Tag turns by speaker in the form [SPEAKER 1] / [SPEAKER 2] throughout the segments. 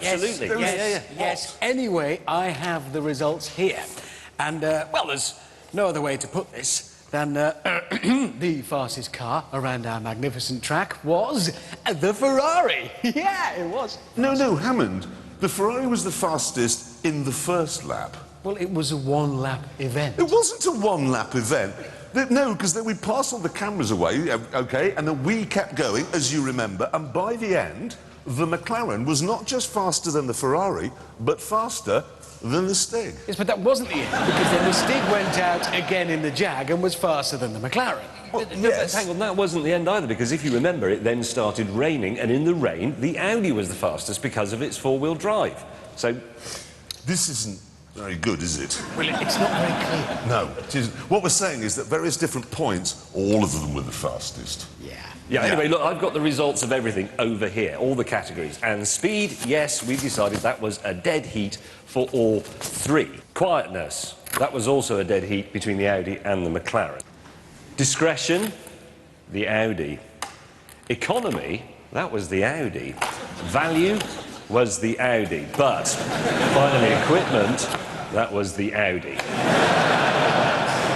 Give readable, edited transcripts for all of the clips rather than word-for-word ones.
[SPEAKER 1] Absolutely.
[SPEAKER 2] Yes. Anyway, I have the results here. And, well, there's no other way to put this than the fastest car around our magnificent track was the Ferrari. Yeah, it was.
[SPEAKER 3] No, Hammond. The Ferrari was the fastest in the first lap.
[SPEAKER 2] Well, it was a one-lap event.
[SPEAKER 3] It wasn't a one-lap event. No, because then we passed all the cameras away, OK, and then we kept going, as you remember, and by the end, the McLaren was not just faster than the Ferrari, but faster than the Stig.
[SPEAKER 2] Yes, but that wasn't the end, because then the Stig went out again in the Jag and was faster than the McLaren.
[SPEAKER 1] Well, yes. Hang on, that wasn't the end either, because if you remember, it then started raining, and in the rain, the Audi was the fastest because of its four-wheel drive. So...
[SPEAKER 3] This isn't very good, is it?
[SPEAKER 2] Well, it's not very clear.
[SPEAKER 3] No, it isn't. What we're saying is that various different points, all of them were the fastest.
[SPEAKER 1] Yeah, anyway, look, I've got the results of everything over here, all the categories. And speed, yes, we decided that was a dead heat for all three. Quietness, that was also a dead heat between the Audi and the McLaren. Discretion, the Audi. Economy, that was the Audi. Value was the Audi. But, finally, equipment, that was the Audi.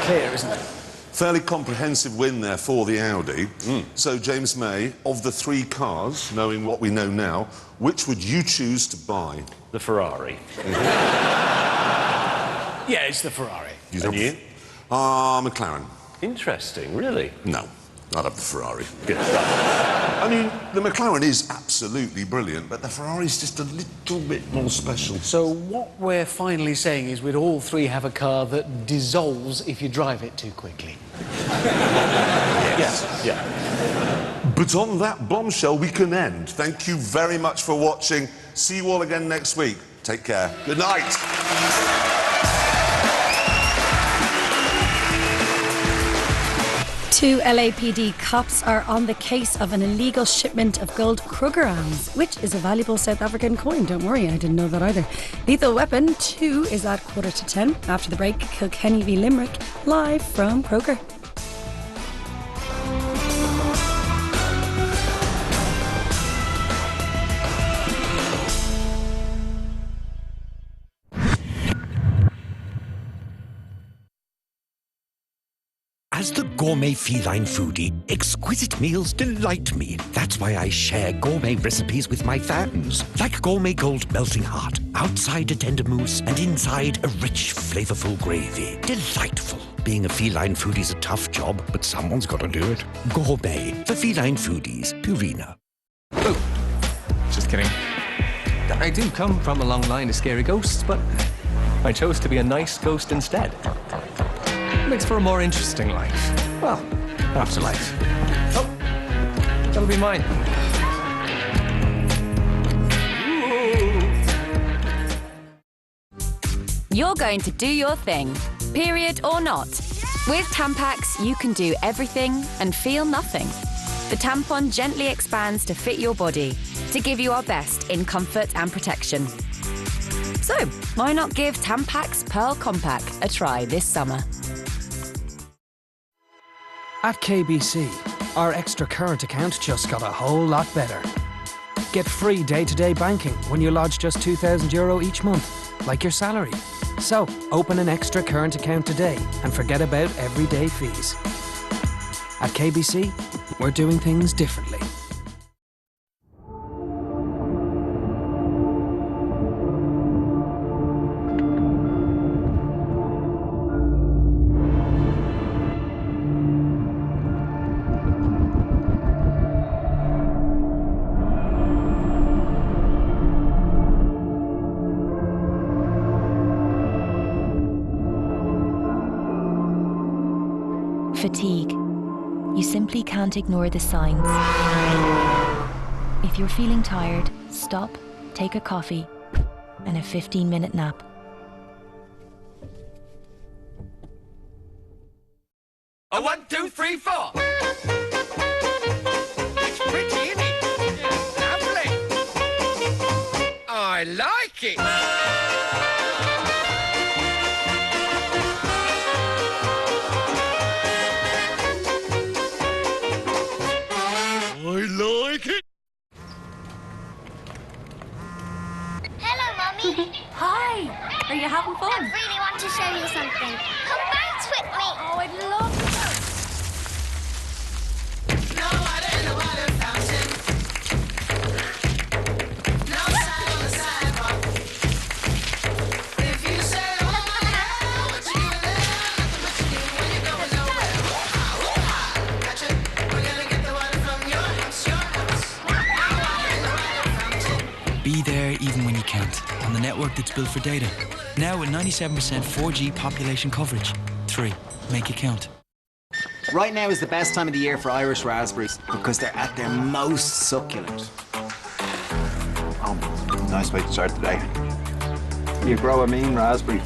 [SPEAKER 2] Clear, isn't it?
[SPEAKER 3] Fairly comprehensive win there for the Audi. So, James May, of the three cars, knowing what we know now, which would you choose to buy?
[SPEAKER 1] The Ferrari.
[SPEAKER 2] Yeah, it's the Ferrari.
[SPEAKER 1] And you?
[SPEAKER 3] McLaren.
[SPEAKER 1] Interesting, really?
[SPEAKER 3] No, I'd have the Ferrari.
[SPEAKER 1] Good stuff.
[SPEAKER 3] I mean, the McLaren is absolutely brilliant, but the Ferrari's just a little bit more special.
[SPEAKER 2] So what we're finally saying is we'd all three have a car that dissolves if you drive it too quickly.
[SPEAKER 3] Yes.
[SPEAKER 1] Yeah.
[SPEAKER 3] But on that bombshell, we can end. Thank you very much for watching. See you all again next week. Take care. Good night.
[SPEAKER 4] Two LAPD cops are on the case of an illegal shipment of gold Krugerrands, which is a valuable South African coin. Don't worry, I didn't know that either. Lethal Weapon 2 is at 10:15. After the break, Kilkenny v Limerick, live from Kroger.
[SPEAKER 5] As the gourmet feline foodie, exquisite meals delight me. That's why I share gourmet recipes with my fans. Like gourmet gold melting hot, outside a tender mousse, and inside a rich, flavorful gravy. Delightful. Being a feline foodie's a tough job, but someone's got to do it. Gourmet, for feline foodies, Purina.
[SPEAKER 6] Oh, just kidding. I do come from a long line of scary ghosts, but I chose to be a nice ghost instead. Makes for a more interesting life. Well, afterlife. Oh, that'll be mine.
[SPEAKER 7] You're going to do your thing, period or not. With Tampax, you can do everything and feel nothing. The tampon gently expands to fit your body, to give you our best in comfort and protection. So, why not give Tampax Pearl Compact a try this summer?
[SPEAKER 8] At KBC, our extra current account just got a whole lot better. Get free day-to-day banking when you lodge just €2,000 each month, like your salary. So, open an extra current account today and forget about everyday fees. At KBC, we're doing things differently.
[SPEAKER 9] Fatigue. You simply can't ignore the signs. If you're feeling tired, stop, take a coffee, and a 15-minute nap.
[SPEAKER 10] A 1, 2, 3, 4. It's pretty, isn't it? Yeah, lovely. I like it.
[SPEAKER 11] Hi! Are you having fun?
[SPEAKER 12] I really want to show you something. Come bounce with me.
[SPEAKER 11] Oh, I'd love to.
[SPEAKER 13] Be there even when you can't, on the network that's built for data. Now with 97% 4G population coverage. 3. Make it count.
[SPEAKER 14] Right now is the best time of the year for Irish raspberries because they're at their most succulent.
[SPEAKER 15] Oh, nice way to start the day. You grow a mean raspberry.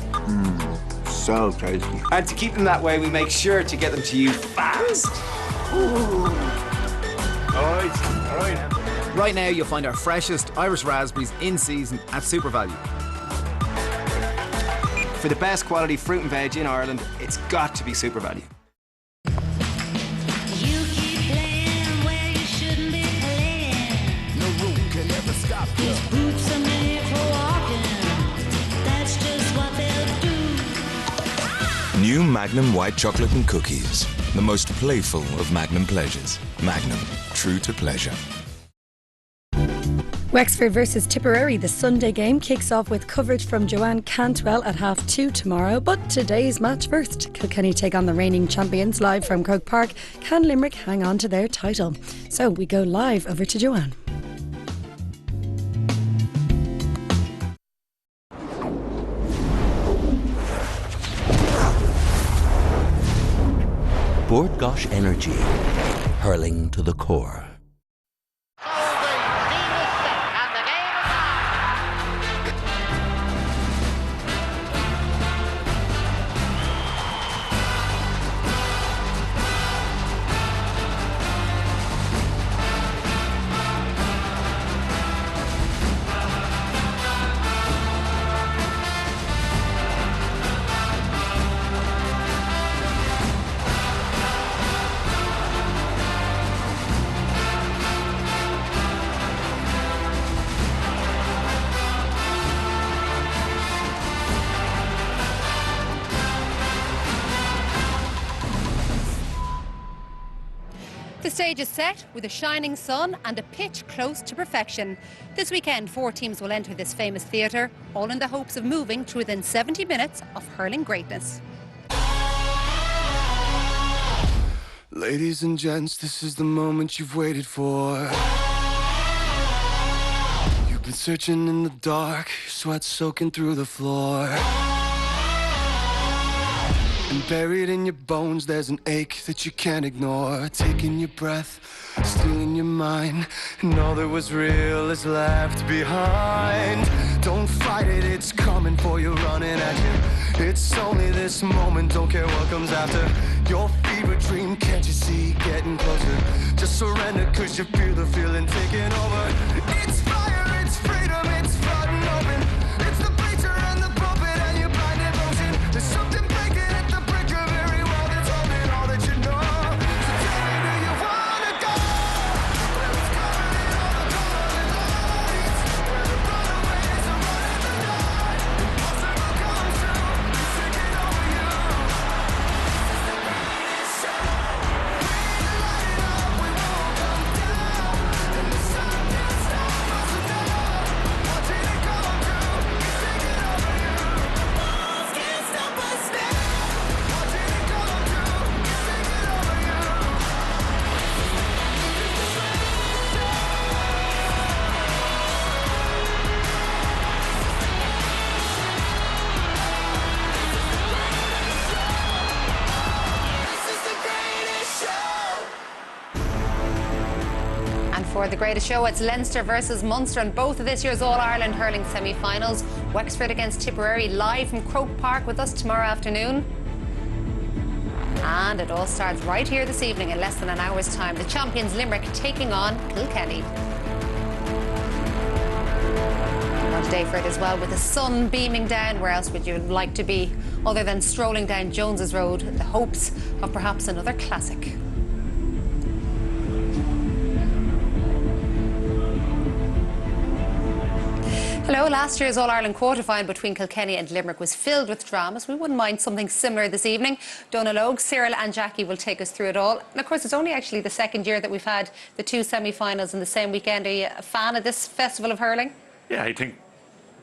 [SPEAKER 15] So tasty.
[SPEAKER 14] And to keep them that way, we make sure to get them to you fast.
[SPEAKER 15] All right.
[SPEAKER 14] Right now, you'll find our freshest Irish raspberries in season at Super Value. For the best quality fruit and veg in Ireland, it's got to be Super Value.
[SPEAKER 16] You keep playing where you shouldn't be playing.
[SPEAKER 10] No rule can ever stop you.
[SPEAKER 16] These boots are made for walking. That's just what they'll do.
[SPEAKER 17] New Magnum White Chocolate and Cookies. The most playful of Magnum pleasures. Magnum, true to pleasure.
[SPEAKER 4] Wexford versus Tipperary, the Sunday game, kicks off with coverage from Joanne Cantwell at 2:30 tomorrow. But today's match first. Kilkenny take on the reigning champions live from Croke Park. Can Limerick hang on to their title? So we go live over to Joanne.
[SPEAKER 18] Bord Gosh energy, hurling to the core.
[SPEAKER 19] The stage is set with a shining sun and a pitch close to perfection. This weekend, 4 teams will enter this famous theatre, all in the hopes of moving to within 70 minutes of hurling greatness.
[SPEAKER 20] Ladies and gents, this is the moment you've waited for. You've been searching in the dark, your sweat soaking through the floor. And buried in your bones, there's an ache that you can't ignore. Taking your breath, stealing your mind, and all that was real is left behind. Don't fight it, it's coming for you, running at you. It's only this moment, don't care what comes after. Your fever dream, can't you see, getting closer. Just surrender, cause you feel the feeling taking over. It's fire, it's freedom, it's flooding open. It's the bleacher and the puppet and your blinded motion. There's something breaking at the brink of every wall that's holding all that you know. So tell me, do you wanna go? Where it's covered in all the colors and lights. Where the runaways are running the night. Impossible comes true, it's taking over you. This is the greatest show. We light it up, we won't come down. And the sun can't stop us now. Watching it come true, it's taking over you. Walls can't stop us now. Watching it come true, it's taking over you. This is the greatest show.
[SPEAKER 19] And for the greatest show, it's Leinster versus Munster in both of this year's All-Ireland hurling semi-finals. Wexford against Tipperary, live from Croke Park with us tomorrow afternoon. And it all starts right here this evening in less than an hour's time. The champions Limerick taking on Kilkenny. What a day for it as well, with the sun beaming down. Where else would you like to be other than strolling down Jones's Road, the hopes of perhaps another classic. Hello Donaloe, last year's All-Ireland quarter-final between Kilkenny and Limerick was filled with dramas. We wouldn't mind something similar this evening. Donaloe, Cyril and Jackie will take us through it all. And of course, it's only actually the second year that we've had the two semi-finals in the same weekend. Are you a fan of this festival of hurling?
[SPEAKER 21] Yeah, I think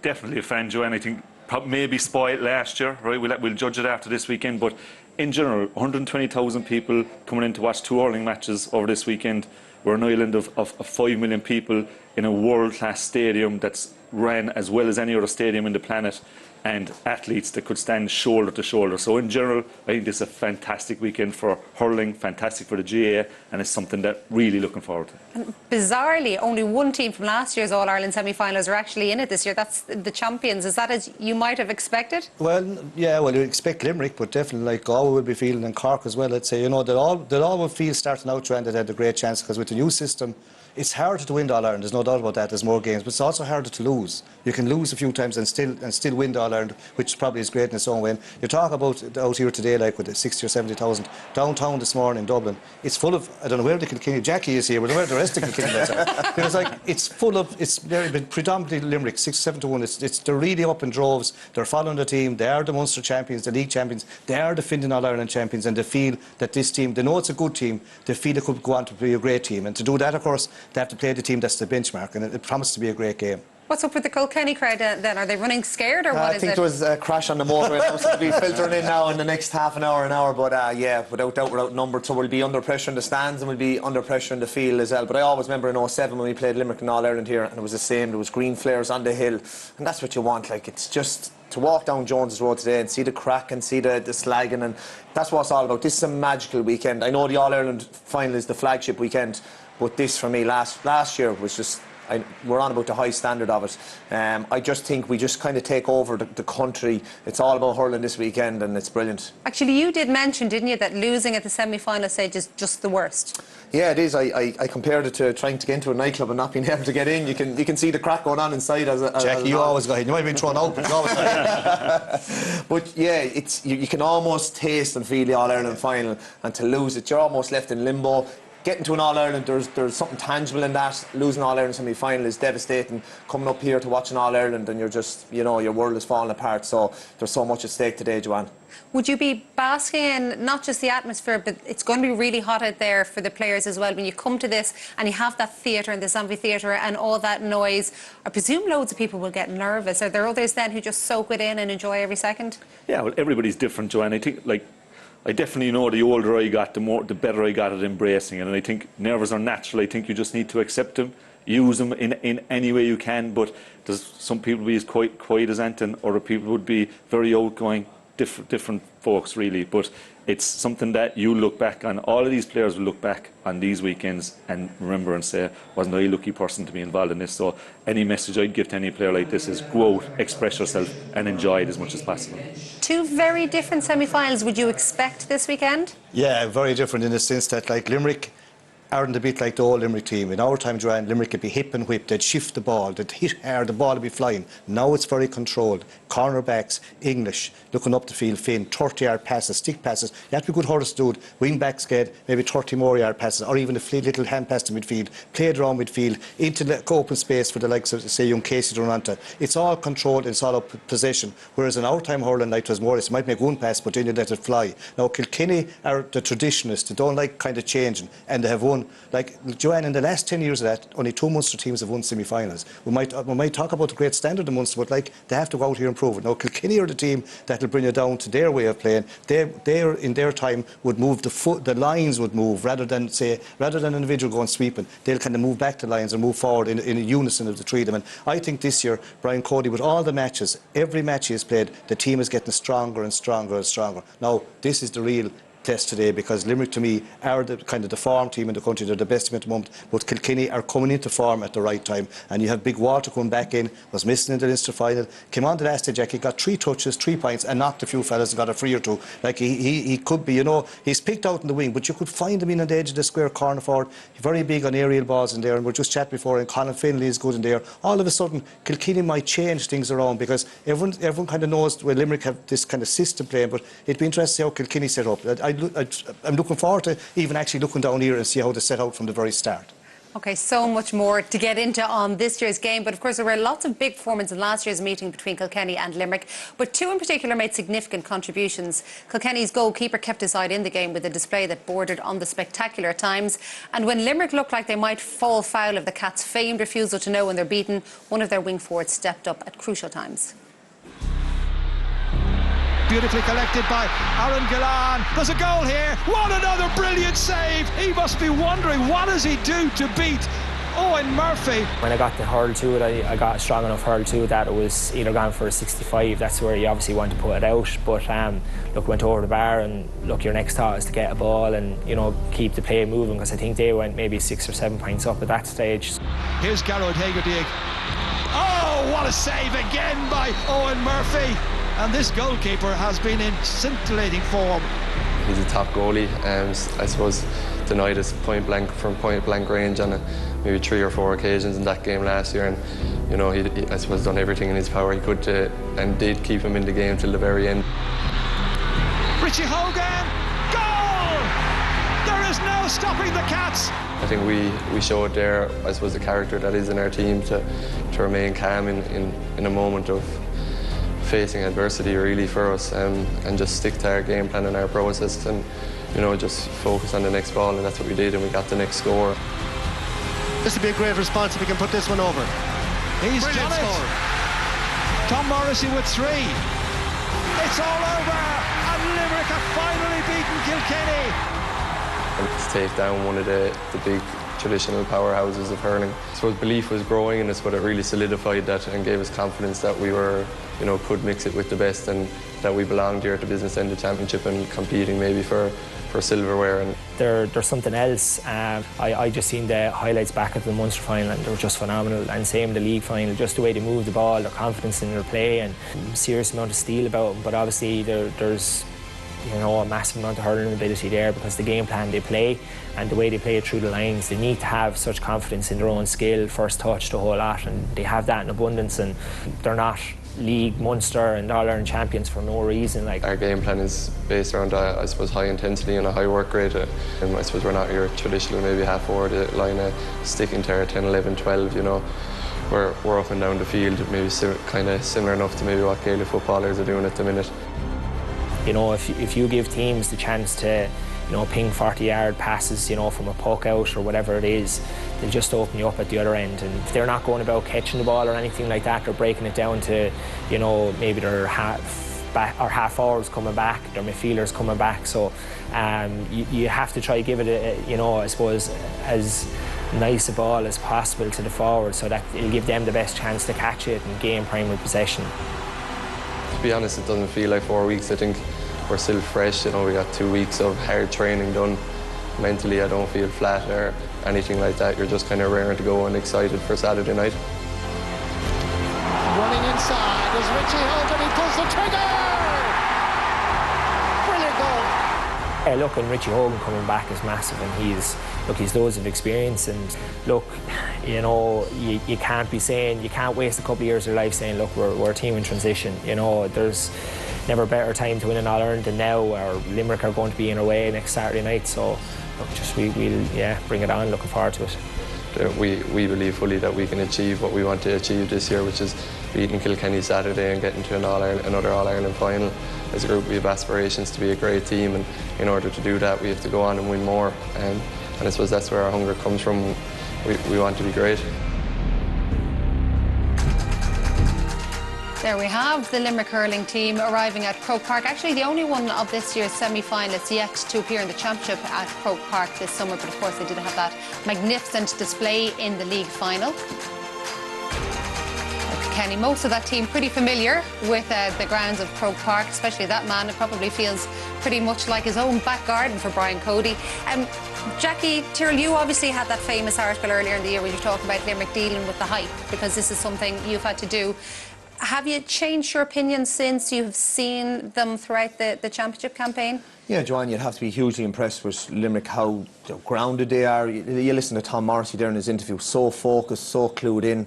[SPEAKER 21] definitely a fan, Joanne. I think maybe spoiled last year, right? We'll judge it after this weekend. But in general, 120,000 people coming in to watch two hurling matches over this weekend. We're an island of 5 million people in a world-class stadium that's ran as well as any other stadium in the planet, and athletes that could stand shoulder to shoulder. So in general, I think this is a fantastic weekend for hurling, fantastic for the GAA, and it's something that really looking forward to.
[SPEAKER 19] And bizarrely, only one team from last year's All-Ireland semi-finals are actually in it this year. That's the champions. Is that as you might have expected?
[SPEAKER 22] Well, yeah, well, you expect Limerick, but definitely like Galway will be feeling, and Cork as well, I'd say. You know, they'll all feel starting out trying that had a great chance, because with the new system, it's harder to win the All-Ireland, there's no doubt about that, there's more games, but it's also harder to lose. You can lose a few times and still win the All-Ireland, which probably is great in its own way. You talk about out here today, like with the 60 or 70,000, downtown this morning in Dublin, it's full of, I don't know where the Kilkenny, Jackie is here, but where the rest of the Kilkenny guys are. Because like, it's full of, it's very predominantly Limerick, 6-7 to 1, they're really up in droves, they're following the team, they are the Munster champions, the league champions, they are defending All-Ireland champions, and they feel that this team, they know it's a good team, they feel it could go on to be a great team, and to do that, of course, they have to play the team that's the benchmark, and it promises to be a great game.
[SPEAKER 19] What's up with the Kilkenny crowd then? Are they running scared or what is it?
[SPEAKER 14] I think there was a crash on the motorway. It's supposed to be filtering in now in the next half an hour. But yeah, without doubt, we're outnumbered. So we'll be under pressure in the stands and we'll be under pressure in the field as well. But I always remember in 07 when we played Limerick and All-Ireland here, and it was the same. There was green flares on the hill, and that's what you want. Like, it's just to walk down Jones's Road today and see the crack and see the slagging, and that's what it's all about. This is a magical weekend. I know the All-Ireland final is the flagship weekend, but this for me last year was just, we're on about the high standard of it. I just think we just kind of take over the country. It's all about hurling this weekend, and it's brilliant.
[SPEAKER 19] Actually, you did mention, didn't you, that losing at the semi-final stage is just the worst?
[SPEAKER 14] Yeah, it is. I compared it to trying to get into a nightclub and not being able to get in. You can see the crack going on inside.
[SPEAKER 22] Jackie, you always go ahead. You might have been thrown out, but you always go ahead.
[SPEAKER 14] But yeah, you can almost taste and feel the All-Ireland final, and to lose it, you're almost left in limbo. Getting to an All-Ireland, there's something tangible in that. Losing All-Ireland semi-final is devastating. Coming up here to watch an All-Ireland and you're just, you know, your world is falling apart. So there's so much at stake today, Joanne.
[SPEAKER 19] Would you be basking in not just the atmosphere, but it's going to be really hot out there for the players as well. When you come to this and you have that theatre and this amphitheatre and all that noise, I presume loads of people will get nervous. Are there others then who just soak it in and enjoy every second?
[SPEAKER 21] Yeah, well, everybody's different, Joanne. I think, like, I definitely know the older I got, the better I got at embracing it. And I think nerves are natural. I think you just need to accept them, use them in any way you can. But there's some people be as quiet as Anton, other people would be very outgoing, different folks really. But it's something that you look back on. All of these players will look back on these weekends and remember and say, wasn't I a lucky person to be involved in this? So any message I'd give to any player like this is go out, express yourself and enjoy it as much as possible.
[SPEAKER 19] Two very different semi-finals would you expect this weekend?
[SPEAKER 22] Yeah, very different in the sense that, like, Limerick aren't a bit like the old Limerick team. In our time, Joanne, Limerick could be hip and whip, they'd shift the ball, they'd hit hard, the ball would be flying. Now it's very controlled. Cornerbacks, English, looking up the field, Finn, 30-yard passes, stick passes. You have to be good hurlers to do it. Wing-backs get maybe 30 more yard passes, or even a little hand pass to midfield, played around midfield, into the open space for the likes of, say, young Casey Duranta. It's all controlled, it's all up possession. Whereas in our time hurling, like, it was more, it might make one pass, but then you let it fly. Now, Kilkenny are the traditionalists, they don't like kind of changing, and they have won. Like, Joanne, in the last 10 years of that, only two Munster teams have won semi-finals. We might talk about the great standard of Munster, but, like, they have to go out here and prove it. Now, Kilkenny are the team that will bring you down to their way of playing. They in their time would move the lines would move rather than an individual going sweeping. They'll kind of move back the lines and move forward in a unison of the three of them. And I think this year, Brian Cody, with all the matches, every match he has played, the team is getting stronger and stronger and stronger. Now, this is the real test today, because Limerick to me are the kind of the form team in the country. They're the best team at the moment, but Kilkenny are coming into form at the right time. And you have Big Walter coming back in, was missing in the Leinster final, came on the last day, Jackie, got 3 touches, 3 points, and knocked a few fellas and got a free or two. Like, he could be, you know, he's picked out in the wing, but you could find him in on the edge of the square corner forward. He's very big on aerial balls in there, and we're just chatting before, and Colin Finlay is good in there. All of a sudden, Kilkenny might change things around, because everyone kind of knows where Limerick have this kind of system playing, but it'd be interesting to see how Kilkenny set up. I'm looking forward to even actually looking down here and see how they set out from the very start.
[SPEAKER 19] Okay, so much more to get into on this year's game, but of course there were lots of big performances in last year's meeting between Kilkenny and Limerick, but two in particular made significant contributions. Kilkenny's goalkeeper kept his side in the game with a display that bordered on the spectacular at times, and when Limerick looked like they might fall foul of the Cats' famed refusal to know when they're beaten, one of their wing forwards stepped up at crucial times.
[SPEAKER 1] Beautifully collected by Aaron Gillan. There's a goal here. What another brilliant save. He must be wondering, what does he do to beat Owen Murphy?
[SPEAKER 2] When I got the hurl to it, I got a strong enough hurl to it that it was either gone for a 65. That's where you obviously want to put it out. But look, went over the bar, and look, your next thought is to get a ball and, you know, keep the play moving, because I think they went maybe 6 or 7 points up at that stage.
[SPEAKER 1] Here's Garrod Hagerdig. Oh, what a save again by Owen Murphy. And this goalkeeper has been in scintillating form.
[SPEAKER 23] He's a top goalie. I suppose denied us point blank range on maybe 3 or 4 occasions in that game last year, and you know, he I suppose done everything in his power he could to, and did keep him in the game till the very end.
[SPEAKER 1] Richie Hogan, goal! There is no stopping the Cats.
[SPEAKER 23] I think we showed there, I suppose, the character that is in our team to remain calm in a moment of facing adversity really for us, and just stick to our game plan and our process, and you know, just focus on the next ball, and that's what we did, and we got the next score.
[SPEAKER 1] This would be a great response if we can put this one over. He's done it. Score. Tom Morrissey with 3. It's all over, and Limerick have finally beaten Kilkenny.
[SPEAKER 23] And to take down one of the big traditional powerhouses of hurling. I suppose belief was growing, and it's what it really solidified that and gave us confidence that we were, you know, could mix it with the best, and that we belonged here at the Business End of Championship and competing maybe for silverware. And
[SPEAKER 2] there's something else. I just seen the highlights back at the Munster final, and they were just phenomenal. And same the league final, just the way they moved the ball, their confidence in their play, and serious amount of steel about them. But obviously there's, you know, a massive amount of hurling ability there, because the game plan they play and the way they play it through the lines, they need to have such confidence in their own skill, first touch, the whole lot, and they have that in abundance. And they're not league, Munster and All-Ireland champions for no reason. Like, our
[SPEAKER 23] game plan is based around, I suppose, high intensity and a high work rate. And I suppose we're not your traditional maybe half-forward line, sticking to our 10, 11, 12, you know. We're up and down the field, maybe kind of similar enough to maybe what Gaelic footballers are doing at the minute.
[SPEAKER 2] You know, if you give teams the chance to, you know, ping 40-yard passes, you know, from a puck out or whatever it is, they'll just open you up at the other end. And if they're not going about catching the ball or anything like that, they're breaking it down to, you know, maybe their half forwards coming back, their midfielders coming back. So you have to try to give it, you know, I suppose, as nice a ball as possible to the forward, so that it'll give them the best chance to catch it and gain primary possession.
[SPEAKER 23] To be honest, it doesn't feel like 4 weeks. I think we're still fresh, you know, we got 2 weeks of hard training done. Mentally, I don't feel flat or anything like that. You're just kind of raring to go and excited for Saturday night.
[SPEAKER 1] Running inside is Richie Hogan, he pulls the trigger! Brilliant goal!
[SPEAKER 2] Look, and Richie Hogan coming back is massive, and he's loads of experience, and look, you know, you can't be saying, you can't waste a couple of years of your life saying, look, we're a team in transition. You know, there's never a better time to win an All-Ireland than now. Or Limerick are going to be in our way next Saturday night, so look, just we'll bring it on, looking forward to it.
[SPEAKER 23] We believe fully that we can achieve what we want to achieve this year, which is beating Kilkenny Saturday and getting to another All-Ireland final. As a group, we have aspirations to be a great team, and in order to do that, we have to go on and win more. And I suppose that's where our hunger comes from. We want to be great.
[SPEAKER 19] There we have the Limerick hurling team arriving at Croke Park. Actually, the only one of this year's semi-finalists yet to appear in the championship at Croke Park this summer. But of course, they did have that magnificent display in the league final. Kenny, most of that team pretty familiar with the grounds of Croke Park, especially that man. It probably feels pretty much like his own back garden for Brian Cody. Jackie, Tyrrell, you obviously had that famous article earlier in the year where you talked about Limerick dealing with the hype, because this is something you've had to do. Have you changed your opinion since you've seen them throughout the championship campaign?
[SPEAKER 14] Yeah, Joanne, you'd have to be hugely impressed with Limerick, how grounded they are. You listen to Tom Morrissey there in his interview, so focused, so clued in.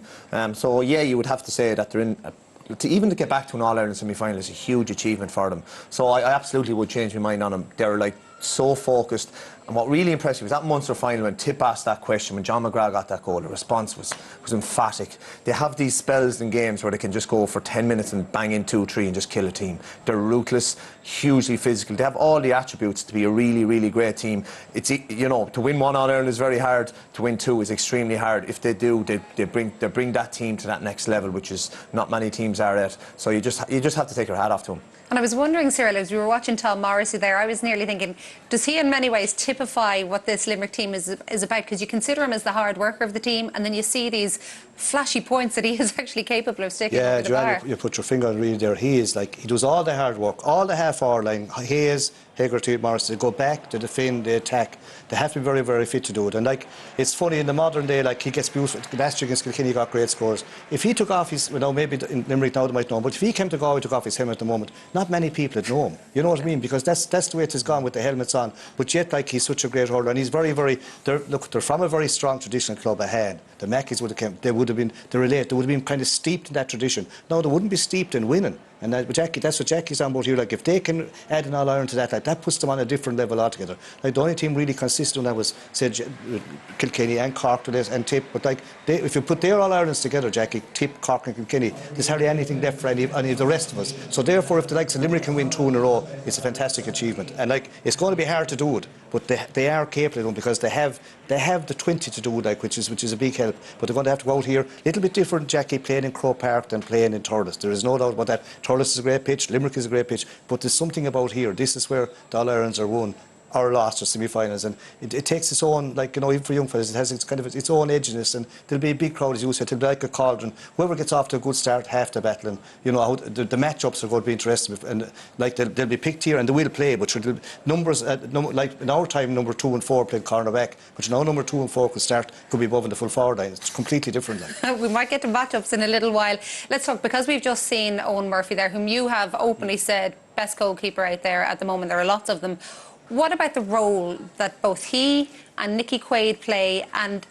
[SPEAKER 14] So, yeah, you would have to say that they're in... even to get back to an All-Ireland semi-final is a huge achievement for them. So I absolutely would change my mind on them. They're, like, so focused. And what really impressed me was that Munster final when Tip asked that question, when John McGrath got that goal, the response was emphatic. They have these spells in games where they can just go for 10 minutes and bang in 2-3 and just kill a team. They're ruthless, hugely physical. They have all the attributes to be a really, really great team. It's, you know, to win 1 All-Ireland is very hard, to win 2 is extremely hard. If they do, they bring that team to that next level, which is not many teams are at. So you just have to take your hat off to them.
[SPEAKER 19] And I was wondering, Cyril, as we were watching Tom Morrissey there, I was nearly thinking, does he in many ways typify what this Limerick team is about? Because you consider him as the hard worker of the team, and then you see these flashy points that he is actually capable of sticking over the bar.
[SPEAKER 22] You put your finger on it really there. He does all the hard work, all the half-hour line. Hayes, Hegarty, Morrissey, they go back, they defend, they attack. They have to be very, very fit to do it. And it's funny in the modern day, he gets beautiful. Last year against Kilkenny, he got great scores. If he took off his, maybe in Limerick now they might know him, but if he came to Galway, took off his helmet at the moment, not many people would know him. You know what I mean? Because that's the way it has gone with the helmets on. But yet, he's such a great hurler, and he's very, very. They're from a very strong traditional club ahead. The Mackies would have come. They would have been kind of steeped in that tradition. No, they wouldn't be steeped in winning. And that's what Jackie's on board here. If they can add an All-Ireland to that, that puts them on a different level altogether. The only team really consistent that was, say, Kilkenny and Cork to this and Tip. But if you put their All-Irelands together, Jackie, Tip, Cork and Kilkenny, there's hardly anything left for any of the rest of us. So therefore, if the likes of Limerick can win 2 in a row, it's a fantastic achievement. And it's going to be hard to do it, but they are capable of it because they have the 20 to do it, which is a big help. But they're going to have to go out here a little bit different, Jackie, playing in Croke Park than playing in Thurles. There is no doubt about that. Thurles is a great pitch, Limerick is a great pitch, but there's something about here. This is where the All-Irelands are won or lost or semi-finals, and it takes its own, even for young fellas, it has its own edginess, and there'll be a big crowd, as you said, it'll be like a cauldron. Whoever gets off to a good start, half the battle, and how the matchups are going to be interesting, and they'll be picked here, and they will play, but numbers, in our time, number 2 and 4 played cornerback, but now number 2 and 4 could be above in the full forward line. It's completely different.
[SPEAKER 19] We might get to matchups in a little while. Let's talk, because we've just seen Eoin Murphy there, whom you have openly said best goalkeeper out there at the moment. There are lots of them. What about the role that both he and Nicky Quaid play, and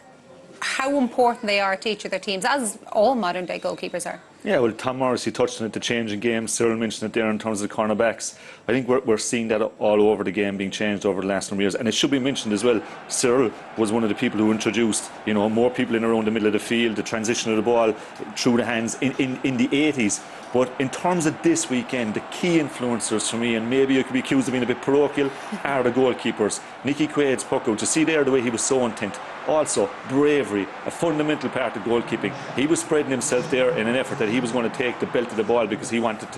[SPEAKER 19] how important they are to each of their teams, as all modern-day goalkeepers are?
[SPEAKER 21] Yeah, well, Tom Morrissey touched on it, the change in games. Cyril mentioned it there in terms of the cornerbacks. I think we're seeing that all over the game being changed over the last number of years. And it should be mentioned as well, Cyril was one of the people who introduced, more people in around the middle of the field, the transition of the ball through the hands in the 80s. But in terms of this weekend, the key influencers for me, and maybe you could be accused of being a bit parochial, are the goalkeepers. Nicky Quaid's puck out, to see there the way he was so intent. Also, bravery, a fundamental part of goalkeeping. He was spreading himself there in an effort that he was going to take the belt of the ball because he wanted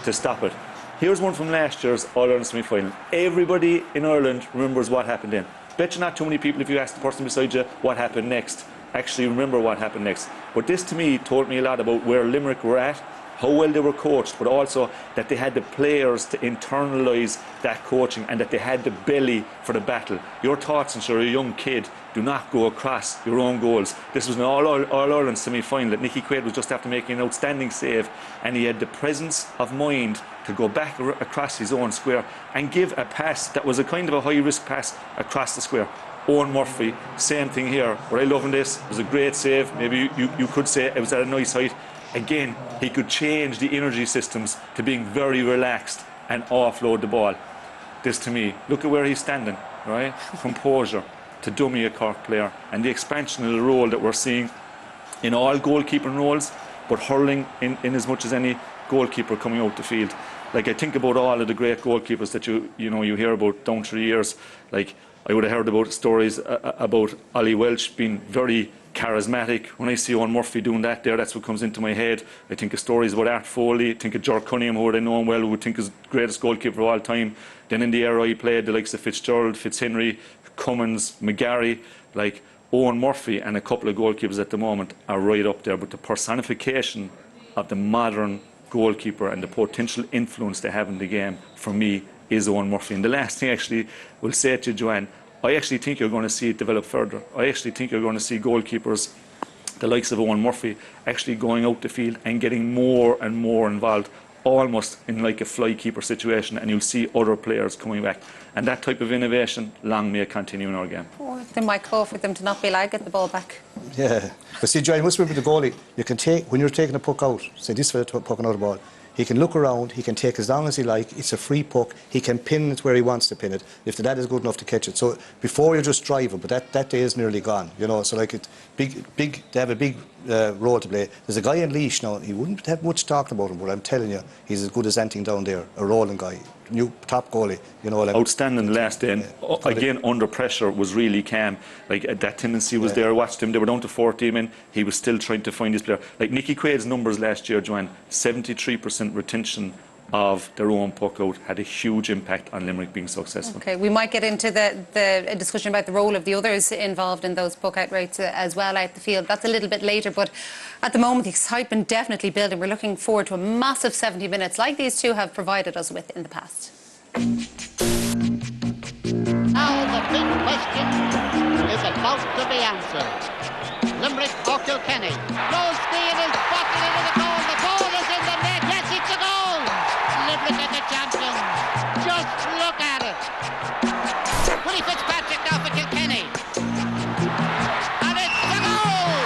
[SPEAKER 21] to stop it. Here's one from last year's All-Ireland semi-final. Everybody in Ireland remembers what happened then. Bet you not too many people, if you ask the person beside you what happened next, actually remember what happened next. But this to me told me a lot about where Limerick were at, how well they were coached, but also that they had the players to internalise that coaching and that they had the belly for the battle. Your thoughts, and sure, a young kid, do not go across your own goals. This was an All-Ireland semi-final that Nicky Quaid was just after making an outstanding save, and he had the presence of mind to go back across his own square and give a pass that was a kind of a high-risk pass across the square. Eoin Murphy, same thing here. What I love in this, it was a great save. Maybe you could say it was at a nice height. Again, he could change the energy systems to being very relaxed and offload the ball. This to me, look at where he's standing, right? Composure to dummy a Cork player, and the expansion of the role that we're seeing in all goalkeeping roles, but hurling in as much as any goalkeeper coming out the field. I think about all of the great goalkeepers that you hear about down through the years. I would have heard about stories about Ollie Welch being very charismatic. When I see Eoin Murphy doing that there, that's what comes into my head. I think of stories about Art Foley, I think of Ger Cunningham, who I know well, who I think is the greatest goalkeeper of all time. Then in the era he played, the likes of Fitzgerald, Fitzhenry, Cummins, McGarry, Eoin Murphy and a couple of goalkeepers at the moment are right up there. But the personification of the modern goalkeeper and the potential influence they have in the game, for me, is Eoin Murphy. And the last thing actually will say to you, Joanne, I actually think you're going to see it develop further. I actually think you're going to see goalkeepers, the likes of Eoin Murphy, actually going out the field and getting more and more involved, almost in a fly keeper situation, and you'll see other players coming back. And that type of innovation, long may it continue in our game.
[SPEAKER 19] Or they might call for them to not be allowed to get the ball back.
[SPEAKER 22] Yeah. But see, Johnny, must remember the goalie, you can take, when you're taking a puck out, say this fella pucking out a ball, he can look around, he can take as long as he like, it's a free puck, he can pin it where he wants to pin it, if the dad is good enough to catch it. So before you're just driving, but that day is nearly gone, you know, so like it's big, they have a big role to play. There's a guy in Laois now, he wouldn't have much talking about him, but I'm telling you, he's as good as anything down there, a rolling guy, new top goalie, you know. Like,
[SPEAKER 21] outstanding last day, and again under pressure was really calm. Like that tendency was there. I watched him, they were down to 14 men, he was still trying to find his player. Like Nicky Quaid's numbers last year, Joanne, 73% retention of their own puck out had a huge impact on Limerick being successful.
[SPEAKER 19] Okay, we might get into the discussion about the role of the others involved in those puck out rates as well out the field. That's a little bit later, but at the moment the excitement definitely building. We're looking forward to a massive 70 minutes like these two have provided us with in the past.
[SPEAKER 3] Now the big question is about to be answered. Limerick or Kilkenny? Goal speed is bottled into the goal. The ball is in the net. Yes, it's a goal. Limerick are the champions. Just look at it. Willie Fitzpatrick now for Kilkenny. And it's a goal.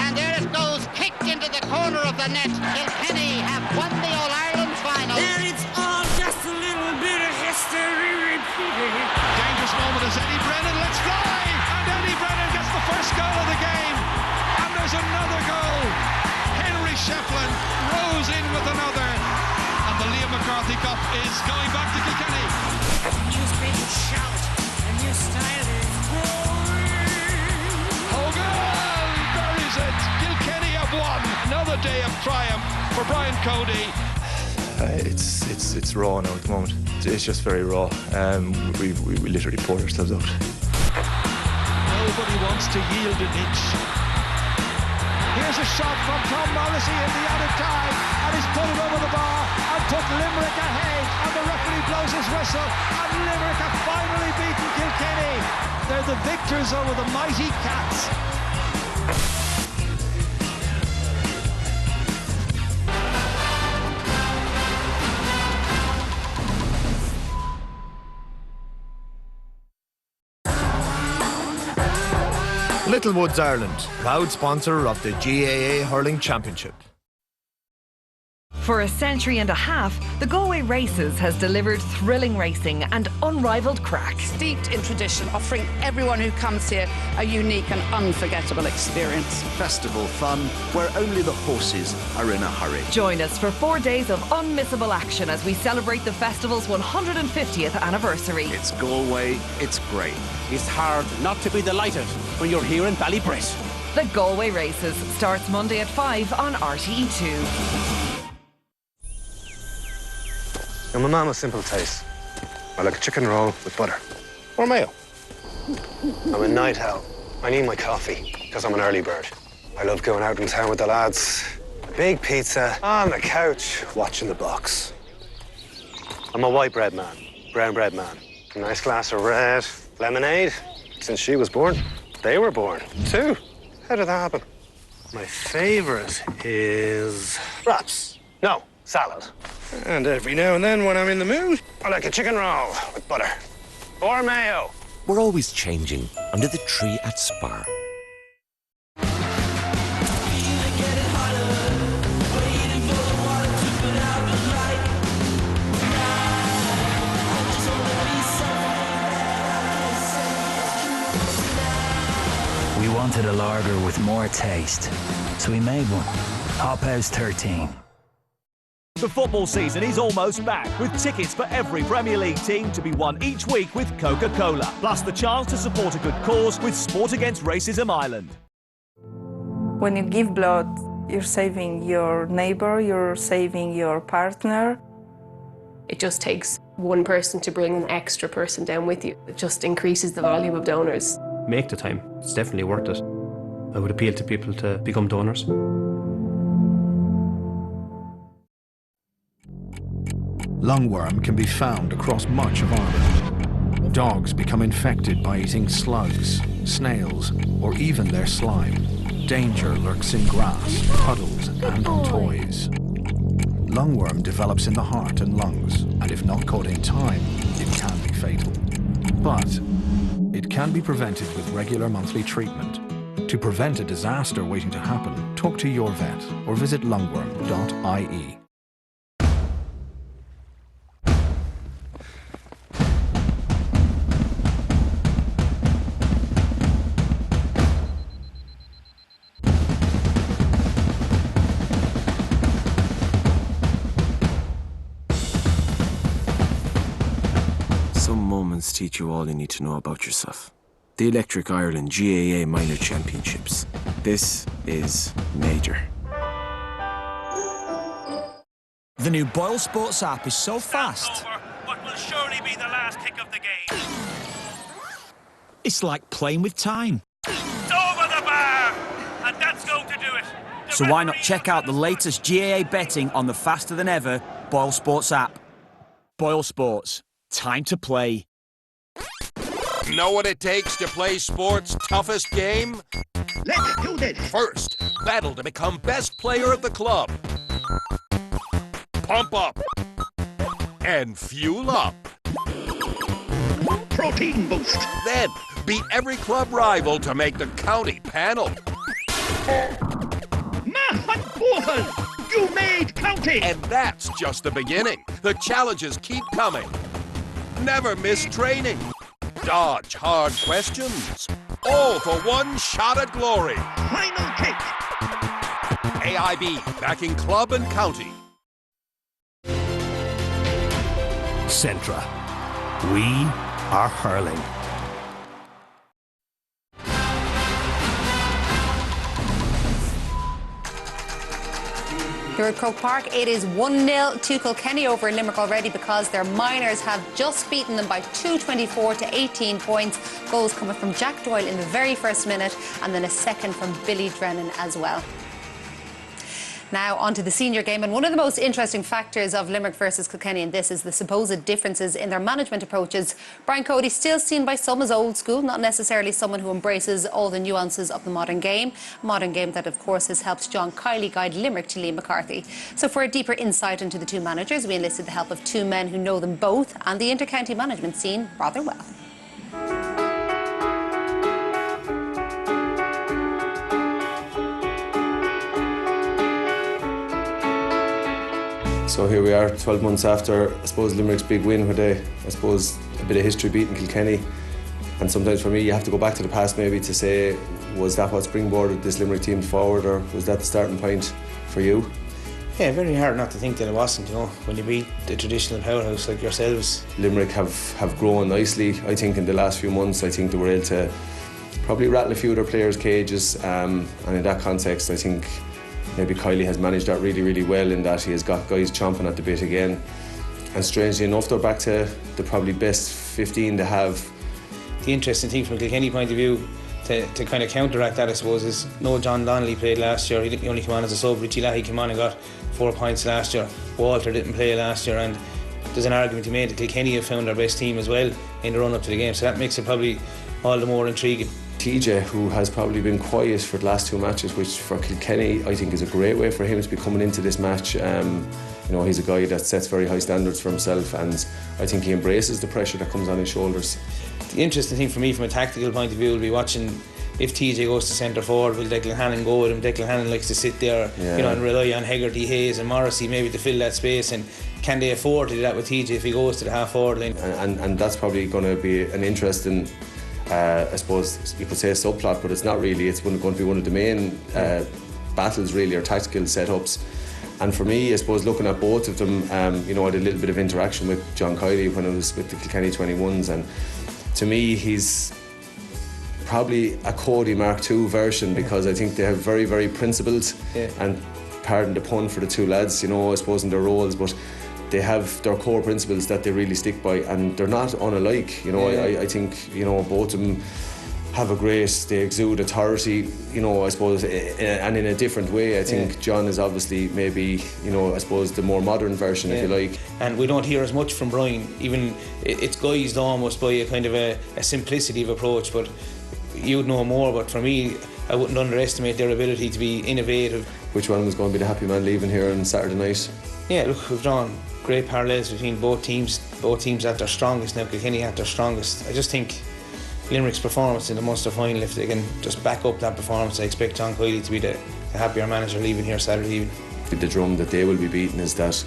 [SPEAKER 3] And there it goes, kicked into the corner of the net. Kilkenny have won the All-Ireland final.
[SPEAKER 16] And it's all just a little bit of history repeating.
[SPEAKER 1] Dangerous moment is Eddie Brennan. Let's fly! And Eddie Brennan gets the first goal of the game. And there's another goal. Henry Shefflin rose in with another. And the Liam McCarthy Cup is going back to Kilkenny.
[SPEAKER 16] Newspapers shout, and your style is boring.
[SPEAKER 1] Hogan buries it. Kilkenny have won. Another day of triumph for Brian Cody.
[SPEAKER 5] It's raw now at the moment. It's just very raw. We literally poured ourselves out.
[SPEAKER 1] Nobody wants to yield an inch. Here's a shot from Tom Morrissey in the added time, and he's put it over the bar and put Limerick ahead, and the referee blows his whistle, and Limerick have finally beaten Kilkenny. They're the victors over the mighty Cats.
[SPEAKER 6] Littlewoods Ireland, proud sponsor of the GAA Hurling Championship.
[SPEAKER 24] For a century and a half, the Galway Races has delivered thrilling racing and unrivaled crack.
[SPEAKER 25] Steeped in tradition, offering everyone who comes here a unique and unforgettable experience.
[SPEAKER 26] Festival fun where only the horses are in a hurry.
[SPEAKER 24] Join us for 4 days of unmissable action as we celebrate the festival's 150th anniversary.
[SPEAKER 26] It's Galway, it's great.
[SPEAKER 27] It's hard not to be delighted when you're here in Ballybrit.
[SPEAKER 24] The Galway Races starts Monday at 5 on RTE2.
[SPEAKER 28] Now, my mum has simple taste. I like a chicken roll with butter. Or mayo. I'm a night owl. I need my coffee, because I'm an early bird. I love going out in town with the lads. A big pizza, on the couch, watching the box. I'm a white bread man, brown bread man. A nice glass of red, lemonade. Since she was born, they were born, too. How did that happen? My favourite is wraps. No, salad. And every now and then, when I'm in the mood, I like a chicken roll with butter. Or mayo.
[SPEAKER 18] We're always changing under the tree at Spar.
[SPEAKER 29] We wanted a lager with more taste, so we made one. Hop House 13.
[SPEAKER 30] The football season is almost back, with tickets for every Premier League team to be won each week with Coca-Cola, plus the chance to support a good cause with Sport Against Racism Ireland.
[SPEAKER 31] When you give blood, you're saving your neighbour, you're saving your partner.
[SPEAKER 32] It just takes one person to bring an extra person down with you. It just increases the volume of donors.
[SPEAKER 33] Make the time. It's definitely worth it. I would appeal to people to become donors.
[SPEAKER 6] Lungworm can be found across much of Ireland. Dogs become infected by eating slugs, snails, or even their slime. Danger lurks in grass, puddles, and on toys. Lungworm develops in the heart and lungs, and if not caught in time, it can be fatal. fatal. But it can be prevented with regular monthly treatment. To prevent a disaster waiting to happen, talk to your vet or visit lungworm.ie.
[SPEAKER 2] Some moments teach you all you need to know about yourself. The Electric Ireland GAA Minor Championships. This is major.
[SPEAKER 4] The new Boyle Sports app is so fast.
[SPEAKER 30] What will surely be the last kick of the game.
[SPEAKER 4] It's like playing with time.
[SPEAKER 30] It's over the bar, and that's going to do it.
[SPEAKER 4] So why not check out the latest GAA betting on the faster than ever Boyle Sports app? Boyle Sports. Time to play.
[SPEAKER 7] Know what it takes to play sports' toughest game?
[SPEAKER 8] Let's do this!
[SPEAKER 7] First, battle to become best player of the club. Pump up. And fuel up.
[SPEAKER 8] Protein boost.
[SPEAKER 7] Then, beat every club rival to make the county panel.
[SPEAKER 8] You made county!
[SPEAKER 7] And that's just the beginning. The challenges keep coming. Never miss training. Dodge hard questions. All for one shot at glory.
[SPEAKER 8] Final kick.
[SPEAKER 7] AIB, backing club and county.
[SPEAKER 29] Centra. We are hurling.
[SPEAKER 19] Here at Croke Park, it is 1-0 to Kilkenny over Limerick already because their minors have just beaten them by 224 to 18 points. Goals coming from Jack Doyle in the very first minute and then a second from Billy Drennan as well. Now on to the senior game, and one of the most interesting factors of Limerick versus Kilkenny in this is the supposed differences in their management approaches. Brian Cody still seen by some as old school, not necessarily someone who embraces all the nuances of the modern game. A modern game that of course has helped John Kiley guide Limerick to Liam McCarthy. So for a deeper insight into the two managers, we enlisted the help of two men who know them both and the inter-county management scene rather well.
[SPEAKER 5] So here we are, 12 months after, I suppose, Limerick's big win, where they, I suppose, a bit of history beating Kilkenny. And sometimes for me, you have to go back to the past maybe to say, was that what springboarded this Limerick team forward, or was that the starting point for you?
[SPEAKER 9] Yeah, very hard not to think that it wasn't, you know, when you beat the traditional powerhouse like yourselves.
[SPEAKER 5] Limerick have grown nicely, I think, in the last few months. I think they were able to probably rattle a few of their players' cages, and in that context, I think maybe Kiley has managed that really, really well, in that he has got guys chomping at the bit again. And strangely enough, they're back to the probably best 15 to have.
[SPEAKER 9] The interesting thing from a Kilkenny point of view, to kind of counteract that, I suppose, is no John Donnelly played last year. He only came on as a sub. Richie Lahey came on and got 4 points last year. Walter didn't play last year, and there's an argument to be made that Kilkenny have found their best team as well in the run-up to the game, so that makes it probably all the more intriguing.
[SPEAKER 5] TJ, who has probably been quiet for the last 2 matches, which for Kilkenny I think is a great way for him to be coming into this match. You know, he's a guy that sets very high standards for himself, and I think he embraces the pressure that comes on his shoulders.
[SPEAKER 9] The interesting thing for me from a tactical point of view will be watching if TJ goes to centre forward, will Declan Hannon go with him? Declan Hannon likes to sit there, you know, and rely on Hegarty, Hayes and Morrissey maybe to fill that space, and can they afford to do that with TJ if he goes to the half forward line?
[SPEAKER 5] And that's probably going to be an interesting, I suppose you could say, a subplot, but it's not really. It's going to be one of the main battles really, or tactical setups. And for me, I suppose, looking at both of them, you know, I had a little bit of interaction with John Kiley when I was with the Kilkenny 21s, and to me he's probably a Cody Mark II version, because I think they have very, very principled, and pardon the pun for the two lads, you know, I suppose, in their roles, but they have their core principles that they really stick by, and they're not unalike, you know. I think, you know, both of them have a great, they exude authority, you know, I suppose, and in a different way. I think John is obviously maybe, you know, I suppose the more modern version, if you like.
[SPEAKER 9] And we don't hear as much from Brian, even it's guised almost by a kind of a simplicity of approach, but you'd know more. But for me, I wouldn't underestimate their ability to be innovative
[SPEAKER 5] which one was going to be the happy man leaving here on Saturday night.
[SPEAKER 9] Yeah, look, we've drawn great parallels between both teams at their strongest. Now Kilkenny at their strongest. I just think Limerick's performance in the Munster final, if they can just back up that performance, I expect John Coyley to be the happier manager leaving here Saturday evening.
[SPEAKER 5] The drum that they will be beating is that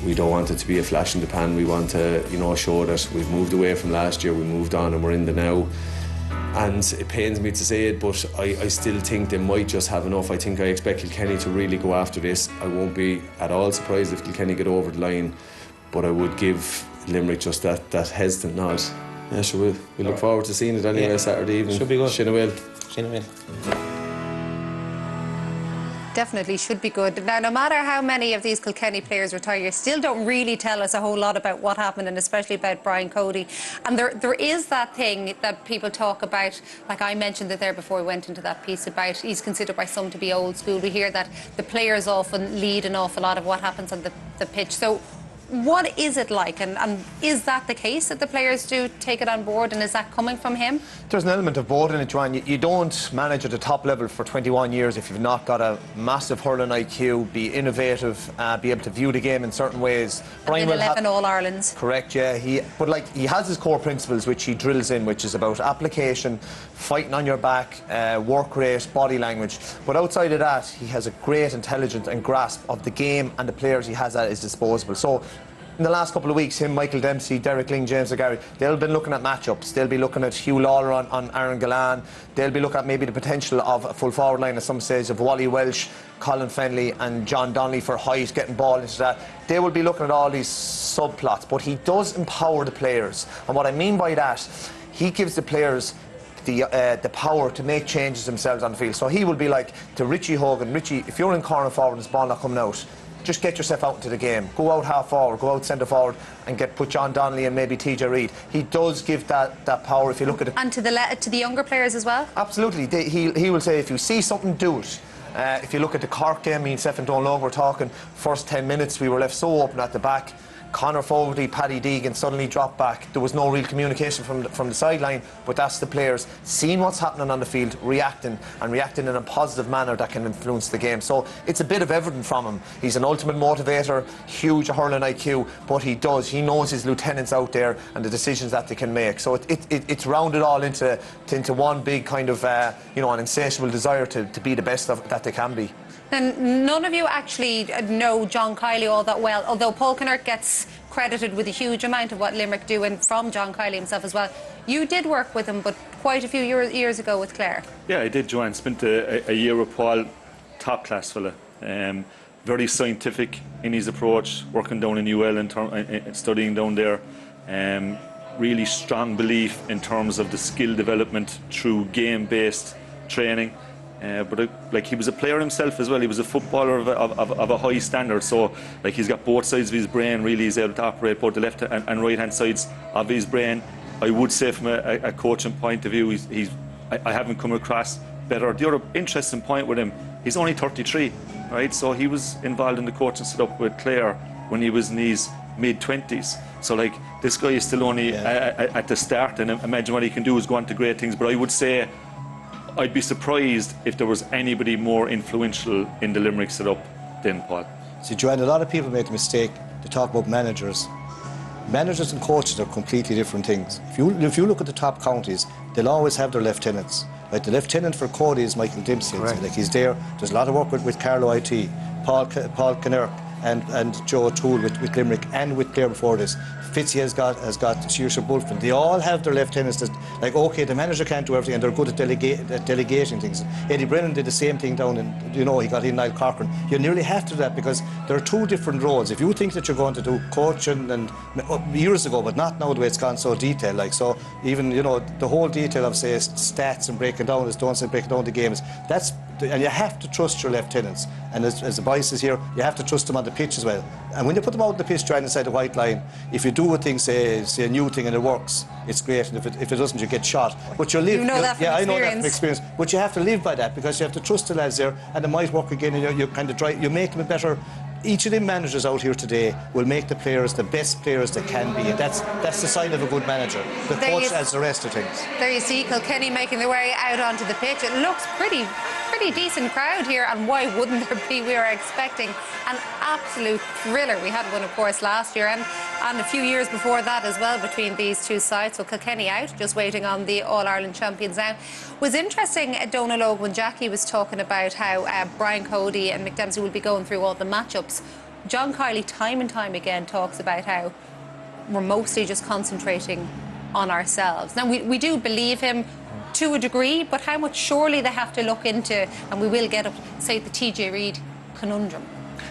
[SPEAKER 5] we don't want it to be a flash in the pan. We want to, show that we've moved away from last year, we moved on and we're in the now. And it pains me to say it, but I still think they might just have enough. I expect Kilkenny to really go after this. I won't be at all surprised if Kilkenny get over the line, but I would give Limerick just that hesitant nod. Yeah, sure, we look forward to seeing it anyway Saturday evening.
[SPEAKER 9] Should be good.
[SPEAKER 5] Shin Will.
[SPEAKER 19] Definitely should be good. Now, no matter how many of these Kilkenny players retire, you still don't really tell us a whole lot about what happened, and especially about Brian Cody. And there is that thing that people talk about, like I mentioned it there before we went into that piece about he's considered by some to be old school. We hear that the players often lead an awful lot of what happens on the pitch. So what is it like, and is that the case, that the players do take it on board, and is that coming from him?
[SPEAKER 3] There's an element of both in it, Joanne. You don't manage at the top level for 21 years if you've not got a massive hurling IQ, be innovative, be able to view the game in certain ways.
[SPEAKER 19] Brian will 11 All-Irelands.
[SPEAKER 3] Correct, yeah. He has his core principles which he drills in, which is about application, fighting on your back, work rate, body language. But outside of that, he has a great intelligence and grasp of the game and the players he has at his disposal. So in the last couple of weeks, him, Michael Dempsey, Derek Ling, James O'Garry, they'll be looking at matchups. They'll be looking at Hugh Lawler on Aaron Gillan. They'll be looking at maybe the potential of a full forward line at some stage of Wally Welsh, Colin Fennelly and John Donnelly for height, getting ball into that. They will be looking at all these subplots, but he does empower the players. And what I mean by that, he gives the players the power to make changes themselves on the field. So he will be like to Richie Hogan, Richie, if you're in corner forward and this ball not coming out, just get yourself out into the game. Go out half forward, go out centre forward and put John Donnelly and maybe TJ Reid. He does give that power if you look at it.
[SPEAKER 19] And to the younger players as well?
[SPEAKER 3] Absolutely. He will say, if you see something, do it. If you look at the Cork game, me and Stephen Donlow were talking, first 10 minutes we were left so open at the back. Conor Fogarty, Paddy Deegan suddenly dropped back. There was no real communication from the sideline, but that's the players seeing what's happening on the field, reacting in a positive manner that can influence the game. So it's a bit of everything from him. He's an ultimate motivator, huge hurling IQ, but he knows his lieutenants out there and the decisions that they can make. So it's rounded all into one big kind of an insatiable desire to be the best that they can be.
[SPEAKER 19] And none of you actually know John Kiely all that well, although Paul Kinnerk gets credited with a huge amount of what Limerick do, and from John Kiely himself as well. You did work with him, but quite a few years ago with Clare.
[SPEAKER 10] Yeah, I did, Joanne. Spent a year with Paul, top class fella. Very scientific in his approach, working down in UL and studying down there. Really strong belief in terms of the skill development through game-based training. But he was a player himself as well. He was a footballer of a high standard. So he's got both sides of his brain. Really, he's able to operate both the left and right hand sides of his brain. I would say from a coaching point of view, I haven't come across better. The other interesting point with him, he's only 33, right? So he was involved in the coaching setup with Clare when he was in his mid-20s. So this guy is still only at the start, and imagine what he can do is go on to great things. But I would say I'd be surprised if there was anybody more influential in the Limerick setup than Paul.
[SPEAKER 11] See, Joanne, a lot of people make the mistake to talk about managers. Managers and coaches are completely different things. If you look at the top counties, they'll always have their lieutenants. Like the lieutenant for Cody is Michael Dempsey. He's there. There's a lot of work with Carlo IT, Paul Kinnerk and Joe O'Toole with Limerick and with Clare before this. Fitzy has got Saoirse Bulfin. They all have their lieutenants that, okay, the manager can't do everything and they're good at delegating things. Eddie Brennan did the same thing down in, he got in Niall Corcoran. You nearly have to do that because there are two different roles. If you think that you're going to do coaching and years ago, but not now the way it's gone so detailed, so even, the whole detail of, say, stats and breaking down, breaking down the games, and you have to trust your lieutenants. And as the boy says here, you have to trust them on the pitch as well. And when you put them out on the pitch trying inside the white line, if you do a thing, say a new thing and it works, it's great. And if it doesn't, you get shot. But you live.
[SPEAKER 19] You know that from experience.
[SPEAKER 11] I know that from experience. But you have to live by that because you have to trust the lads there, and it might work again. And you kind of you make them a better each of the managers out here today will make the players the best players they can be, and that's the sign of a good manager. The coach has the rest of things.
[SPEAKER 19] There you see Kilkenny making their way out onto the pitch. It looks pretty decent crowd here, and why wouldn't there be? We were expecting an absolute thriller. We had one, of course, last year and a few years before that as well between these two sides. So Kilkenny out, just waiting on the All-Ireland champions now. It was interesting, Donal Óg, when Jackie was talking about how Brian Cody and Mick Dempsey will be going through all the matchups. John Kiley time and time again talks about how we're mostly just concentrating on ourselves. Now, we do believe him to a degree, but how much surely they have to look into, and we will get up, say, the TJ Reid conundrum.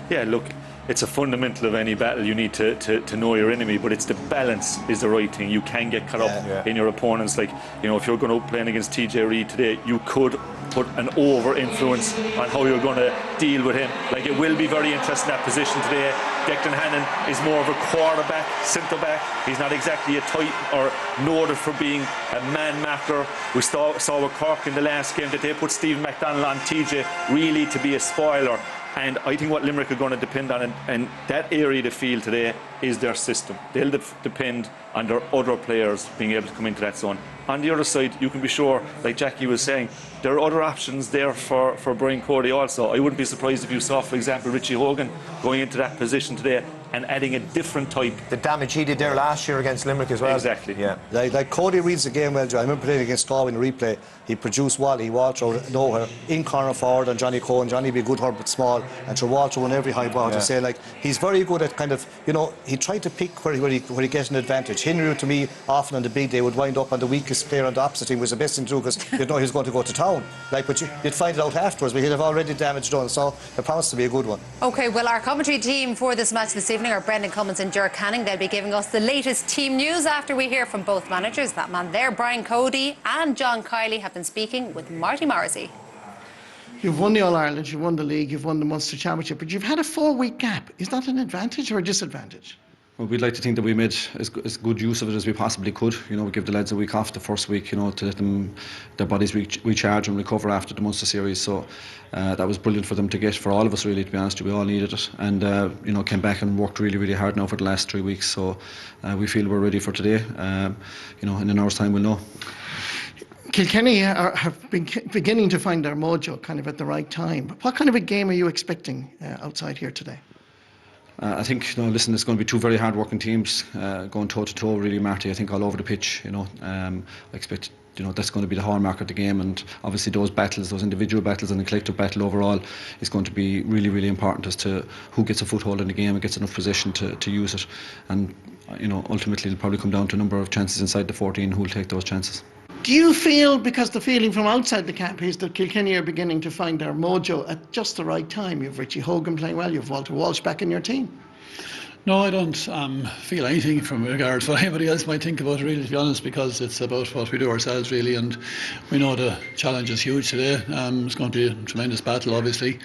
[SPEAKER 10] Yeah, look, it's a fundamental of any battle. You need to know your enemy, but it's the balance is the right thing. You can get caught up in your opponents. Like, you know, if you're going to playing against TJ Reid today, you could put an over influence on how you're going to deal with him. Like, it will be very interesting, that position today. Declan Hannon is more of a quarterback, centre back. He's not exactly a type or noted for being a man marker. We saw with Cork in the last game that they put Stephen McDonald on TJ really to be a spoiler. And I think what Limerick are going to depend on, and that area of the field today, is their system. They'll depend on their other players being able to come into that zone. On the other side, you can be sure, like Jackie was saying, there are other options there for Brian Cody also. I wouldn't be surprised if you saw, for example, Richie Hogan going into that position today and adding a different type.
[SPEAKER 3] The damage he did there last year against Limerick as well.
[SPEAKER 10] Exactly.
[SPEAKER 3] Yeah.
[SPEAKER 11] Like Cody reads the game well, John. I remember playing against Galway in the replay. He produced Wally, Walter out of nowhere, in corner forward on Johnny Cohen. Johnny be a good hurt but small, and so Walter won every high ball. To say, like, he's very good at kind of, you know, he tried to pick where he gets an advantage. Henry, to me, often on the big day would wind up on the weakest player on the opposite team, was the best thing to do, because you'd know he was going to go to town. Like, but you'd find it out afterwards, but he'd have already damage done. So it promised to be a good one.
[SPEAKER 19] OK, well, our commentary team for this match this evening are Brendan Cummins and Ger Canning. They'll be giving us the latest team news after we hear from both managers. That man there, Brian Cody, and John Kiley have been speaking with Marty Morrissey.
[SPEAKER 1] You've won the All-Ireland, you've won the league, you've won the Munster Championship, but you've had a 4-week gap. Is that an advantage or a disadvantage?
[SPEAKER 33] Well, we'd like to think that we made as good use of it as we possibly could. You know, we give the lads a week off the first week, you know, to let them, their bodies recharge and recover after the Munster series. So that was brilliant for them to get, for all of us really, to be honest. We all needed it, and you know, came back and worked really, really hard now for the last 3 weeks. So we feel we're ready for today. You know, in an hour's time we'll know.
[SPEAKER 1] Kilkenny have been beginning to find their mojo kind of at the right time. What kind of a game are you expecting outside here today?
[SPEAKER 33] I think, you know, listen, it's going to be two very hard-working teams going toe-to-toe, really, Marty. I think all over the pitch, you know. I expect, you know, that's going to be the hallmark of the game, and obviously those battles, those individual battles and the collective battle overall is going to be really, really important as to who gets a foothold in the game and gets enough possession to use it. And, you know, ultimately it'll probably come down to a number of chances inside the 14 who will take those chances.
[SPEAKER 1] Do you feel, because the feeling from outside the camp is that Kilkenny are beginning to find their mojo at just the right time? You've Richie Hogan playing well, you've Walter Walsh back in your team.
[SPEAKER 12] No, I don't feel anything from regards to what anybody else might think about it, really, to be honest, because it's about what we do ourselves, really, and we know the challenge is huge today. It's going to be a tremendous battle, obviously.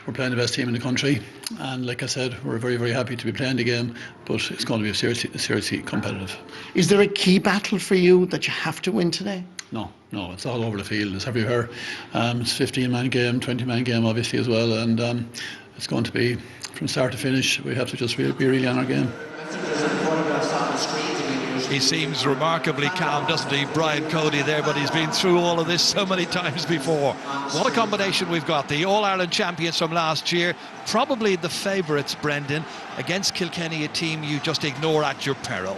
[SPEAKER 12] We're playing the best team in the country, and like I said, we're very, very happy to be playing the game, but it's going to be seriously competitive.
[SPEAKER 1] Is there a key battle for you that you have to win today?
[SPEAKER 12] No, it's all over the field, it's everywhere. It's a 15-man game, 20-man game, obviously, as well, and it's going to be, from start to finish, we have to just be really on our game.
[SPEAKER 13] He seems remarkably calm, doesn't he, Brian Cody there, but he's been through all of this so many times before. What a combination we've got. The All-Ireland champions from last year, probably the favourites, Brendan, against Kilkenny, a team you just ignore at your peril.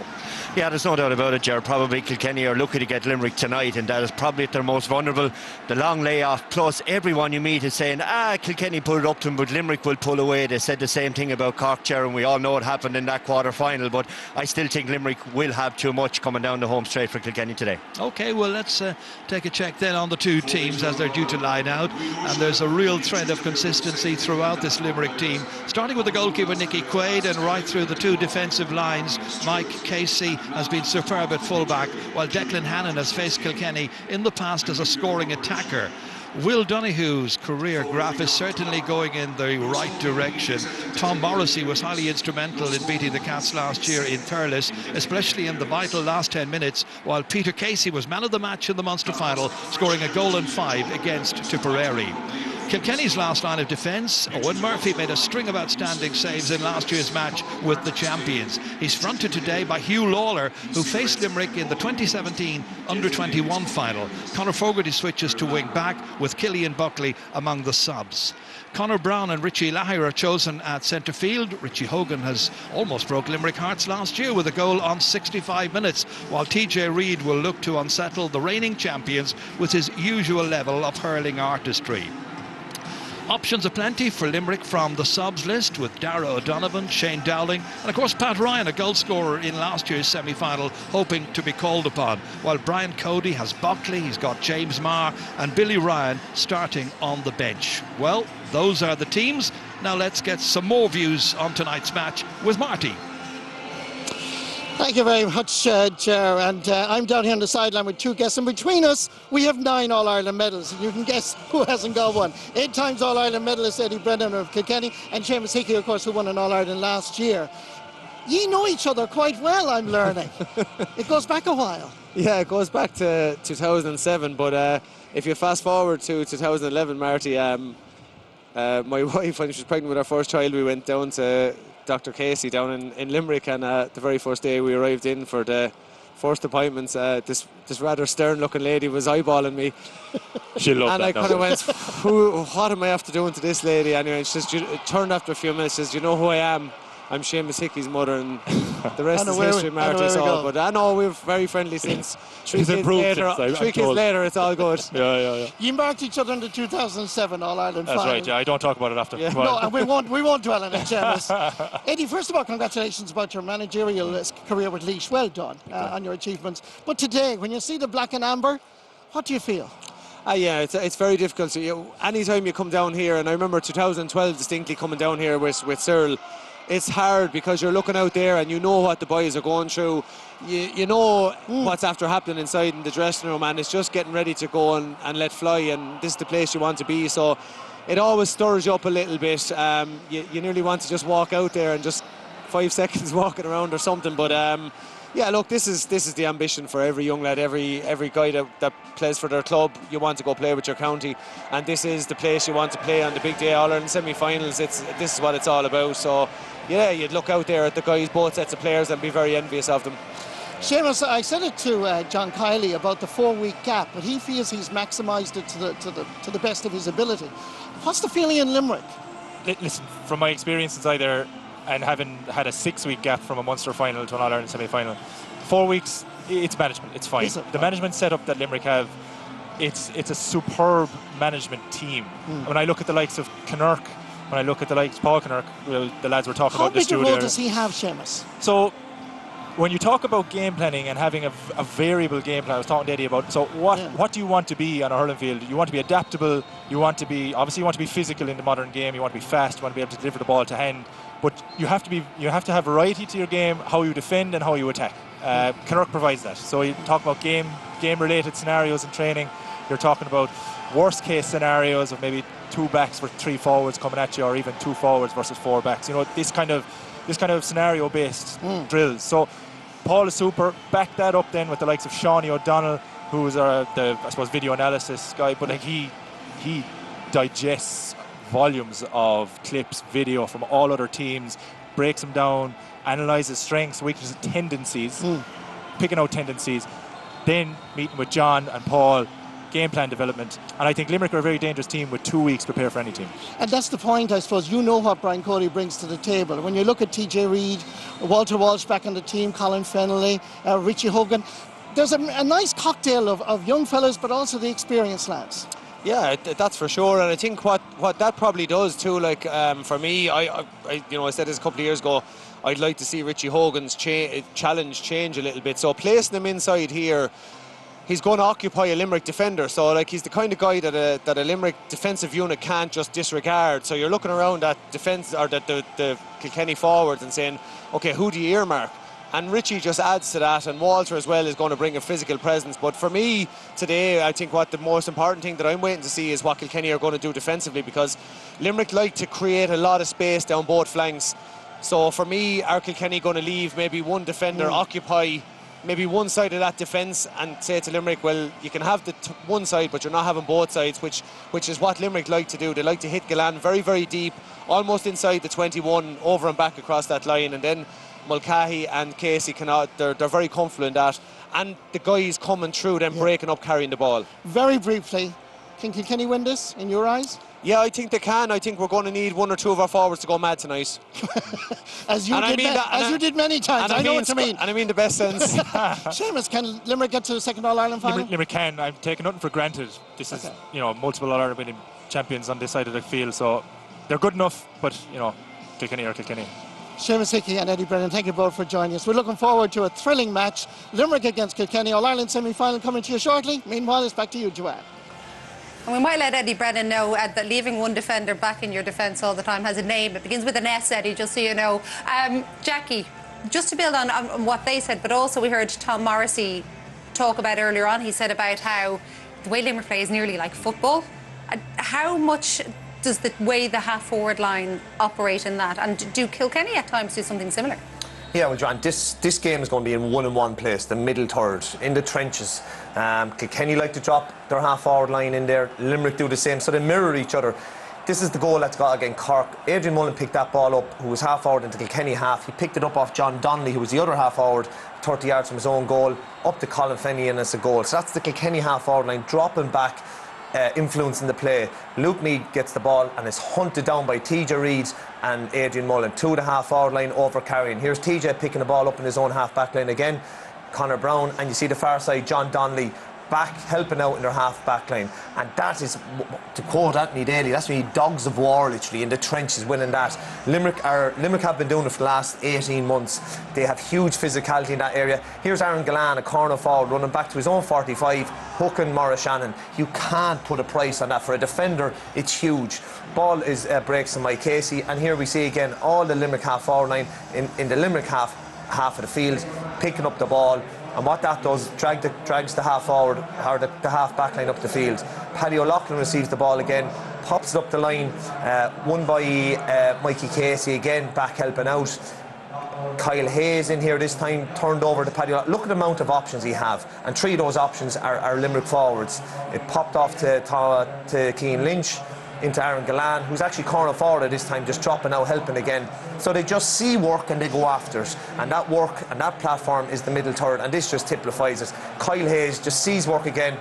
[SPEAKER 14] Yeah, there's no doubt about it, Gerard. Probably Kilkenny are lucky to get Limerick tonight, and that is probably at their most vulnerable. The long layoff, plus everyone you meet is saying, Kilkenny put it up to them, but Limerick will pull away. They said the same thing about Cork, Gerard, and we all know what happened in that quarter-final, but I still think Limerick will have too much coming down the home straight for Kilkenny today.
[SPEAKER 13] OK, well, let's take a check then on the two teams as they're due to line out, and there's a real trend of consistency throughout this Limerick team, starting with the goalkeeper Nicky Quaid and right through the two defensive lines. Mike Casey has been superb at fullback, while Declan Hannon has faced Kilkenny in the past as a scoring attacker. Will Donoghue's career graph is certainly going in the right direction. Tom Morrissey was highly instrumental in beating the Cats last year in Thurles, especially in the vital last 10 minutes, while Peter Casey was man of the match in the Munster final, scoring a goal and 5 against Tipperary. Kilkenny's last line of defence, Owen Murphy made a string of outstanding saves in last year's match with the champions. He's fronted today by Hugh Lawler, who faced Limerick in the 2017 Under-21 final. Conor Fogarty switches to wing back, with Killian Buckley among the subs. Conor Brown and Richie Lahire are chosen at centre field. Richie Hogan has almost broke Limerick hearts last year with a goal on 65 minutes, while TJ Reid will look to unsettle the reigning champions with his usual level of hurling artistry. Options aplenty for Limerick from the subs list, with Dara O'Donovan, Shane Dowling and of course Pat Ryan, a goal scorer in last year's semi-final, hoping to be called upon, while Brian Cody has Buckley, he's got James Marr and Billy Ryan starting on the bench. Well, those are the teams. Now let's get some more views on tonight's match with Marty.
[SPEAKER 1] Thank you very much, Ger. And I'm down here on the sideline with two guests, and between us we have 9 All-Ireland medals, and you can guess who hasn't got one. 8 times All-Ireland medalist Eddie Brennan of Kilkenny, and Seamus Hickey, of course, who won an All-Ireland last year. You know each other quite well, I'm learning. It goes back a while.
[SPEAKER 15] Yeah, it goes back to 2007, but if you fast forward to 2011, Marty, my wife, when she was pregnant with our first child, we went down to Dr. Casey down in Limerick, and the very first day we arrived in for the first appointments, this rather stern looking lady was eyeballing me.
[SPEAKER 16] She loved
[SPEAKER 15] and
[SPEAKER 16] that.
[SPEAKER 15] I kind of went, what am I after doing to this lady anyway? And she says, it turned after a few minutes, says, do you know who I am? I'm Seamus Hickey's mother, and the rest is history, Marty. But I know we're very friendly since. Three kids later, it's all good.
[SPEAKER 16] Yeah.
[SPEAKER 1] You marked each other in the 2007 All-Ireland final.
[SPEAKER 16] That's right, yeah, I don't talk about it after.
[SPEAKER 1] Yeah. No, and we won't dwell on it, Seamus. Eddie, first of all, congratulations about your managerial career with Laois. Well done on your achievements. But today, when you see the black and amber, what do you feel?
[SPEAKER 15] Yeah, it's very difficult. So, anytime you come down here, and I remember 2012 distinctly coming down here with Cyril, it's hard because you're looking out there and you know what the boys are going through. You know what's after happening inside in the dressing room, and it's just getting ready to go and let fly, and this is the place you want to be. So it always stirs you up a little bit. You nearly want to just walk out there and just 5 seconds walking around or something. But yeah, look, this is the ambition for every young lad, every guy that plays for their club. You want to go play with your county, and this is the place you want to play on the big day. All-Ireland semi-finals. This is what it's all about. So yeah, you'd look out there at the guys, both sets of players, and be very envious of them.
[SPEAKER 1] Seamus, I said it to John Kiley about the 4-week gap, but he feels he's maximised it to the best of his ability. What's the feeling in Limerick?
[SPEAKER 16] Listen, from my experience inside there, and having had a 6-week gap from a Munster final to an All-Ireland semi-final, 4 weeks, it's management, it's fine. The management setup that Limerick have, it's a superb management team. When I look at the likes of Kinnerk, when I look at the likes of Paul Kinnerk, the lads were talking about in the studio.
[SPEAKER 1] How big a role does he have, Seamus?
[SPEAKER 16] So, when you talk about game planning and having a variable game plan, I was talking to Eddie about, so what do you want to be on a hurling field? You want to be adaptable, you want to be physical in the modern game, you want to be fast, you want to be able to deliver the ball to hand, but you have to have variety to your game, how you defend and how you attack. Kinnerk provides that. So you talk about game related scenarios in training, you're talking about worst case scenarios of maybe 2 backs for 3 forwards coming at you, or even 2 forwards versus 4 backs. You know, this kind of scenario based drills. So Paul is super. Back that up then with the likes of Shawnee O'Donnell, who's the video analysis guy, but like he digests volumes of clips, video from all other teams, breaks them down, analyses strengths, weaknesses, tendencies, picking out tendencies, then meeting with John and Paul, game plan development. And I think Limerick are a very dangerous team with 2 weeks to prepare for any team.
[SPEAKER 1] And that's the point, I suppose. You know what Brian Cody brings to the table. When you look at TJ Reid, Walter Walsh back on the team, Colin Fennelly, Richie Hogan, there's a nice cocktail of young fellas, but also the experienced lads.
[SPEAKER 15] Yeah, that's for sure. And I think what that probably does too, like for me, I said this a couple of years ago, I'd like to see Richie Hogan's challenge change a little bit. So placing him inside here, he's going to occupy a Limerick defender. So like he's the kind of guy that a Limerick defensive unit can't just disregard. So you're looking around at defence, or the Kilkenny forwards, and saying, okay, who do you earmark? And Richie just adds to that, and Walter as well is going to bring a physical presence. But for me today, I think what the most important thing that I'm waiting to see is what Kilkenny are going to do defensively, because Limerick like to create a lot of space down both flanks. So for me, are Kilkenny going to leave maybe one defender occupy maybe one side of that defence and say to Limerick, well, you can have the one side, but you're not having both sides, which is what Limerick like to do. They like to hit Galan very, very deep, almost inside the 21, over and back across that line, and then Mulcahy and Casey they're very comfortable in that, and the guys coming through, then breaking up, carrying the ball.
[SPEAKER 1] Very briefly, can Kilkenny win this, in your eyes?
[SPEAKER 15] Yeah, I think they can. I think we're going to need one or two of our forwards to go mad tonight.
[SPEAKER 1] As you did many times. I know what you mean.
[SPEAKER 15] And I mean the best sense.
[SPEAKER 1] Seamus, can Limerick get to the second All-Ireland final?
[SPEAKER 16] Limerick can. I'm taking nothing for granted. This is, multiple All-Ireland winning champions on this side of the field, so they're good enough, but, Kilkenny or Kilkenny.
[SPEAKER 1] Seamus Hickey and Eddie Brennan, thank you both for joining us. We're looking forward to a thrilling match. Limerick against Kilkenny, All-Ireland semi-final coming to you shortly. Meanwhile, it's back to you, Joanne.
[SPEAKER 19] And we might let Eddie Brennan know that leaving one defender back in your defence all the time has a name. It begins with an S, Eddie, just so you know. Jackie, just to build on what they said, but also we heard Tom Morrissey talk about earlier on. He said about how the way Limerick play is nearly like football. How much does the way the half-forward line operate in that? And do Kilkenny at times do something similar?
[SPEAKER 3] Yeah, well, John, this game is going to be in one place, the middle third, in the trenches. Kilkenny like to drop their half-forward line in there. Limerick do the same, so they mirror each other. This is the goal that's got against Cork. Adrian Mullen picked that ball up, who was half-forward into Kilkenny half. He picked it up off John Donnelly, who was the other half-forward, 30 yards from his own goal, up to Colin Fenney, and it's a goal. So that's the Kilkenny half-forward line, dropping back, influencing the play. Luke Meade gets the ball and is hunted down by TJ Reid and Adrian Mullen. 2 the half-forward line over carrying. Here's TJ picking the ball up in his own half-back line again. Connor Brown, and you see the far side, John Donnelly, back helping out in their half-back line. And that is, to quote Anthony Daly, that's when dogs of war literally in the trenches winning that. Limerick have been doing it for the last 18 months. They have huge physicality in that area. Here's Aaron Gillan, a corner forward, running back to his own 45, hooking Maurice Shannon. You can't put a price on that. For a defender, it's huge. Ball is breaks on Mike Casey, and here we see again all the Limerick half-forward line in the Limerick half of the field, picking up the ball. And what that does, drags the half-forward, or the half-back line up the field. Paddy O'Loughlin receives the ball again, pops it up the line, won by Mikey Casey, again back helping out. Kyle Hayes in here this time, turned over to Paddy O'Loughlin. Look at the amount of options he have, and 3 of those options are Limerick forwards. It popped off to Cian Lynch, into Aaron Gillan, who's actually corner forward at this time, just dropping out, helping again. So they just see work and they go after it. And that work and that platform is the middle third, and this just typifies it. Kyle Hayes just sees work again,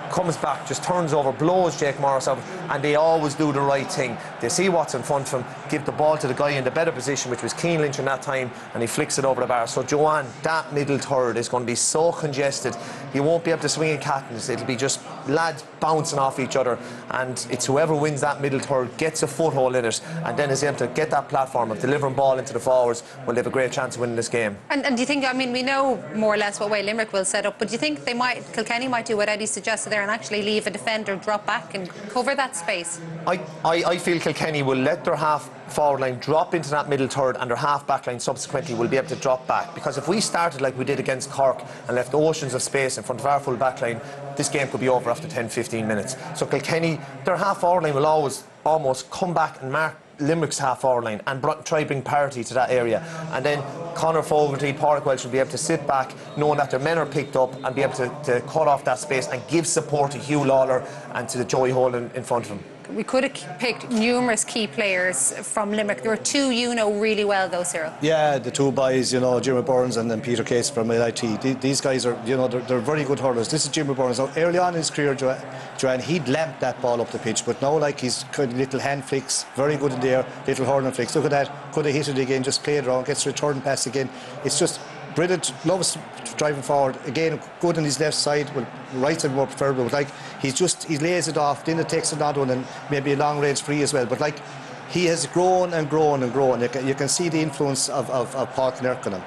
[SPEAKER 3] comes back, just turns over, blows Jake Morris up, and they always do the right thing. They see what's in front of him, give the ball to the guy in the better position, which was Cian Lynch in that time, and he flicks it over the bar. So Joanne, that middle third is going to be so congested, you won't be able to swing at captains. It'll be just lads bouncing off each other, and it's whoever wins that middle third gets a foothold in it, and then is able to get that platform of delivering ball into the forwards. Will they have a great chance of winning this game. And
[SPEAKER 19] do you think, I mean, we know more or less what way Limerick will set up, but do you think Kilkenny might do what Eddie suggested there and actually leave a defender drop back and cover that space?
[SPEAKER 3] I feel Kilkenny will let their half-forward line drop into that middle third, and their half-back line subsequently will be able to drop back. Because if we started like we did against Cork and left oceans of space in front of our full back line, this game could be over after 10-15 minutes. So Kilkenny, their half-forward line will always almost come back and mark Limerick's half-forward line and try bring parity to that area. And then Conor Fogarty, Pádraig Welch will be able to sit back knowing that their men are picked up and be able to cut off that space and give support to Hugh Lawler and to Joey Hole in front of him.
[SPEAKER 19] We could have picked numerous key players from Limerick. There were 2 you know really well though, Cyril. Yeah, the 2 boys, Jimmy Burns and then Peter Case from LIT. These guys are, they're very good hurlers. This is Jimmy Burns. Now, early on in his career, Joanne, he'd lamped that ball up the pitch, but now he's kind of little hand flicks, very good in the air, little hurling flicks. Look at that, could have hit it again, just played around, gets return pass again. It's just brilliant, loves driving forward. Again, good on his left side, well, right side more preferable, but he lays it off, then it takes another one and maybe a long range free as well. But he has grown and grown and grown. You can see the influence of Paul Kinnerk on him.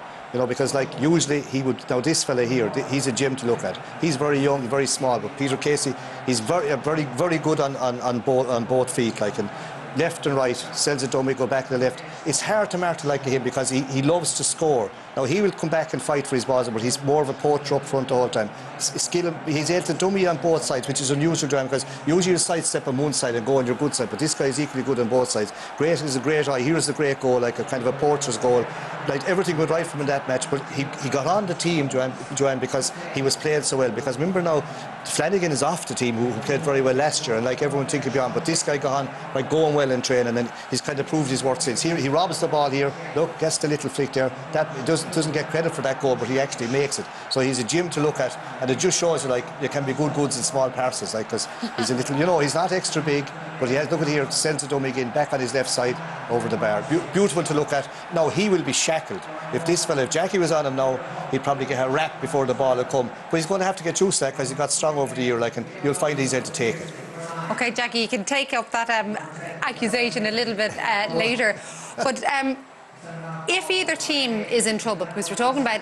[SPEAKER 19] Because usually he would, now this fella here, he's a gem to look at. He's very young, very small, but Peter Casey, he's very good on both feet, and
[SPEAKER 11] left and right, sells it down, we go back to the left. It's hard to mark like him because he loves to score. Now he will come back and fight for his balls, but he's more of a poacher up front the whole time. He's able to dummy on both sides, which is unusual to him because usually you sidestep on one side and go on your good side, but this guy is equally good on both sides. Great is a great eye. Here's the great goal, like a kind of a poacher's goal. Like everything went right from in that match, but he got on the team, Joanne, because he was playing so well. Because remember now, Flanagan is off the team, who played very well last year, and like everyone think he'd be on, but this guy got on by going well in training, and he's kind of proved his worth since. Here he robs the ball here. Look, gets the little flick there. That doesn't get credit for that goal, but he actually makes it. So he's a gem to look at, and it just shows you like you can be good goods in small parcels, like because he's a little, he's not extra big, but he has. Look at here, sends it home again, back on his left side over the bar. Beautiful to look at. Now he will be shackled. If Jackie was on him now, he'd probably get a rap before the ball would come. But he's going to have to get used to that because he got strong over the year, like, and you'll find he's able to take it.
[SPEAKER 19] Okay, Jackie, you can take up that accusation a little bit later. But if either team is in trouble, because we're talking about,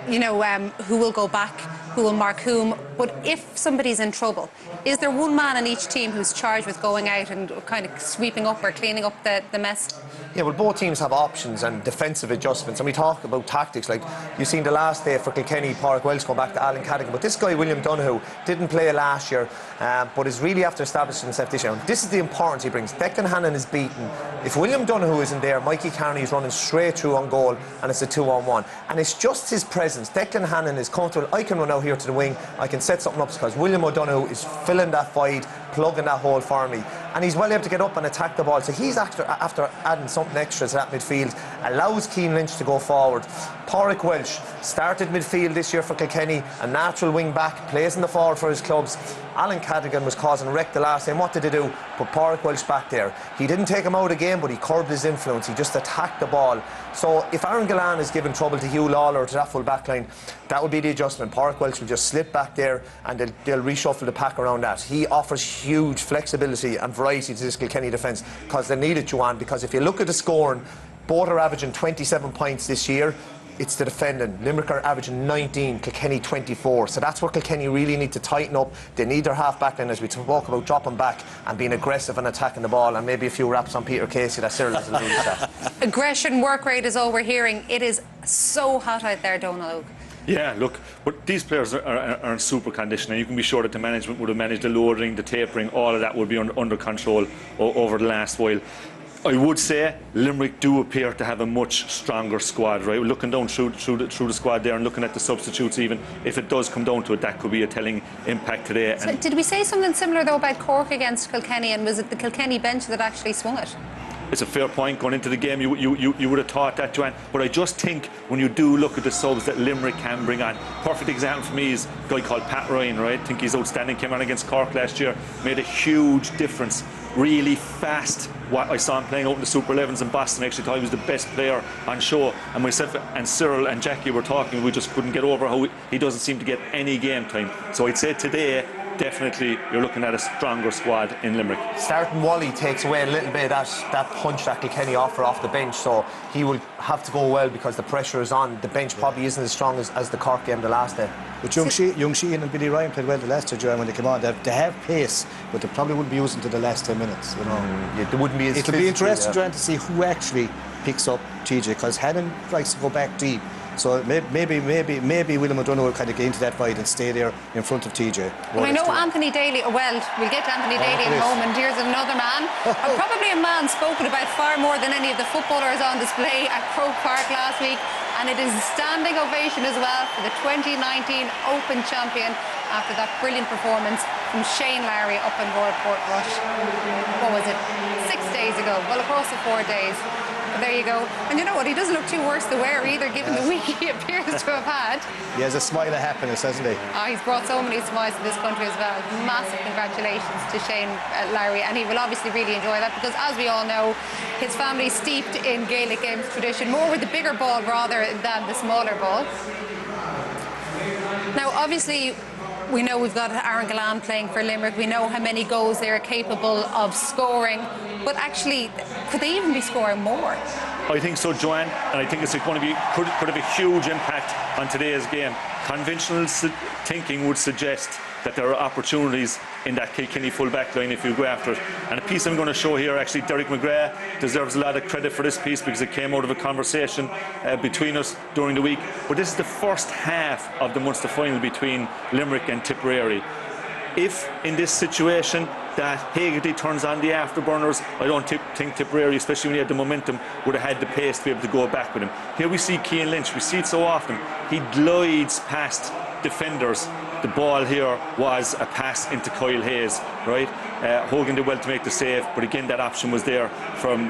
[SPEAKER 19] who will go back, who will mark whom, but if somebody's in trouble, is there one man in each team who's charged with going out and kind of sweeping up or cleaning up the mess?
[SPEAKER 3] Yeah, well, both teams have options and defensive adjustments, and we talk about tactics. Like you've seen the last day for Kilkenny, Pádraig Welch going back to Alan Cadigan, but this guy William Donoghue didn't play last year, but is really after establishing himself this year. And this is the importance he brings. Declan Hannon is beaten. If William Donoghue isn't there, Mikey Carney is running straight through on goal, and it's a 2-on-1. And it's just his presence. Declan Hannon is comfortable. I can run out here to the wing. I can set something up because William O'Donoghue is filling that void, plugging that hole for me, and he's well able to get up and attack the ball. So he's after adding something extra to that midfield, allows Cian Lynch to go forward. Pádraig Welch started midfield this year for Kilkenny, a natural wing back, plays in the forward for his clubs. Alan Cadigan was causing a wreck the last time. What did he do? Put Pádraig Welch back there. He didn't take him out again, but he curbed his influence. He just attacked the ball. So if Aaron Gillan is giving trouble to Hugh Lawler or to that full back line, that would be the adjustment. Pádraig Welch will just slip back there and they'll reshuffle the pack around that. He offers huge flexibility and variety to this Kilkenny defence because they need it, Joanne, because if you look at the scoring, both are averaging 27 points this year. It's the defending. Limerick are averaging 19, Kilkenny 24. So that's where Kilkenny really need to tighten up. They need their half-back line, as we talk about, dropping back and being aggressive and attacking the ball, and maybe a few raps on Peter Casey that Cyril has alluded to that.
[SPEAKER 19] Aggression, work rate is all we're hearing. It is so hot out there, Donald.
[SPEAKER 10] Yeah, look, but these players are in super condition, and you can be sure that the management would have managed the lowering, the tapering, all of that would be under control over the last while. I would say Limerick do appear to have a much stronger squad, right? Looking down through the squad there and looking at the substitutes, even if it does come down to it, that could be a telling impact today.
[SPEAKER 19] So did we say something similar though about Cork against Kilkenny, and was it the Kilkenny bench that actually swung it?
[SPEAKER 10] It's a fair point going into the game. You would have thought that, Joanne. But I just think when you do look at the subs that Limerick can bring on, perfect example for me is a guy called Pat Ryan, right? I think he's outstanding. Came on against Cork last year, made a huge difference. Really fast. What I saw him playing out in the Super 11s in Boston, actually thought he was the best player on show. And myself and Cyril and Jackie were talking. We just couldn't get over how he doesn't seem to get any game time. So I'd say today, definitely you're looking at a stronger squad in Limerick.
[SPEAKER 3] Starting Wally takes away a little bit of that punch that Kilkenny offer off the bench, so he will have to go well because the pressure is on. The bench probably isn't as strong as the Cork game the last day.
[SPEAKER 11] But Young Sheehan and Billy Ryan played well the last year, when they came on. They have pace, but they probably wouldn't be using to the last 10 minutes.
[SPEAKER 3] Yeah, they wouldn't be as
[SPEAKER 11] It'll be interesting trying to see who actually picks up TJ, because Hannon likes to go back deep. So maybe William O'Donoghue will kind of get into that void and stay there in front of TJ.
[SPEAKER 19] Well, I know Anthony Daly, well, we'll get to Anthony Daly in a moment. Here's another man, probably a man spoken about far more than any of the footballers on display at Croke Park last week, and it is a standing ovation as well for the 2019 Open champion after that brilliant performance from Shane Lowry up in Royal Portrush. What was it? 6 days ago. Well, across the 4 days. But there you go. And you know what? He doesn't look too worse to wear either, given the week he appears to have had.
[SPEAKER 11] He has a smile of happiness, hasn't he?
[SPEAKER 19] He's brought so many smiles to this country as well. Massive congratulations to Shane Lowry, and he will obviously really enjoy that because, as we all know, his family's steeped in Gaelic games tradition, more with the bigger ball rather than the smaller ball. Now, obviously, we know we've got Aaron Gillan playing for Limerick. We know how many goals they're capable of scoring. but actually, could they even be scoring more?
[SPEAKER 10] I think so, Joanne, and I think it's going to be could have a huge impact on today's game. Conventional thinking would suggest that there are opportunities in that Kilkenny full back line if you go after it. And a piece I'm going to show here, actually, Derek McGrath deserves a lot of credit for this piece because it came out of a conversation between us during the week. But this is the first half of the Munster final between Limerick and Tipperary. If in this situation that Haggerty turns on the afterburners, I don't think Tipperary, especially when he had the momentum, would have had the pace to be able to go back with him. Here we see Cian Lynch, we see it so often, he glides past defenders. The ball here was a pass into Kyle Hayes, right? Hogan did well to make the save, but again that option was there from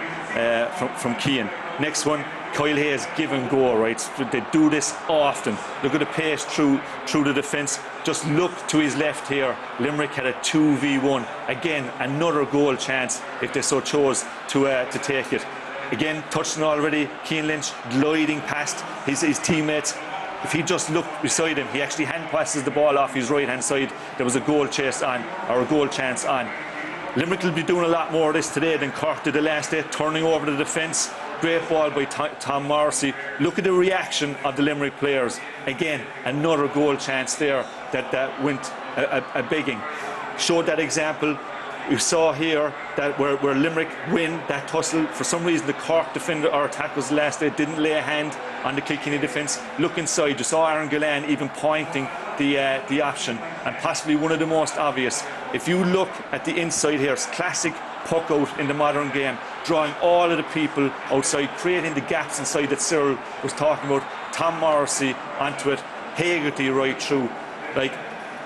[SPEAKER 10] Cian. Next one, Kyle Hayes, give and go, right? They do this often. They're going to pace through the defence. Just look to his left here. Limerick had a 2v1. Again, another goal chance if they so chose to take it. Again, touched on already. Cian Lynch gliding past his teammates. If he just looked beside him, he actually hand passes the ball off his right hand side. There was a goal chase on, or a goal chance on. Limerick will be doing a lot more of this today than Cork did the last day, turning over the defence. Great ball by Tom Morrissey. Look at the reaction of the Limerick players. Again, another goal chance there that went a begging. Showed that example. We saw here that where Limerick win that tussle, for some reason the Cork defender or attackers last day didn't lay a hand on the Kilkenny defence. Look inside, you saw Aaron Gillan even pointing the option, and possibly one of the most obvious. If you look at the inside here, it's classic puck out in the modern game, drawing all of the people outside, creating the gaps inside that Cyril was talking about. Tom Morrissey onto it, Haggerty right through. Like,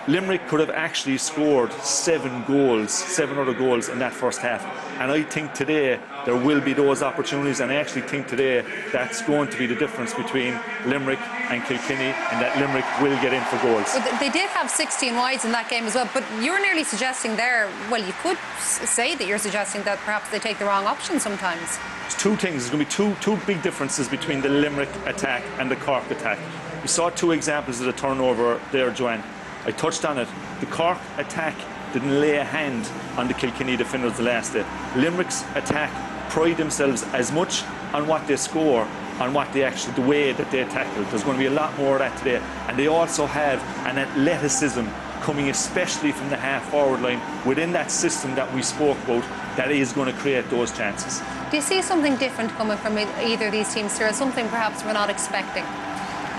[SPEAKER 10] Limerick could have actually scored 7 other goals in that first half. And I think today there will be those opportunities, and I actually think today that's going to be the difference between Limerick and Kilkenny, and that Limerick will get in for goals.
[SPEAKER 19] Well, they did have 16 wides in that game as well, but you're nearly suggesting there, well, you could say that you're suggesting that perhaps they take the wrong option sometimes.
[SPEAKER 10] There's two things. There's going to be two big differences between the Limerick attack and the Cork attack. We saw 2 examples of the turnover there, Joanne. I touched on it. The Cork attack didn't lay a hand on the Kilkenny defenders the last day. Limerick's attack pride themselves as much on what they score, on what they actually, the way that they tackle. There's going to be a lot more of that today. And they also have an athleticism coming especially from the half-forward line within that system that we spoke about that is going to create those chances.
[SPEAKER 19] Do you see something different coming from either of these teams, or something perhaps we're not expecting?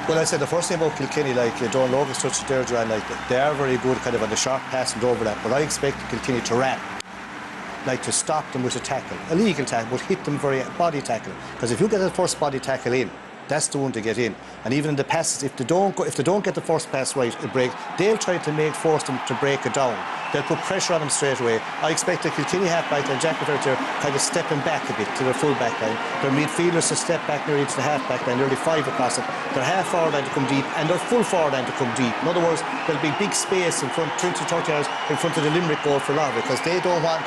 [SPEAKER 11] Well, I said the first thing about Kilkenny, like John Logan's touched it there, Joanne, like they are very good kind of on the sharp pass and overlap, but I expect Kilkenny to ram, like to stop them with a tackle, a legal tackle, but hit them very body tackle. Because if you get the first body tackle in, that's the one to get in. And even in the passes, if they don't get the first pass right, it breaks. They'll try to force them to break it down. They'll put pressure on them straight away. I expect the Kilkenny half-back and Jack McGrath kind of stepping back a bit to their full-back line. Their midfielders to step back nearly to the half-back line, nearly 5 across it. Their half-forward line to come deep and their full-forward line to come deep. In other words, there'll be big space in front, 20-30 yards in front of the Limerick goal for long, because they don't want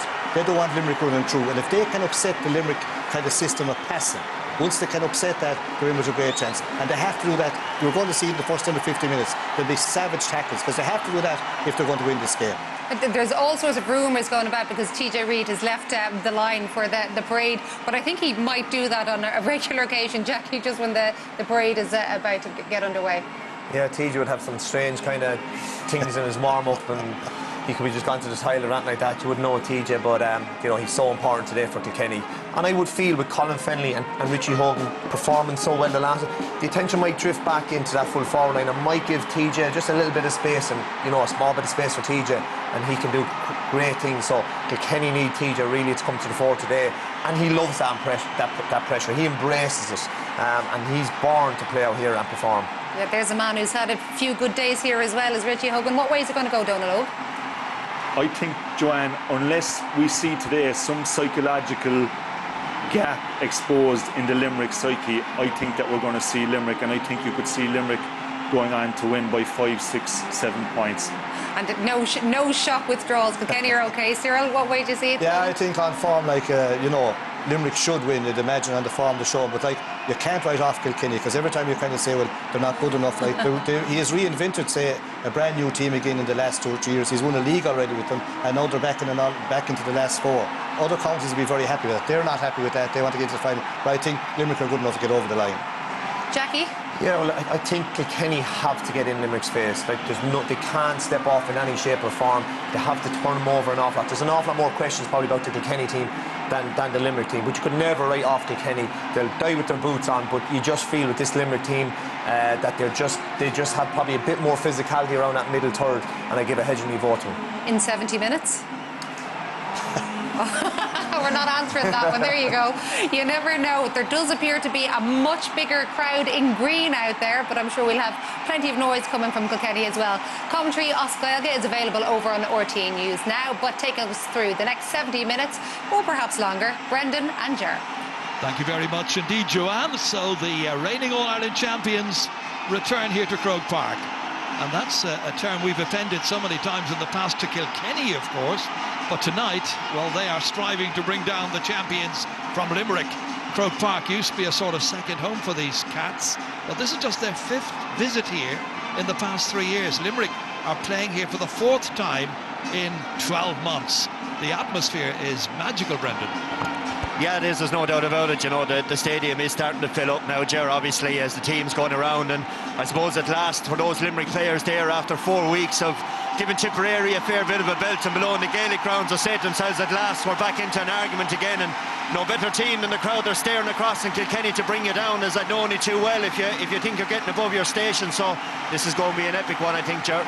[SPEAKER 11] Limerick running through. And if they can upset the Limerick kind of system of passing, once they can upset that, they're in with a great chance. And they have to do that. You're going to see in the first 10 to 15 minutes, there'll be savage tackles, because they have to do that if they're going to win this game.
[SPEAKER 19] There's all sorts of rumours going about because TJ Reid has left the line for the parade, but I think he might do that on a regular occasion, Jackie, just when the parade is about to get underway.
[SPEAKER 3] Yeah, TJ would have some strange kind of things in his warm-up, and he could be just gone to the toilet or anything like that. You wouldn't know TJ, but you know, he's so important today for Kilkenny. And I would feel with Colin Fennelly and Richie Hogan performing so well the last, the attention might drift back into that full forward line and might give TJ just a little bit of space, and you know, a small bit of space for TJ, and he can do great things. So Kilkenny need TJ really to come to the fore today, and he loves that pressure. He embraces it, and he's born to play out here and perform.
[SPEAKER 19] Yeah, there's a man who's had a few good days here as well as Richie Hogan. What way is it going to go, Donald?
[SPEAKER 10] I think, Joanne, unless we see today some psychological gap exposed in the Limerick psyche, I think that we're going to see Limerick, and I think you could see Limerick going on to win by 5, 6, 7 points.
[SPEAKER 19] And no shock withdrawals. Kilkenny are okay. Cyril, what way do you see it?
[SPEAKER 11] Yeah, I think on form, like, you know, Limerick should win, I'd imagine, on the form of the show, but like, you can't write off Kilkenny, because every time you kind of say, well, they're not good enough, like he has reinvented, say, a brand new team again in the last 2 or 3 years. He's won a league already with them, and now they're back into the last 4. other counties will be very happy with that. They're not happy with that. They want to get to the final. But I think Limerick are good enough to get over the line.
[SPEAKER 19] Jackie?
[SPEAKER 3] Yeah, well, I think Kilkenny have to get in Limerick's face. Like, they can't step off in any shape or form. They have to turn them over an awful lot. There's an awful lot more questions probably about the Kilkenny team than the Limerick team, but you could never write off Kilkenny. They'll die with their boots on, but you just feel with this Limerick team that they just have probably a bit more physicality around that middle third, and I give a hedging me vote to them.
[SPEAKER 19] In 70 minutes? We're not answering that one. There you go. You never know. There does appear to be a much bigger crowd in green out there, but I'm sure we'll have plenty of noise coming from Kilkenny as well. Commentary Oscailga is available over on RTÉ News now, but taking us through the next 70 minutes, or perhaps longer, Brendan and Ger.
[SPEAKER 13] Thank you very much indeed, Joanne. So the reigning All-Ireland champions return here to Croke Park. And that's a term we've appended so many times in the past to Kilkenny, of course. But tonight, well, they are striving to bring down the champions from Limerick. Croke Park used to be a sort of second home for these cats. But this is just their 5th visit here in the past 3 years. Limerick are playing here for the 4th time in 12 months. The atmosphere is magical, Brendan.
[SPEAKER 14] Yeah, it is, there's no doubt about it. You know, the stadium is starting to fill up now, Ger, obviously, as the team's going around. And I suppose at last, for those Limerick players there, after 4 weeks of giving Tipperary a fair bit of a belt and below in the Gaelic grounds, have said to themselves, at last, we're back into an argument again. And no better team than the crowd they're staring across in Kilkenny to bring you down, as I know only too well, if you think you're getting above your station. So this is going to be an epic one, I think, Ger.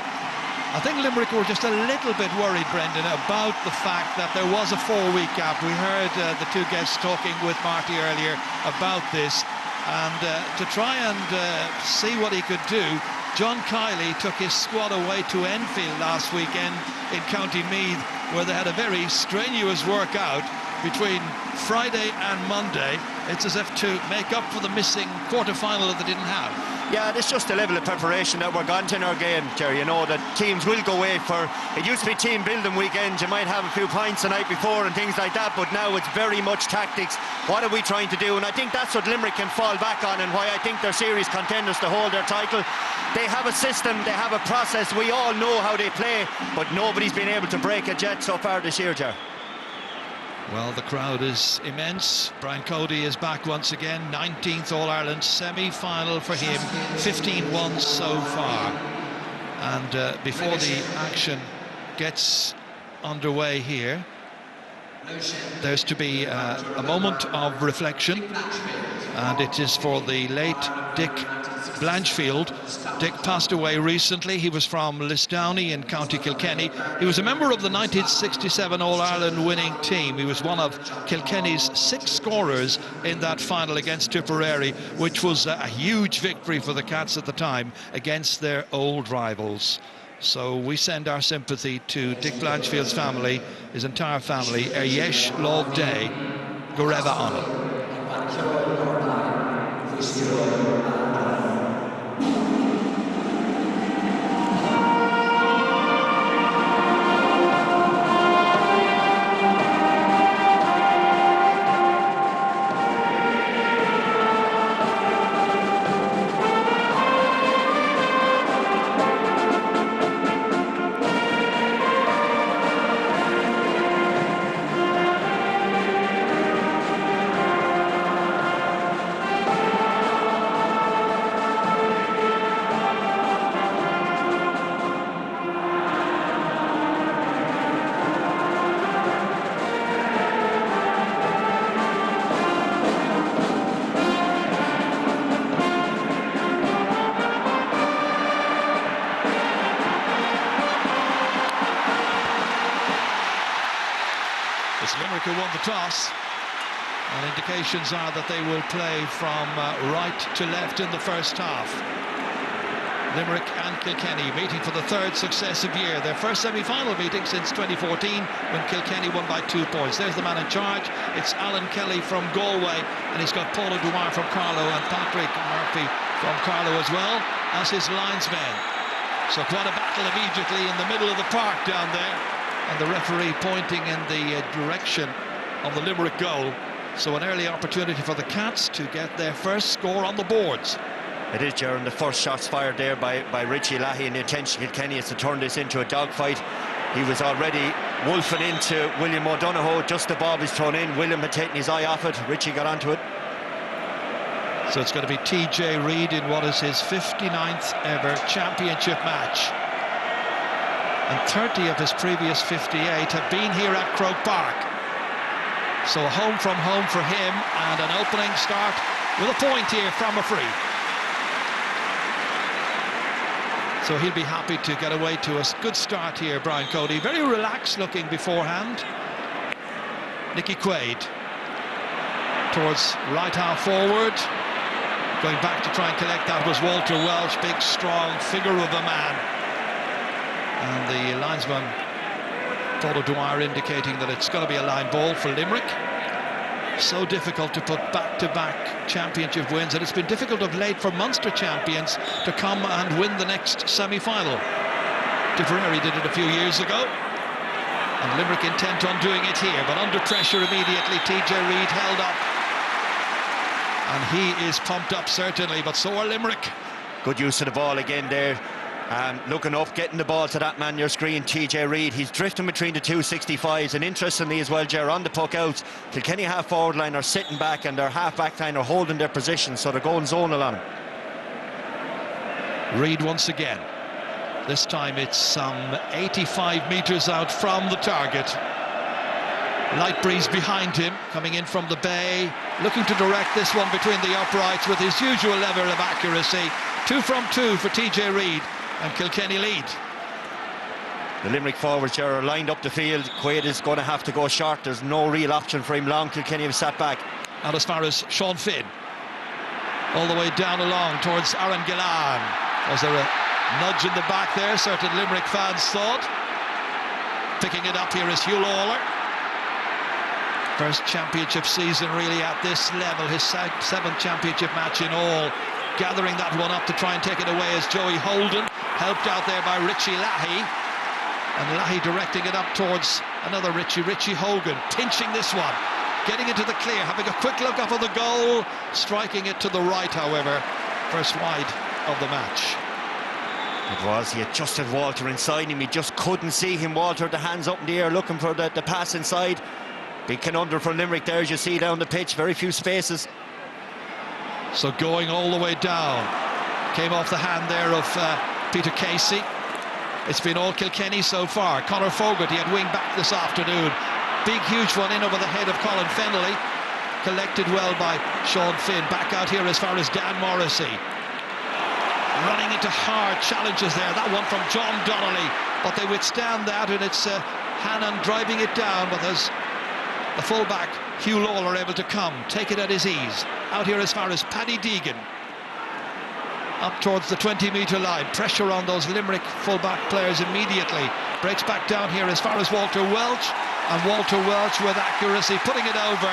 [SPEAKER 13] I think Limerick were just a little bit worried, Brendan, about the fact that there was a 4-week gap. We heard the two guests talking with Marty earlier about this, and to try and see what he could do, John Kiley took his squad away to Enfield last weekend in County Meath, where they had a very strenuous workout between Friday and Monday. It's as if to make up for the missing quarter-final that they didn't have.
[SPEAKER 14] Yeah, it's just the level of preparation that we're gone to in our game, Jerry. You know that teams will go away for, it used to be team building weekends, you might have a few pints the night before and things like that, but now it's very much tactics. What are we trying to do? And I think that's what Limerick can fall back on, and why I think they're serious contenders to hold their title. They have a system, they have a process, we all know how they play, but nobody's been able to break it yet so far this year, Jerry.
[SPEAKER 13] Well, the crowd is immense. Brian Cody is back once again. 19th All-Ireland semi-final for him. 15-1 so far. And before the action gets underway here, there's to be a moment of reflection. And it is for the late Dick Blanchfield. Dick passed away recently. He was from Lisdowney in County Kilkenny. He was a member of the 1967 All-Ireland winning team. He was one of Kilkenny's 6 scorers in that final against Tipperary, which was a huge victory for the Cats at the time against their old rivals. So we send our sympathy to Dick Blanchfield's family, his entire family. Yesh Lov Day, Goreva Anna. Limerick who won the toss, and indications are that they will play from right to left in the first half. Limerick and Kilkenny meeting for the 3rd successive year, their first semi-final meeting since 2014 when Kilkenny won by 2 points. There's the man in charge, it's Alan Kelly from Galway, and he's got Paul O'Dwyer from Carlow and Patrick Murphy from Carlow as well as his linesmen. So quite a battle immediately in the middle of the park down there, and the referee pointing in the direction of the Limerick goal. So an early opportunity for the Cats to get their first score on the boards.
[SPEAKER 14] It is, Jaron. The first shots fired there by Richie Lahey, and the intention of Kilkenny is to turn this into a dogfight. He was already wolfing into William O'Donoghue. Just the ball is thrown in. William had taken his eye off it. Richie got onto it.
[SPEAKER 13] So it's going to be TJ Reid in what is his 59th ever championship match. And 30 of his previous 58 have been here at Croke Park. So a home from home for him, and an opening start with a point here from a free. So he'll be happy to get away to a good start here, Brian Cody. Very relaxed looking beforehand. Nicky Quaid towards right half forward. Going back to try and collect that was Walter Welsh, big strong figure of a man. And the linesman, Paul O'Dwyer, indicating that it's going to be a line ball for Limerick. So difficult to put back-to-back championship wins, and it's been difficult of late for Munster champions to come and win the next semi-final. Tipperary did it a few years ago, and Limerick intent on doing it here, but under pressure immediately. TJ Reid held up, and he is pumped up certainly, but so are Limerick.
[SPEAKER 14] Good use of the ball again there. Looking up, getting the ball to that man on your screen, TJ Reid. He's drifting between the 265s, and interestingly as well, Ger, on the puck out, Kilkenny half forward line are sitting back, and their half back line are holding their position, so they're going zonal on him.
[SPEAKER 13] Reid once again. This time it's some 85 metres out from the target. Light breeze behind him, coming in from the bay, looking to direct this one between the uprights with his usual level of accuracy. 2 from 2 for TJ Reid, and Kilkenny lead.
[SPEAKER 14] The Limerick forwards here are lined up the field. Quaid is going to have to go short. There's no real option for him long. Kilkenny have sat back.
[SPEAKER 13] And as far as Sean Finn, all the way down along towards Aaron Gillan. Was there a nudge in the back there? Certain Limerick fans thought. Picking it up here is Hugh Lawler. First championship season really at this level. His 7th championship match in all. Gathering that one up to try and take it away is Joey Holden, helped out there by Richie Lahey, and Lahey directing it up towards another Richie Hogan, pinching this one, getting into the clear, having a quick look up at the goal, striking it to the right, however, first wide of the match.
[SPEAKER 14] It was, he adjusted Walter inside him, he just couldn't see him. Walter, the hands up in the air, looking for the pass inside. Big conundrum for Limerick there, as you see down the pitch, very few spaces.
[SPEAKER 13] So going all the way down, came off the hand there of Peter Casey. It's been all Kilkenny so far. Conor Fogarty had wing back this afternoon. Big, huge one in over the head of Colin Fennelly. Collected well by Sean Finn. Back out here as far as Dan Morrissey. Running into hard challenges there. That one from John Donnelly. But they withstand that, and it's Hannon driving it down. But there's the fullback, Hugh Lawler, able to come, take it at his ease. Out here as far as Paddy Deegan. Up towards the 20-metre line. Pressure on those Limerick fullback players immediately. Breaks back down here as far as Walter Welch. And Walter Welch with accuracy, putting it over.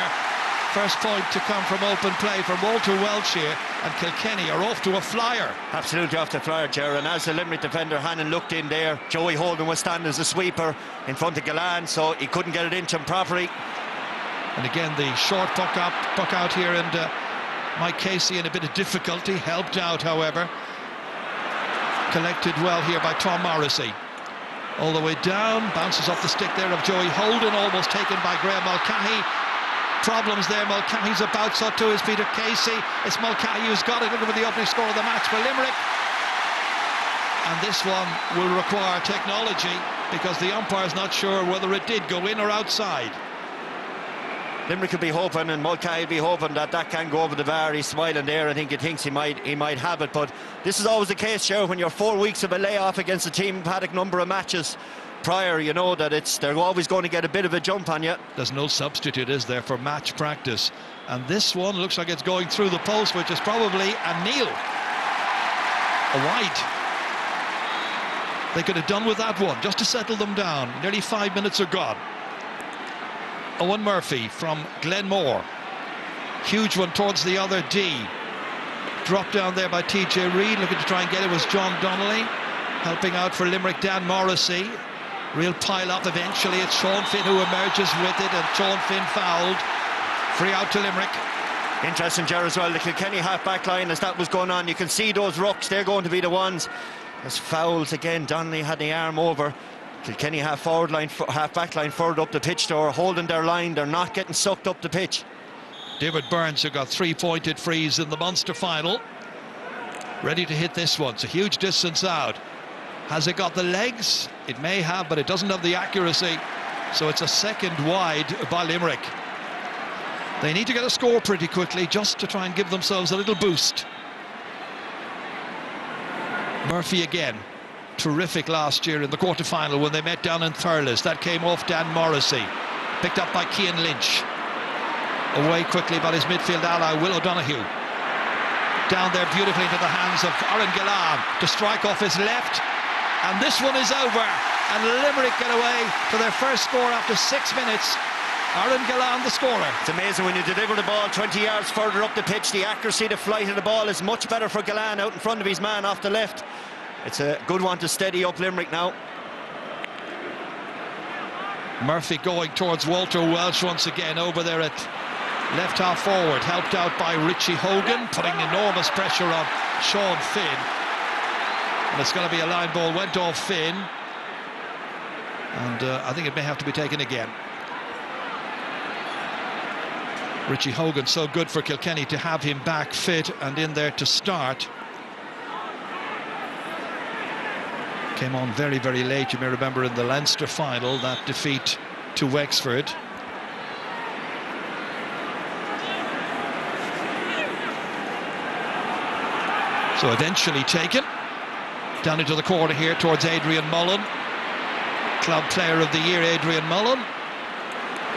[SPEAKER 13] First point to come from open play from Walter Welch here. And Kilkenny are off to a flyer.
[SPEAKER 14] Absolutely off to a flyer, Ger. And as the Limerick defender, Hannon looked in there. Joey Holden was standing as a sweeper in front of Gillan, so he couldn't get it into him properly.
[SPEAKER 13] And again, the short puck out here, and Mike Casey in a bit of difficulty, helped out, however. Collected well here by Tom Morrissey. All the way down, bounces off the stick there of Joey Holden, almost taken by Graham Mulcahy. Problems there, Mulcahy's about, so too is Peter Casey. It's Mulcahy who's got it, looking for the opening score of the match for Limerick. And this one will require technology, because the umpire's not sure whether it did go in or outside.
[SPEAKER 14] Limerick could be hoping, and Mulcahy will be hoping that can go over the bar. He's smiling there. I think he thinks he might have it, but this is always the case, Joe, when you're 4 weeks of a layoff against a team who've had a number of matches prior. You know that they're always going to get a bit of a jump on you.
[SPEAKER 13] There's no substitute, is there, for match practice? And this one looks like it's going through the post, which is probably a kneel. A wide. They could have done with that one just to settle them down. Nearly 5 minutes are gone. Owen Murphy from Glenmore. Huge one towards the other D. Dropped down there by TJ Reid, looking to try and get it was John Donnelly. Helping out for Limerick, Dan Morrissey. Real pile-up eventually. It's Sean Finn who emerges with it, and Sean Finn fouled. Free out to Limerick.
[SPEAKER 14] Interesting, Ger, as well. The Kilkenny half-back line, as that was going on, you can see those rucks. They're going to be the ones. There's fouls again. Donnelly had the arm over Kilkenny half back line further up the pitch, they're holding their line, they're not getting sucked up the pitch.
[SPEAKER 13] David Burns, who got 3-pointed frees in the Munster final, ready to hit this one. It's a huge distance out. Has it got the legs? It may have, but it doesn't have the accuracy. So it's a second wide by Limerick. They need to get a score pretty quickly just to try and give themselves a little boost. Murphy again. Terrific last year in the quarter-final when they met down in Thurles. That came off Dan Morrissey. Picked up by Cian Lynch. Away quickly by his midfield ally, Will O'Donoghue. Down there beautifully into the hands of Aaron Gillan to strike off his left. And this one is over. And Limerick get away to their first score after 6 minutes. Aaron Gillan, the scorer.
[SPEAKER 14] It's amazing when you deliver the ball 20 yards further up the pitch. The accuracy, the flight of the ball is much better for Gillan out in front of his man off the left. It's a good one to steady up Limerick now.
[SPEAKER 13] Murphy going towards Walter Welsh once again over there at left half forward, helped out by Richie Hogan, putting enormous pressure on Sean Finn. And it's going to be a line ball, went off Finn. And I think it may have to be taken again. Richie Hogan, so good for Kilkenny to have him back fit and in there to start. Came on very, very late, you may remember, in the Leinster final, that defeat to Wexford. So eventually taken. Down into the corner here towards Adrian Mullen. Club Player of the Year, Adrian Mullen.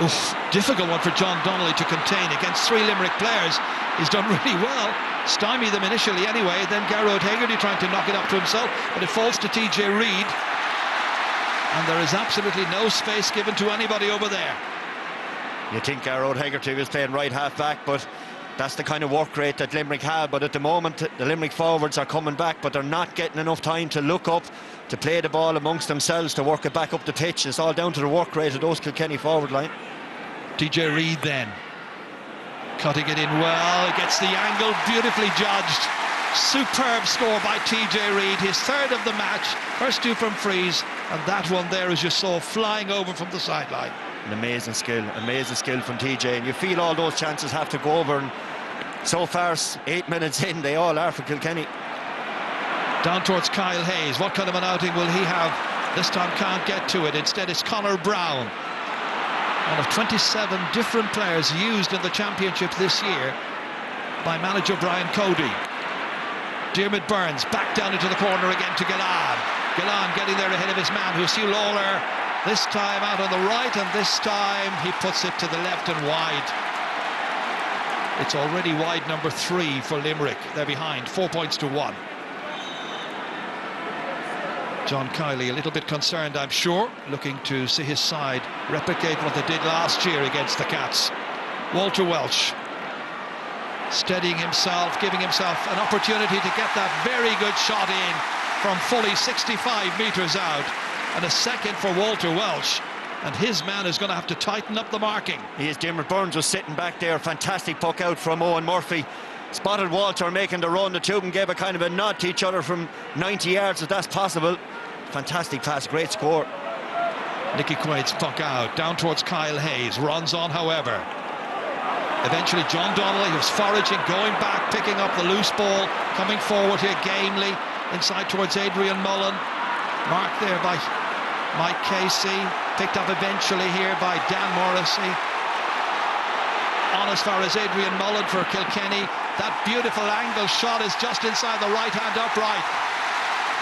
[SPEAKER 13] Oof, difficult one for John Donnelly to contain against 3 Limerick players. He's done really well. Stymie them initially anyway, then Garrod Hegarty trying to knock it up to himself, but it falls to TJ Reid. And there is absolutely no space given to anybody over there.
[SPEAKER 14] You think Garrod Hegarty was playing right half back, but that's the kind of work rate that Limerick have. But at the moment, the Limerick forwards are coming back, but they're not getting enough time to look up, to play the ball amongst themselves, to work it back up the pitch. It's all down to the work rate of those Kilkenny forward line.
[SPEAKER 13] TJ Reid then. Cutting it in well, it gets the angle, beautifully judged. Superb score by TJ Reid, his 3rd of the match, first 2 from frees, and that one there, as you saw, flying over from the sideline.
[SPEAKER 14] An amazing skill from TJ, and you feel all those chances have to go over, and so far, 8 minutes in, they all are for Kilkenny.
[SPEAKER 13] Down towards Kyle Hayes, what kind of an outing will he have? This time can't get to it, instead it's Conor Brown. One of 27 different players used in the championship this year by manager Brian Cody. Diarmaid Burns back down into the corner again to Gillan. Gillan getting there ahead of his man, who's Hugh Lawler. This time out on the right, and this time he puts it to the left and wide. It's already wide number 3 for Limerick. They're behind, 4 points to 1. John Kiley a little bit concerned, I'm sure, looking to see his side replicate what they did last year against the Cats. Walter Welsh steadying himself, giving himself an opportunity to get that very good shot in from fully 65 metres out. And a second for Walter Welsh, and his man is going to have to tighten up the marking.
[SPEAKER 14] He is. Diarmaid Burns was sitting back there, fantastic puck out from Owen Murphy. Spotted Walter making the run, the two of them gave a kind of a nod to each other from 90 yards, if that's possible. Fantastic pass, great score.
[SPEAKER 13] Nicky Quaid's puck out, down towards Kyle Hayes, runs on however. Eventually John Donnelly, who's foraging, going back, picking up the loose ball, coming forward here gamely, inside towards Adrian Mullen. Marked there by Mike Casey, picked up eventually here by Dan Morrissey. On as far as Adrian Mullen for Kilkenny. That beautiful angle shot is just inside the right-hand upright.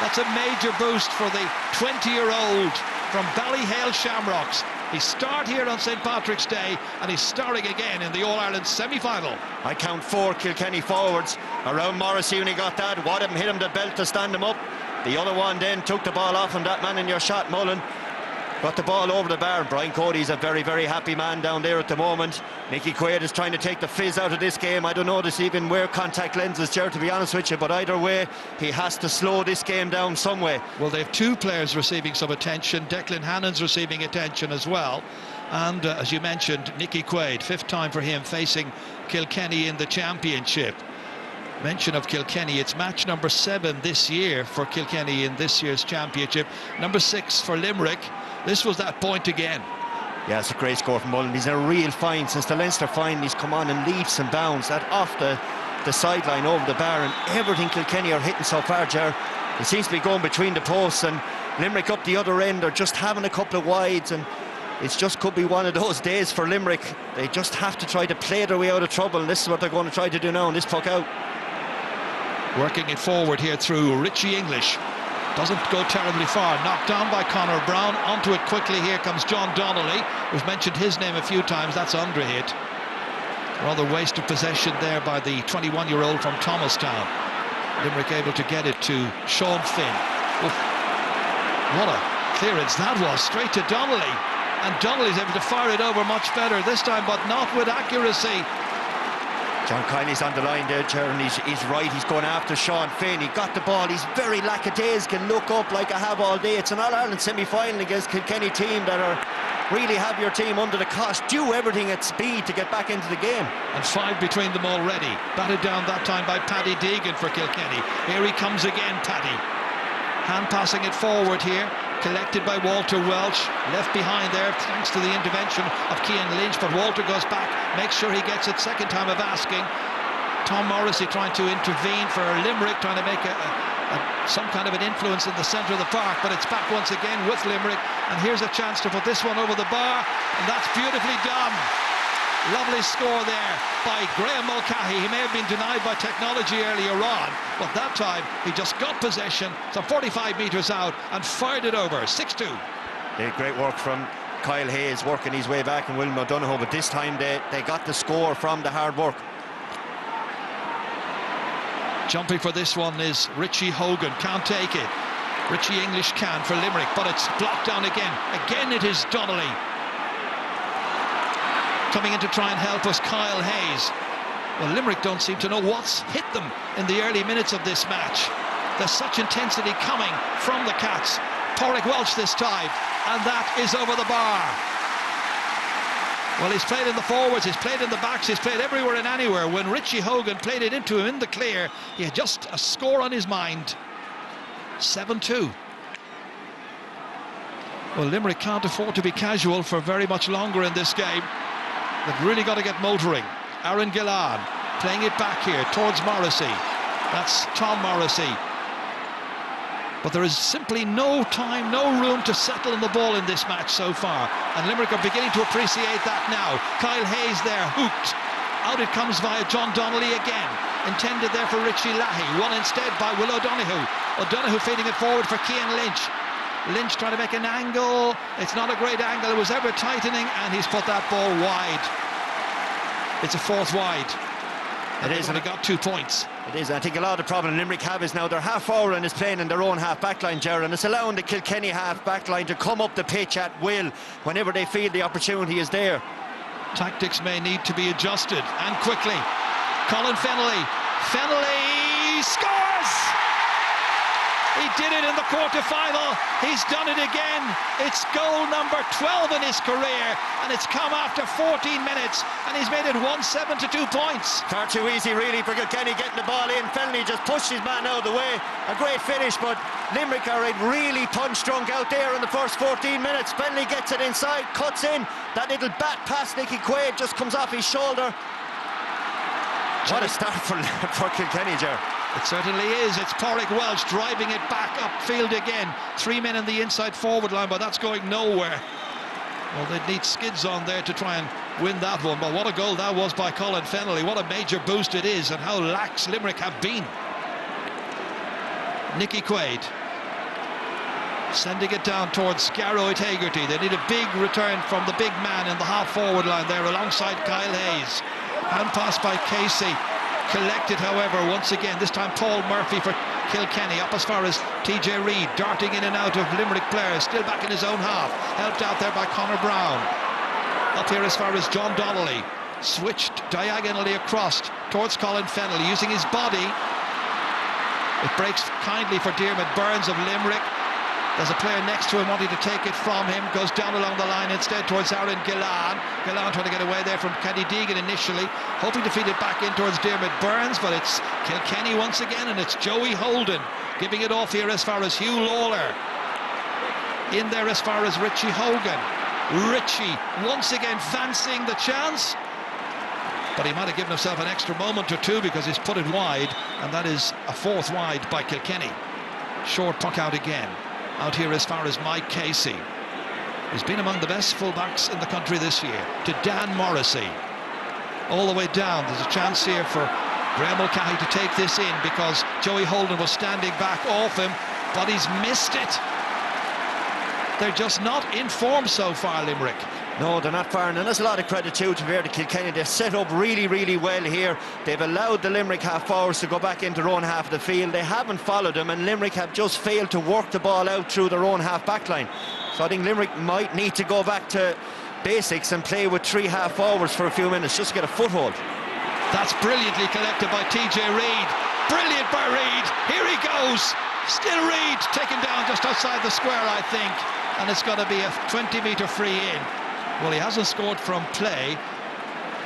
[SPEAKER 13] That's a major boost for the 20-year-old from Ballyhale Shamrocks. He started here on St. Patrick's Day, and he's starting again in the All-Ireland semi-final.
[SPEAKER 14] I count 4 Kilkenny forwards around Morrissey when he got that. One of them hit him the belt to stand him up. The other one then took the ball off, and that man in your shot, Mullen, got the ball over the bar. Brian Cody's a very, very happy man down there at the moment. Nicky Quaid is trying to take the fizz out of this game. I don't know this even wear contact lenses, Ger, to be honest with you, but either way, he has to slow this game down some way.
[SPEAKER 13] Well, they have 2 players receiving some attention. Declan Hannon's receiving attention as well. And as you mentioned, Nicky Quaid, 5th time for him facing Kilkenny in the championship. Mention of Kilkenny, it's match number 7 this year for Kilkenny in this year's championship. Number 6 for Limerick. This was that point again.
[SPEAKER 14] Yeah, it's a great score from Mullen. He's in a real find since the Leinster final. He's come on in leaps and bounds. That off the sideline over the bar, and everything Kilkenny are hitting so far, Ger. It seems to be going between the posts, and Limerick up the other end are just having a couple of wides, and it just could be one of those days for Limerick. They just have to try to play their way out of trouble, and this is what they're going to try to do now in this puck out.
[SPEAKER 13] Working it forward here through Richie English. Doesn't go terribly far. Knocked down by Conor Brown. Onto it quickly. Here comes John Donnelly. We've mentioned his name a few times. That's under hit. Rather waste of possession there by the 21-year-old from Thomastown. Limerick able to get it to Sean Finn. Oof. What a clearance that was. Straight to Donnelly. And Donnelly's able to fire it over much better this time, but not with accuracy.
[SPEAKER 14] John Kiley's on the line there, Ger, and he's right. He's going after Sean Finn. He got the ball. He's very lackadaisical. Look up like I have all day. It's an All-Ireland semi-final against Kilkenny team that are really have your team under the cosh. Do everything at speed to get back into the game.
[SPEAKER 13] And 5 between them already. Batted down that time by Paddy Deegan for Kilkenny. Here he comes again, Paddy. Hand passing it forward here. Collected by Walter Welsh. Left behind there thanks to the intervention of Cian Lynch, but Walter goes back, makes sure he gets it. Second time of asking. Tom Morrissey trying to intervene for Limerick, trying to make some kind of an influence in the centre of the park, but it's back once again with Limerick, and here's a chance to put this one over the bar, and that's beautifully done. Lovely score there by Graham Mulcahy. He may have been denied by technology earlier on, but that time he just got possession, some 45 metres out, and fired it over. 6-2.
[SPEAKER 14] Yeah, great work from Kyle Hayes, working his way back, and William O'Donoghue, but this time they got the score from the hard work.
[SPEAKER 13] Jumping for this one is Richie Hogan. Can't take it. Richie English can for Limerick, but it's blocked down again. Again it is Donnelly. Coming in to try and help us, Kyle Hayes. Well, Limerick don't seem to know what's hit them in the early minutes of this match. There's such intensity coming from the Cats. Pádraig Walsh this time, and that is over the bar. Well, he's played in the forwards, he's played in the backs, he's played everywhere and anywhere. When Richie Hogan played it into him in the clear, he had just a score on his mind. 7-2. Well, Limerick can't afford to be casual for very much longer in this game. They've really got to get motoring. Aaron Gillan playing it back here towards Morrissey. That's Tom Morrissey. But there is simply no time, no room to settle on the ball in this match so far. And Limerick are beginning to appreciate that now. Kyle Hayes there, hooked. Out it comes via John Donnelly again. Intended there for Richie Leahy. Won instead by Will O'Donoghue. O'Donoghue feeding it forward for Cian Lynch. Lynch trying to make an angle. It's not a great angle. It was ever tightening, and he's put that ball wide. It's a 4th wide.
[SPEAKER 14] It is,
[SPEAKER 13] and he got 2 points.
[SPEAKER 14] It is. I think a lot of the problem Limerick have is now their half forward and is playing in their own half backline, Ger, and it's allowing the Kilkenny half backline to come up the pitch at will whenever they feel the opportunity is there.
[SPEAKER 13] Tactics may need to be adjusted, and quickly. Colin Fennelly. Fennelly scores! He did it in the quarter-final. He's done it again. It's goal number 12 in his career, and it's come after 14 minutes, and he's made it 1-7 to 2 points.
[SPEAKER 14] Far too easy, really, for Kilkenny getting the ball in. Fennelly just pushed his man out of the way. A great finish, but Limerick are really punch-drunk out there in the first 14 minutes. Fennelly gets it inside, cuts in. That little bat past Nicky Quaid just comes off his shoulder. What a start for Kilkenny, Ger.
[SPEAKER 13] It certainly is. It's Pádraig Welsh driving it back upfield again. 3 men in the inside forward line, but that's going nowhere. Well, they'd need skids on there to try and win that one, but what a goal that was by Colin Fennelly. What a major boost it is, and how lax Limerick have been. Nicky Quaid sending it down towards Garrow Hegarty. They need a big return from the big man in the half-forward line there alongside Kyle Hayes. Hand pass by Casey. Collected, however, once again, this time Paul Murphy for Kilkenny, up as far as TJ Reid, darting in and out of Limerick players, still back in his own half, helped out there by Conor Brown. Up here as far as John Donnelly, switched diagonally across towards Colin Fennelly, using his body. It breaks kindly for Diarmaid Burns of Limerick. There's a player next to him wanting to take it from him, goes down along the line instead towards Aaron Gillan. Gillan trying to get away there from Kenny Deegan initially, hoping to feed it back in towards Dermot Burns, but it's Kilkenny once again, and it's Joey Holden giving it off here as far as Hugh Lawler. In there as far as Richie Hogan. Richie once again fancying the chance, but he might have given himself an extra moment or two because he's put it wide, and that is a fourth wide by Kilkenny. Short puck out again. Out here as far as Mike Casey, who's been among the best fullbacks in the country this year, to Dan Morrissey. All the way down, there's a chance here for Graham Mulcahy to take this in because Joey Holden was standing back off him, but he's missed it. They're just not in form so far, Limerick.
[SPEAKER 14] No, they're not firing, and there's a lot of credit too to the Kilkenny. They've set up really, really well here. They've allowed the Limerick half-forwards to go back into their own half of the field. They haven't followed them, and Limerick have just failed to work the ball out through their own half-back line. So I think Limerick might need to go back to basics and play with three half-forwards for a few minutes just to get a foothold.
[SPEAKER 13] That's brilliantly collected by TJ Reid. Brilliant by Reid. Here he goes. Still Reid taken down just outside the square, I think. And it's going to be a 20-metre free in. Well, he hasn't scored from play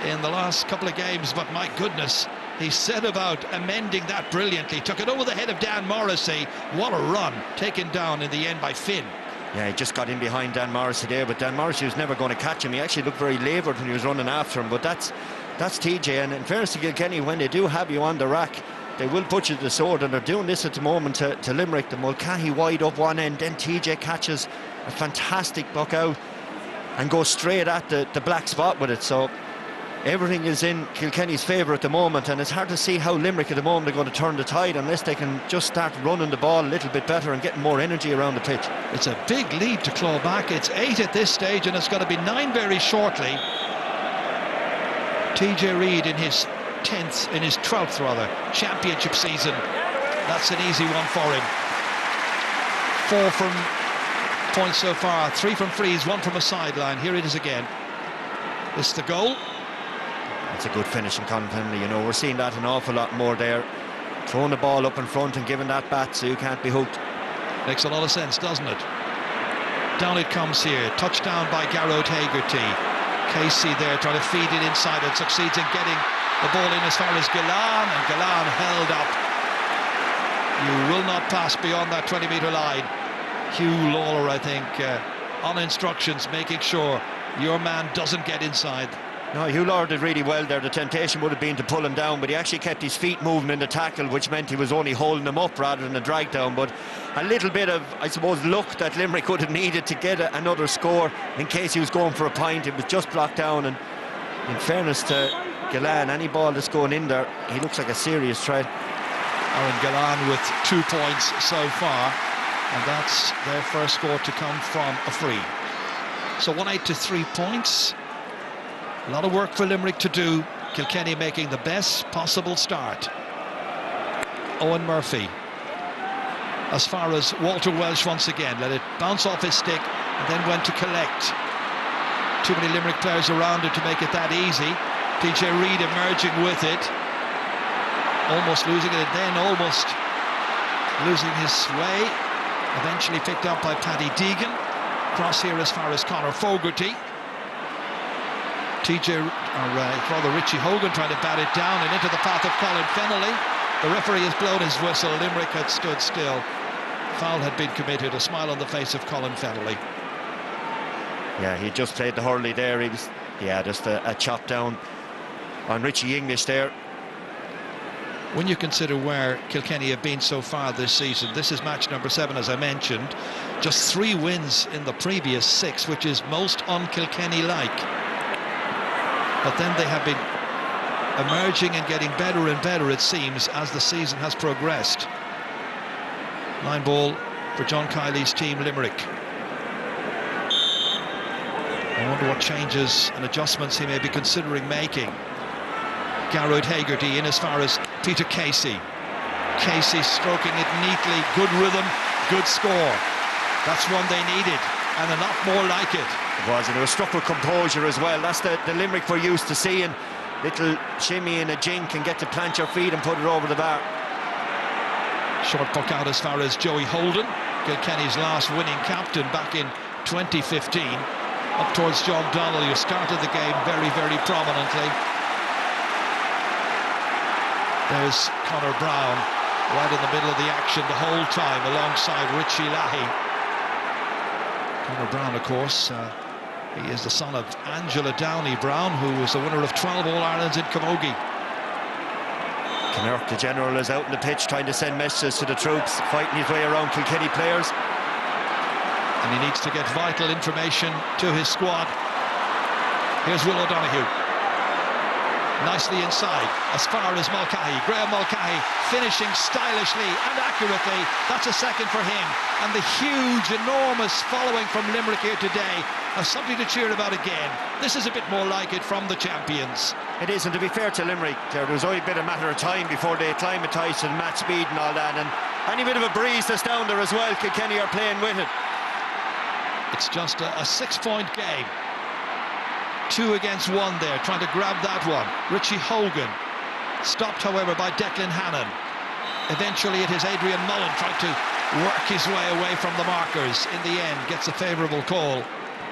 [SPEAKER 13] in the last couple of games, but my goodness, he set about amending that brilliantly. Took it over the head of Dan Morrissey. What a run, taken down in the end by Finn.
[SPEAKER 14] Yeah, he just got in behind Dan Morrissey there, but Dan Morrissey was never going to catch him. He actually looked very laboured when he was running after him, but that's TJ. And in fairness to Kilkenny, when they do have you on the rack, they will put you to the sword, and they're doing this at the moment to Limerick. The Mulcahy wide up one end, then TJ catches a fantastic buck out and goes straight at the black spot with it. So everything is in Kilkenny's favour at the moment, and it's hard to see how Limerick at the moment are going to turn the tide unless they can just start running the ball a little bit better and getting more energy around the pitch.
[SPEAKER 13] It's a big lead to claw back. It's 8 at this stage, and it's going to be 9 very shortly. TJ Reid in his 12th rather championship season. That's an easy one for him. 4 from points so far, 3 from frees, 1 from a sideline. Here it is again. This is the goal.
[SPEAKER 14] It's a good finish in Colin Fennelly. You know, we're seeing that an awful lot more there. Throwing the ball up in front and giving that bat so you can't be hooked.
[SPEAKER 13] Makes a lot of sense, doesn't it? Down it comes here. Touchdown by Garrod Hagerty. Casey there trying to feed it inside and succeeds in getting the ball in as far as Gillan, and Gillan held up. You will not pass beyond that 20-metre line. Hugh Lawler, I think, on instructions, making sure your man doesn't get inside.
[SPEAKER 14] No, Hugh Lawler did really well there. The temptation would have been to pull him down, but he actually kept his feet moving in the tackle, which meant he was only holding him up rather than a drag down. But a little bit of, I suppose, luck that Limerick would have needed to get another score in case he was going for a pint. It was just blocked down, and in fairness to Gillan, any ball that's going in there, he looks like a serious threat.
[SPEAKER 13] Aaron Gillan with 2 points so far, and that's their first score to come from a free. So 1-8 to 3 points. A lot of work for Limerick to do. Kilkenny making the best possible start. Owen Murphy. As far as Walter Welsh once again, let it bounce off his stick and then went to collect. Too many Limerick players around it to make it that easy. TJ Reid emerging with it. Almost losing it, and then almost losing his way. Eventually picked up by Paddy Deegan. Cross here as far as Conor Fogarty. Richie Hogan trying to bat it down and into the path of Colin Fennelly. The referee has blown his whistle. Limerick had stood still. Foul had been committed. A smile on the face of Colin Fennelly.
[SPEAKER 14] Yeah, he just played the hurley there. He was, just a chop down on Richie English there.
[SPEAKER 13] When you consider where Kilkenny have been so far this season, this is match number 7, as I mentioned. Just 3 wins in the previous 6, which is most un-Kilkenny-like. But then they have been emerging and getting better and better, it seems, as the season has progressed. 9 ball for John Kiley's team, Limerick. I wonder what changes and adjustments he may be considering making. Garrod Hagerty in as far as Peter Casey. Casey stroking it neatly, good rhythm, good score. That's one they needed, and a lot more like it.
[SPEAKER 14] It was, and it was struck with composure as well. That's the Limerick we're used to seeing. Little shimmy and a jink and get to plant your feet and put it over the bar.
[SPEAKER 13] Short puck out as far as Joey Holden, Kilkenny's last winning captain back in 2015. Up towards John Donnelly, who started the game very, very prominently. There's Conor Brown, right in the middle of the action the whole time, alongside Richie Leahy. Conor Brown, of course, he is the son of Angela Downey Brown, who was the winner of 12 All-Irelands in Camogie.
[SPEAKER 14] Kinnerk, the general, is out in the pitch trying to send messages to the troops, fighting his way around Kilkenny players.
[SPEAKER 13] And he needs to get vital information to his squad. Here's Will O'Donoghue. Nicely inside, as far as Mulcahy. Graham Mulcahy finishing stylishly and accurately. That's a second for him. And the huge, enormous following from Limerick here today has something to cheer about again. This is a bit more like it from the champions.
[SPEAKER 14] It is, and to be fair to Limerick, there was only a bit of matter of time before they acclimatised to the match speed and all that. And any bit of a breeze that's down there as well, Kilkenny are playing with it.
[SPEAKER 13] It's just a 6-point game. 2 against 1 there, trying to grab that one. Richie Hogan, stopped, however, by Declan Hannon. Eventually it is Adrian Mullen trying to work his way away from the markers. In the end, gets a favourable call,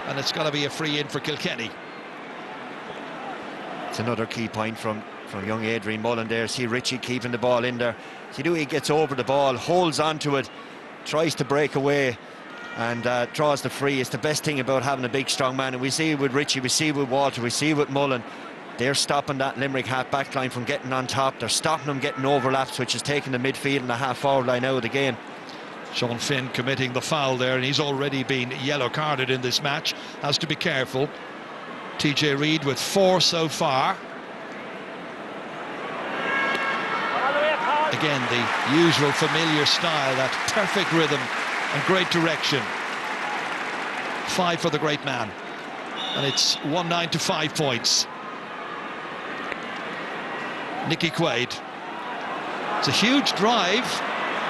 [SPEAKER 13] and it's got to be a free in for Kilkenny.
[SPEAKER 14] It's another key point from young Adrian Mullen there. See Richie keeping the ball in there. See, he gets over the ball, holds onto it, tries to break away, and draws the free. It's the best thing about having a big, strong man. And we see it with Richie, we see it with Walter, we see it with Mullen. They're stopping that Limerick half-back line from getting on top. They're stopping them getting overlaps, which is taking the midfield and the half-forward line out of the game.
[SPEAKER 13] Sean Finn committing the foul there, and he's already been yellow-carded in this match. Has to be careful. TJ Reid with 4 so far. Again, the usual familiar style, that perfect rhythm and great direction. 5 for the great man, and it's 1-9 to 5 points. Nicky Quaid. It's a huge drive,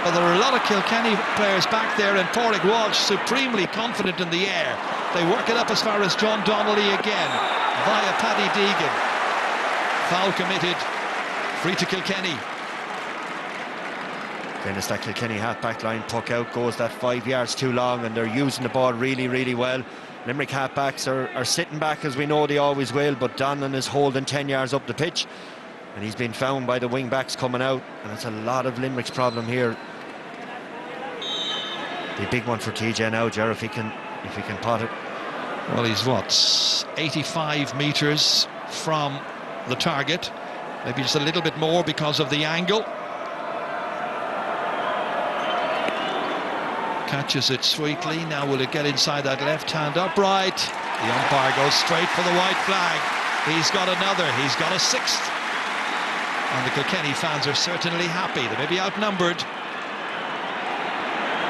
[SPEAKER 13] but there are a lot of Kilkenny players back there, and Pádraig Walsh supremely confident in the air. They work it up as far as John Donnelly again, via Paddy Deegan. Foul committed, free to Kilkenny.
[SPEAKER 14] Fairness, that Kilkenny half-back line puck out goes that 5 yards too long, and they're using the ball really, really well. Limerick half-backs are sitting back, as we know they always will, but Donlan is holding 10 yards up the pitch, and he's been found by the wing-backs coming out, and it's a lot of Limerick's problem here. The big one for TJ now, Ger, if he can pot it.
[SPEAKER 13] Well, he's what, 85 metres from the target, maybe just a little bit more because of the angle. Catches it sweetly. Now will it get inside that left hand upright? The umpire goes straight for the white flag. He's got another, he's got a 6th. And the Kilkenny fans are certainly happy. They may be outnumbered.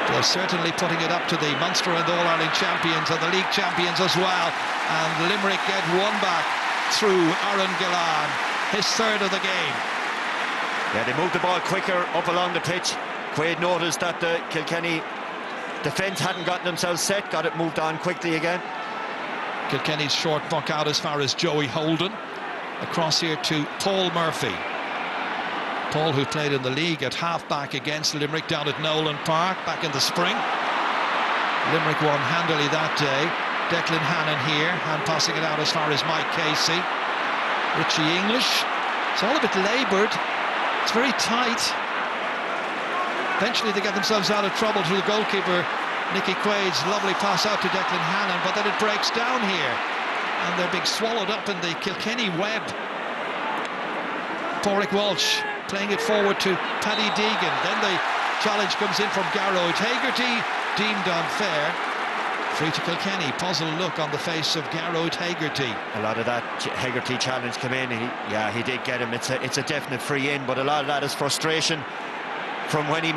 [SPEAKER 13] They're certainly putting it up to the Munster and All-Ireland champions and the league champions as well. And Limerick get 1 back through Aaron Gillan, his 3rd of the game.
[SPEAKER 14] Yeah, they moved the ball quicker up along the pitch. Quaid noticed that the Kilkenny defence hadn't gotten themselves set, got it moved on quickly again.
[SPEAKER 13] Kilkenny's short puck out as far as Joey Holden. Across here to Paul Murphy. Paul, who played in the league at half-back against Limerick down at Nolan Park back in the spring. Limerick won handily that day. Declan Hannon here, hand passing it out as far as Mike Casey. Richie English. It's all a bit laboured. It's very tight. Eventually they get themselves out of trouble through the goalkeeper, Nicky Quaid's lovely pass out to Declan Hannon, but then it breaks down here, and they're being swallowed up in the Kilkenny web. Pádraig Walsh playing it forward to Paddy Deegan. Then the challenge comes in from Garrod Hegarty, deemed unfair. Free to Kilkenny. Puzzled look on the face of Garrod Hegarty.
[SPEAKER 14] A lot of that Hegarty challenge came in. He did get him. It's a definite free in, but a lot of that is frustration from when he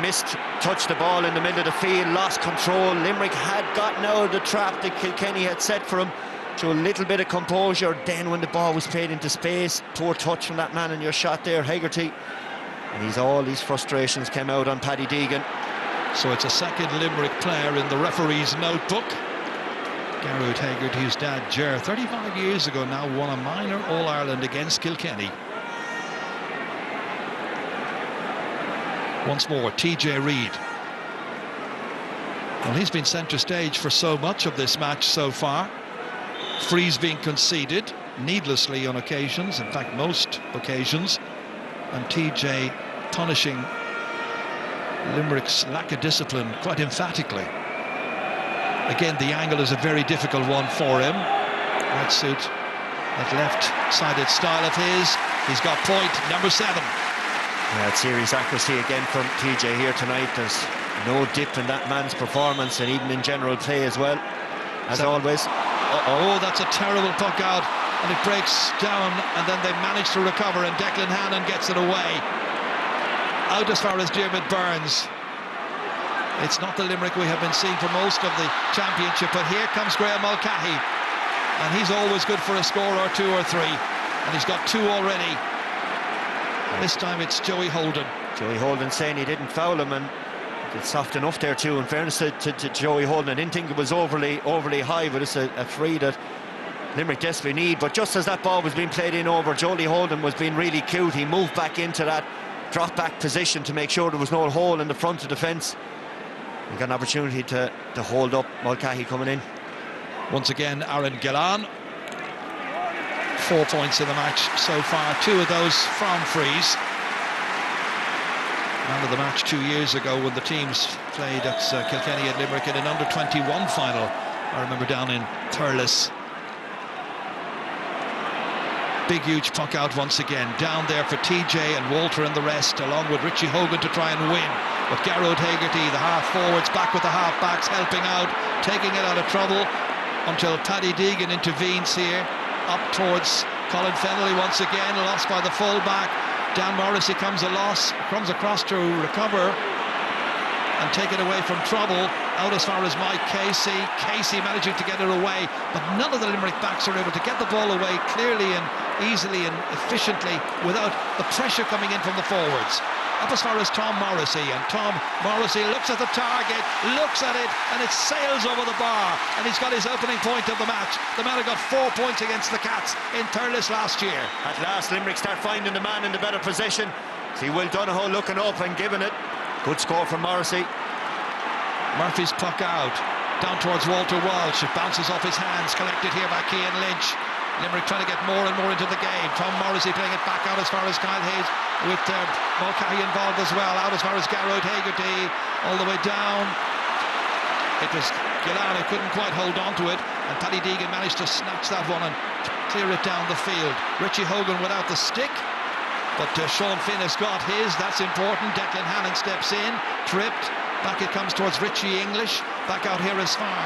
[SPEAKER 14] touched the ball in the middle of the field, lost control. Limerick had gotten out of the trap that Kilkenny had set for him. To a little bit of composure. Then when the ball was played into space, poor touch from that man in your shot there, Hegarty. And all these frustrations came out on Paddy Deegan.
[SPEAKER 13] So it's a second Limerick player in the referee's notebook. Garrod Hegarty, whose dad Ger, 35 years ago now, won a minor All-Ireland against Kilkenny. Once more, TJ Reid. Well, he's been centre stage for so much of this match so far. Frees being conceded needlessly on occasions, in fact most occasions, and TJ punishing Limerick's lack of discipline quite emphatically. Again, the angle is a very difficult one for him. Might suit that left-sided style of his. He's got point number 7.
[SPEAKER 14] Yeah, serious accuracy again from TJ here tonight. There's no dip in that man's performance, and even in general play as well, as always.
[SPEAKER 13] Oh, that's a terrible puck out, and it breaks down, and then they manage to recover, and Declan Hannon gets it away. Out as far as Diarmaid Byrnes. It's not the Limerick we have been seeing for most of the championship, but here comes Graham Mulcahy, and he's always good for a score or 2 or 3, and he's got 2 already. This time it's Joey Holden.
[SPEAKER 14] Joey Holden saying he didn't foul him, and it's soft enough there too, in fairness to Joey Holden. I didn't think it was overly high, but it's a free that Limerick desperately need. But just as that ball was being played in over, Joey Holden was being really cute. He moved back into that drop back position to make sure there was no hole in the front of defence. He got an opportunity to hold up Mulcahy coming in.
[SPEAKER 13] Once again, Aaron Gillan. 4 points in the match so far, 2 of those from frees. Man of the match 2 years ago when the teams played at Kilkenny and Limerick in an under-21 final, I remember, down in Thurles. Big huge puck out once again, down there for TJ and Walter and the rest, along with Richie Hogan to try and win. But Garrod Hegarty, the half-forwards, back with the half-backs, helping out, taking it out of trouble, until Paddy Deegan intervenes here, up towards Colin Fennelly once again, lost by the full-back. Dan Morrissey comes across to recover and take it away from trouble. Out as far as Mike Casey. Casey managing to get it away, but none of the Limerick backs are able to get the ball away clearly and easily and efficiently without the pressure coming in from the forwards. Up as far as Tom Morrissey, and Tom Morrissey looks at the target, looks at it, and it sails over the bar, and he's got his opening point of the match. The man who got 4 points against the Cats in Thurles last year.
[SPEAKER 14] At last, Limerick start finding the man in the better position. See Will Donohoe looking up and giving it. Good score from Morrissey.
[SPEAKER 13] Murphy's puck out, down towards Walter Walsh. It bounces off his hands, collected here by Cian Lynch. Limerick trying to get more and more into the game. Tom Morrissey playing it back out as far as Kyle Hayes, with Mulcahy involved as well. Out as far as Garrod Hegarty, all the way down. It was Gillan who couldn't quite hold on to it, and Paddy Deegan managed to snatch that one and clear it down the field. Richie Hogan without the stick, but Sean Finn has got his. That's important. Declan Hannon steps in, tripped. Back it comes towards Richie English. Back out here as far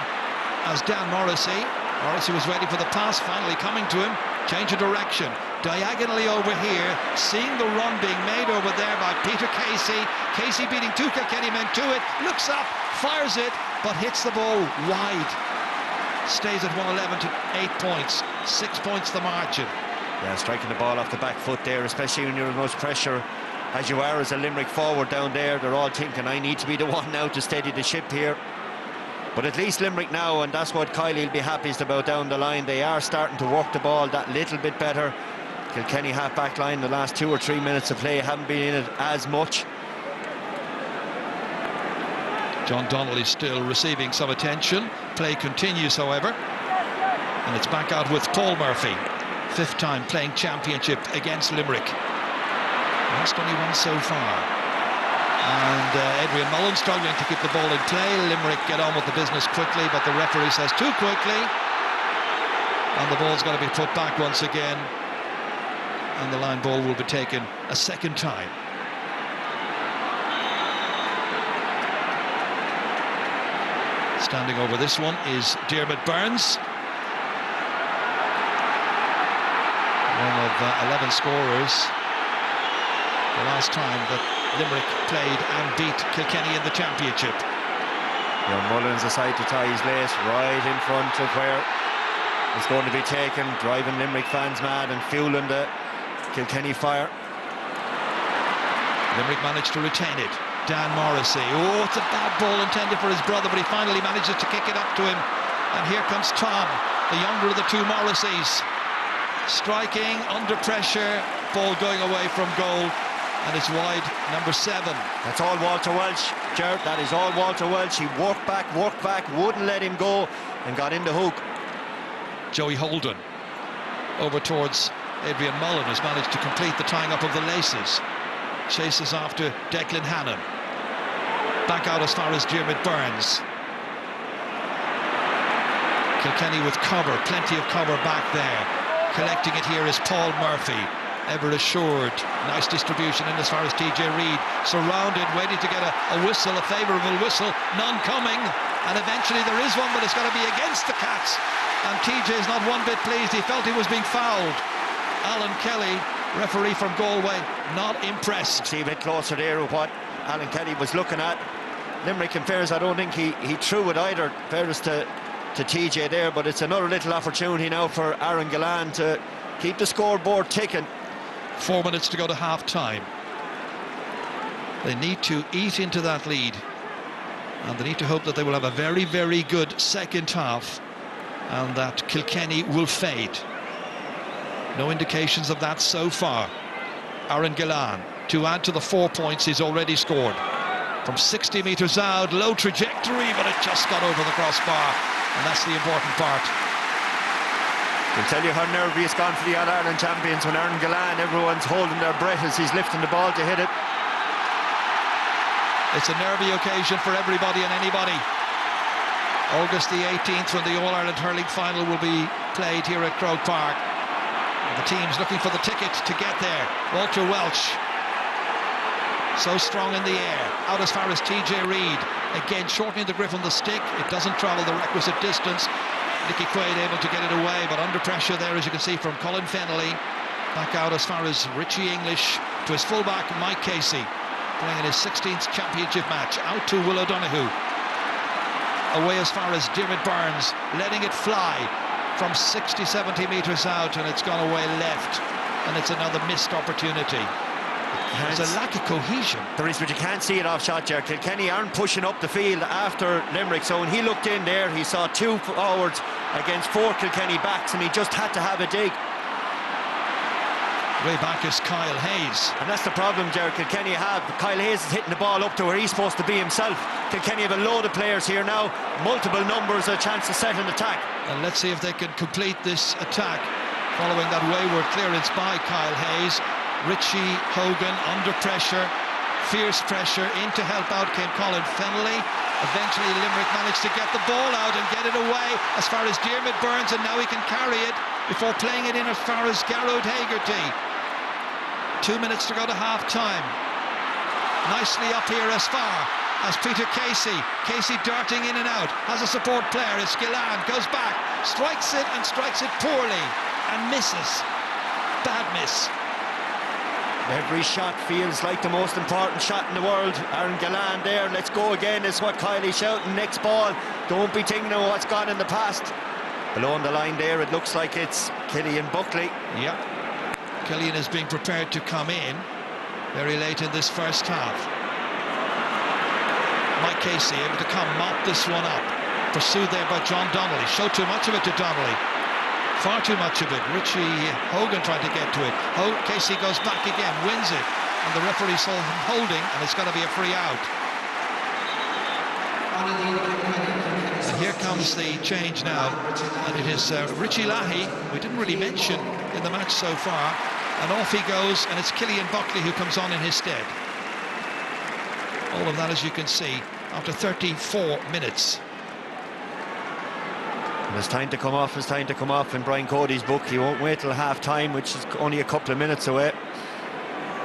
[SPEAKER 13] as Dan Morrissey. Morrissey was ready for the pass, finally coming to him. Change of direction. Diagonally over here, seeing the run being made over there by Peter Casey. Casey beating 2 Kilkenny men to it. Looks up, fires it, but hits the ball wide. Stays at 111 to 8 points. 6 points the margin.
[SPEAKER 14] Yeah, striking the ball off the back foot there, especially when you're in most pressure as you are as a Limerick forward down there. They're all thinking, I need to be the one now to steady the ship here. But at least Limerick now, and that's what Kiley will be happiest about down the line, they are starting to work the ball that little bit better. Kilkenny half-back line, the last 2 or 3 minutes of play haven't been in it as much.
[SPEAKER 13] John Donnelly still receiving some attention. Play continues, however. And it's back out with Paul Murphy. 5th time playing championship against Limerick. Lost only one so far. And Adrian Mullen struggling to keep the ball in play. Limerick get on with the business quickly, but the referee says too quickly. And the ball's got to be put back once again. And the line ball will be taken a second time. Standing over this one is Diarmaid Byrnes. One of 11 scorers. The last time that Limerick played and beat Kilkenny in the championship.
[SPEAKER 14] Yeah, Mullins aside to tie his lace right in front of where it's going to be taken, driving Limerick fans mad and fueling the Kilkenny fire.
[SPEAKER 13] Limerick managed to retain it. Dan Morrissey. Oh, it's a bad ball intended for his brother, but he finally manages to kick it up to him. And here comes Tom, the younger of the 2 Morrisseys. Striking, under pressure, ball going away from goal. and it's wide, number 7.
[SPEAKER 14] That's all Walter Welsh, Gerard. That is all Walter Welsh. He worked back, wouldn't let him go, and got in the hook.
[SPEAKER 13] Joey Holden over towards Adrian Mullen, has managed to complete the tying up of the laces. Chases after Declan Hannon. Back out as far as Diarmaid Byrnes. Kilkenny with cover, plenty of cover back there. Collecting it here is Paul Murphy, ever assured. Nice distribution in as far as TJ Reid, surrounded, waiting to get a whistle, a favourable whistle, none coming, and eventually there is one, but it's got to be against the Cats, and TJ is not one bit pleased. He felt he was being fouled. Alan Kelly, referee from Galway, not impressed.
[SPEAKER 14] See a bit closer there with what Alan Kelly was looking at. Limerick, in fairness, I don't think he threw it either, fairness to TJ there, but it's another little opportunity now for Aaron Gillan to keep the scoreboard ticking.
[SPEAKER 13] 4 minutes to go to half-time. They need to eat into that lead, and they need to hope that they will have a very, very good second half, and that Kilkenny will fade. No indications of that so far. Aaron Gillan, to add to the 4 points he's already scored. From 60 metres out, low trajectory, but it just got over the crossbar, and that's the important part.
[SPEAKER 14] I'll tell you how nervy it's gone for the All-Ireland champions when Aaron Gillan, everyone's holding their breath as he's lifting the ball to hit it.
[SPEAKER 13] It's a nervy occasion for everybody and anybody. August the 18th, when the All-Ireland hurling final will be played here at Croke Park. And the team's looking for the ticket to get there. Walter Welsh, so strong in the air, out as far as TJ Reid, again shortening the grip on the stick. It doesn't travel the requisite distance. Nicky Quaid able to get it away, but under pressure there, as you can see, from Colin Fennelly. Back out as far as Richie English to his fullback Mike Casey, playing in his 16th championship match. Out to Will O'Donoghue, away as far as Diarmaid Byrnes, letting it fly from 60-70 metres out, and it's gone away left, and it's another missed opportunity. There's a lack of cohesion.
[SPEAKER 14] There is, but you can't see it off shot, Ger. Kilkenny aren't pushing up the field after Limerick, so when he looked in there, he saw 2 forwards against 4 Kilkenny backs, and he just had to have a dig.
[SPEAKER 13] Way back is Kyle Hayes.
[SPEAKER 14] And that's the problem, Ger, Kilkenny have. Kyle Hayes is hitting the ball up to where he's supposed to be himself. Kilkenny have a load of players here now, multiple numbers, a chance to set an attack.
[SPEAKER 13] And let's see if they can complete this attack following that wayward clearance by Kyle Hayes. Richie Hogan under pressure, fierce pressure. In to help out came Colin Fennelly. Eventually Limerick managed to get the ball out and get it away as far as Diarmaid Byrnes, and now he can carry it before playing it in as far as Garrod Hagerty. 2 minutes to go to half-time. Nicely up here as far as Peter Casey. Casey darting in and out, has a support player. It's Gillan, goes back, strikes it and strikes it poorly and misses. Bad miss.
[SPEAKER 14] Every shot feels like the most important shot in the world. Aaron Gillan there, let's go again, is what Kylie's shouting. Next ball, don't be thinking of what's gone in the past. Below on the line there, it looks like it's Killian Buckley.
[SPEAKER 13] Yeah, Killian is being prepared to come in very late in this first half. Mike Casey able to come mop this one up. Pursued there by John Donnelly. Showed too much of it to Donnelly. Far too much of it. Richie Hogan tried to get to it. Casey goes back again, wins it, and the referee saw him holding, and it's going to be a free out. And here comes the change now, and it is Richie Leahy, we didn't really mention in the match so far, and off he goes, and it's Killian Buckley who comes on in his stead. All of that, as you can see, after 34 minutes.
[SPEAKER 14] And it's time to come off, it's time to come off in Brian Cody's book. He won't wait till half-time, which is only a couple of minutes away.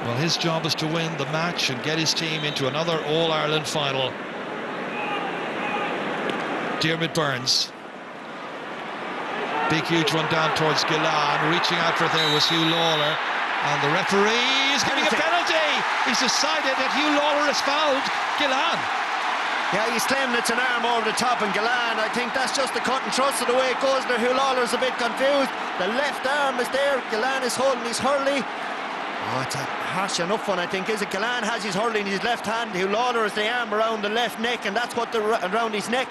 [SPEAKER 13] Well, his job is to win the match and get his team into another All-Ireland final. Diarmaid Byrnes. Big, huge run down towards Gillan. Reaching out for there was Hugh Lawler. And the referee is giving a penalty. He's decided that Hugh Lawler has fouled Gillan.
[SPEAKER 14] Yeah, he's claiming it's an arm over the top, and Gillan, I think that's just the cut and thrust of the way it goes there. Hugh Lawler's a bit confused. The left arm is there. Gillan is holding his hurley. Oh, it's a harsh enough one, I think, is it? Gillan has his hurley in his left hand. Hugh Lawler has the arm around the left neck, and that's what around his neck,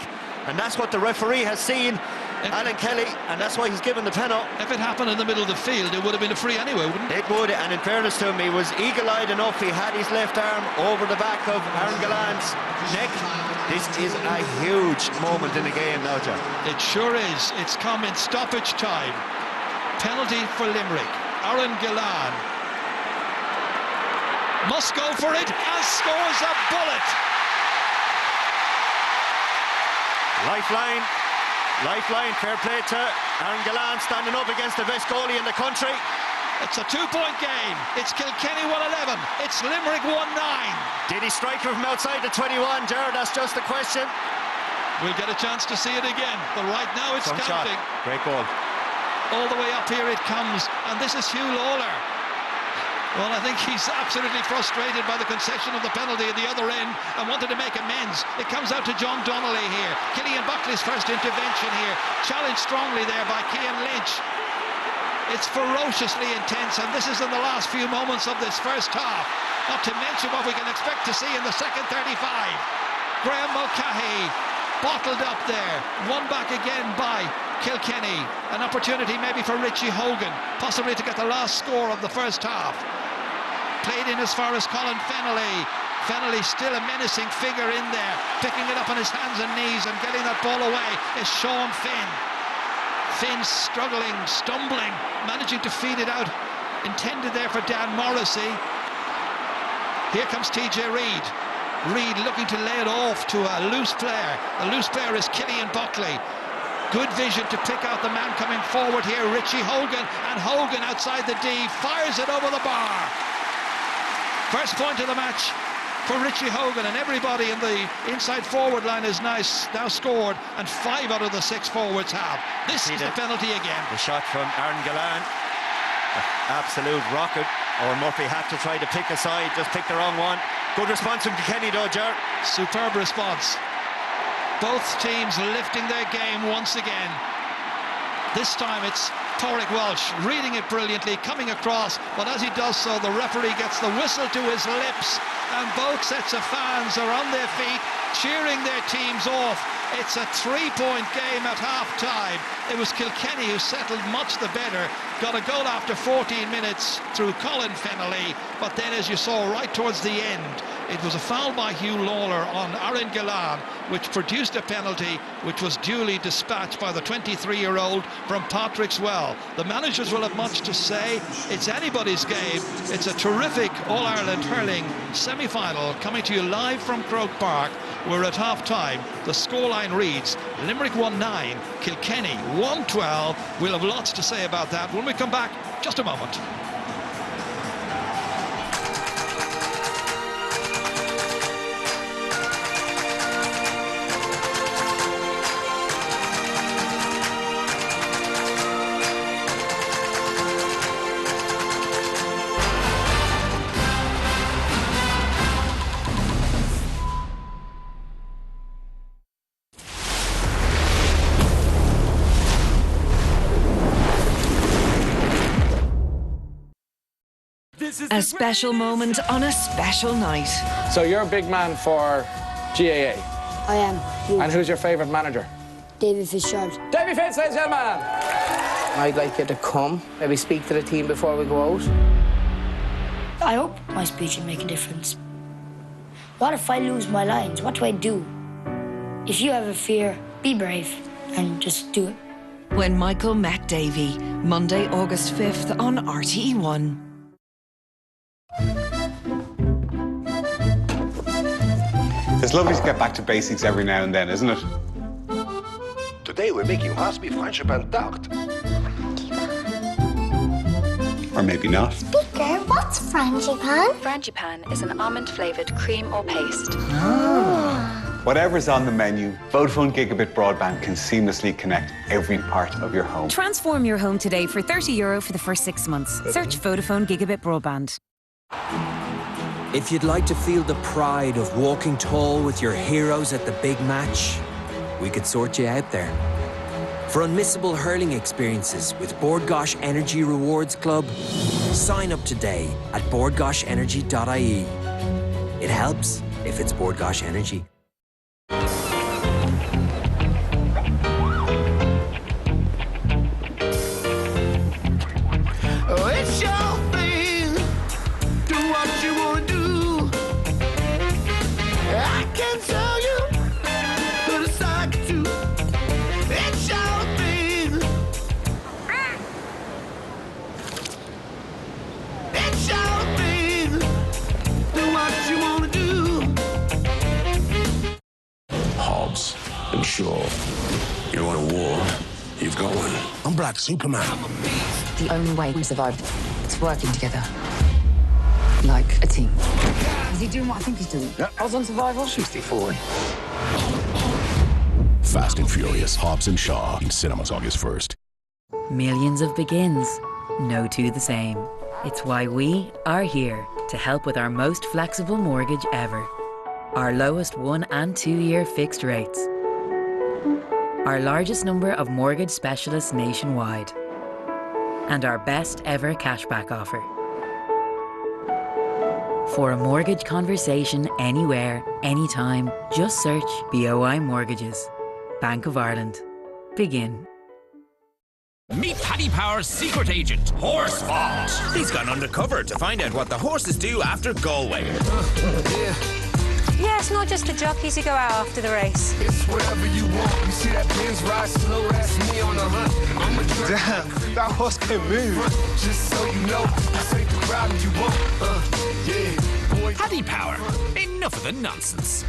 [SPEAKER 14] and that's what the referee has seen. Alan Kelly, and that's why he's given the penalty.
[SPEAKER 13] If it happened in the middle of the field, it would have been a free anyway, wouldn't it?
[SPEAKER 14] It would, and in fairness to him, he was eagle-eyed enough. He had his left arm over the back of Aaron Galland's neck. This is a huge moment in the game now, John.
[SPEAKER 13] It sure is. It's come in stoppage time. Penalty for Limerick. Aaron Galland must go for it and scores a bullet.
[SPEAKER 14] Lifeline, fair play to Aaron Galland, standing up against the best goalie in the country.
[SPEAKER 13] It's a 2-point game. It's Kilkenny 1-11. It's Limerick 1-9.
[SPEAKER 14] Did he strike her from outside the 21, Gerard? That's just the question.
[SPEAKER 13] We'll get a chance to see it again, but right now it's counting.
[SPEAKER 14] Great goal.
[SPEAKER 13] All the way up here it comes, and this is Hugh Lawler. Well, I think he's absolutely frustrated by the concession of the penalty at the other end and wanted to make amends. It comes out to John Donnelly here. Killian Buckley's first intervention here. Challenged strongly there by Cian Lynch. It's ferociously intense, and this is in the last few moments of this first half. Not to mention what we can expect to see in the second 35. Graham Mulcahy bottled up there. Won back again by Kilkenny. An opportunity maybe for Richie Hogan, possibly to get the last score of the first half. Played in as far as Colin Fennelly. Fennelly still a menacing figure in there, picking it up on his hands and knees and getting that ball away is Sean Finn. Finn struggling, stumbling, managing to feed it out. Intended there for Dan Morrissey. Here comes TJ Reid. Reid looking to lay it off to a loose player. The loose player is Killian Buckley. Good vision to pick out the man coming forward here, Richie Hogan, and Hogan outside the D fires it over the bar. First point of the match for Richie Hogan, and everybody in the inside forward line is now scored, and 5 out of the 6 forwards have. This is the penalty again.
[SPEAKER 14] The shot from Aaron Galland. Absolute rocket. Or Murphy had to try to pick a side, just picked the wrong one. Good response from Kilkenny though, Ger.
[SPEAKER 13] Superb response. Both teams lifting their game once again. This time it's Torrick Walsh reading it brilliantly, coming across, but as he does so, the referee gets the whistle to his lips, and both sets of fans are on their feet, cheering their teams off. It's a 3-point game at half-time. It was Kilkenny who settled much the better, got a goal after 14 minutes through Colin Fennelly, but then, as you saw right towards the end, it was a foul by Hugh Lawler on Aaron Galland, which produced a penalty which was duly dispatched by the 23-year-old from Patrick's Well. The managers will have much to say. It's anybody's game. It's a terrific All-Ireland hurling semi-final coming to you live from Croke Park. We're at half-time. The scoreline reads Limerick 1-9, Kilkenny 1-12. We'll have lots to say about that when we come back. Just a moment.
[SPEAKER 17] A special moment on a special night.
[SPEAKER 18] So you're a big man for GAA?
[SPEAKER 20] I am. Huge.
[SPEAKER 18] And who's your favourite manager?
[SPEAKER 20] David Fitzgerald.
[SPEAKER 18] David Fitz, ladies and gentlemen!
[SPEAKER 20] I'd like you to come, maybe speak to the team before we go out. I hope my speech will make a difference. What if I lose my lines? What do I do? If you have a fear, be brave and just do it.
[SPEAKER 17] When Michael met Davy, Monday, August 5th on RTE1.
[SPEAKER 21] It's lovely to get back to basics every now and then, isn't it?
[SPEAKER 22] Today we're making Hospi Frangipan tart.
[SPEAKER 21] Or maybe not.
[SPEAKER 23] Speaker, what's Frangipan?
[SPEAKER 24] Frangipan is an almond-flavoured cream or paste.
[SPEAKER 21] Whatever's on the menu, Vodafone Gigabit Broadband can seamlessly connect every part of your home.
[SPEAKER 25] Transform your home today for €30 for the first 6 months. Search Vodafone Gigabit Broadband.
[SPEAKER 26] If you'd like to feel the pride of walking tall with your heroes at the big match, we could sort you out there. For unmissable hurling experiences with Bord Gáis Energy Rewards Club, sign up today at bordgaisenergy.ie. It helps if it's Bord Gáis Energy.
[SPEAKER 2] sure. You want a war? You've got one. I'm Black Superman.
[SPEAKER 4] The only way we survived is working together. Like a team. Is he doing what I think he's doing?
[SPEAKER 2] Yeah.
[SPEAKER 4] I was on survival.
[SPEAKER 2] 60-40. Fast and Furious, Hobbs and Shaw in cinemas August 1st.
[SPEAKER 25] Millions of begins, no two the same. It's why we are here to help with our most flexible mortgage ever. Our lowest 1 and 2 year fixed rates. Our largest number of mortgage specialists nationwide. And our best ever cashback offer. For a mortgage conversation anywhere, anytime, just search BOI Mortgages. Bank of Ireland. Begin.
[SPEAKER 5] Meet Paddy Power's secret agent, Horsebot. He's gone undercover to find out what the horses do after Galway.
[SPEAKER 6] Yeah, it's not just the jockeys who go out after the race.
[SPEAKER 33] It's whatever you want. You see that Benz ride slow, that's me on the hunt. I'm a damn, that horse can move. Just so you know, this ain't the crowd you want. Yeah, boy.
[SPEAKER 5] Paddy Power. Enough of the nonsense.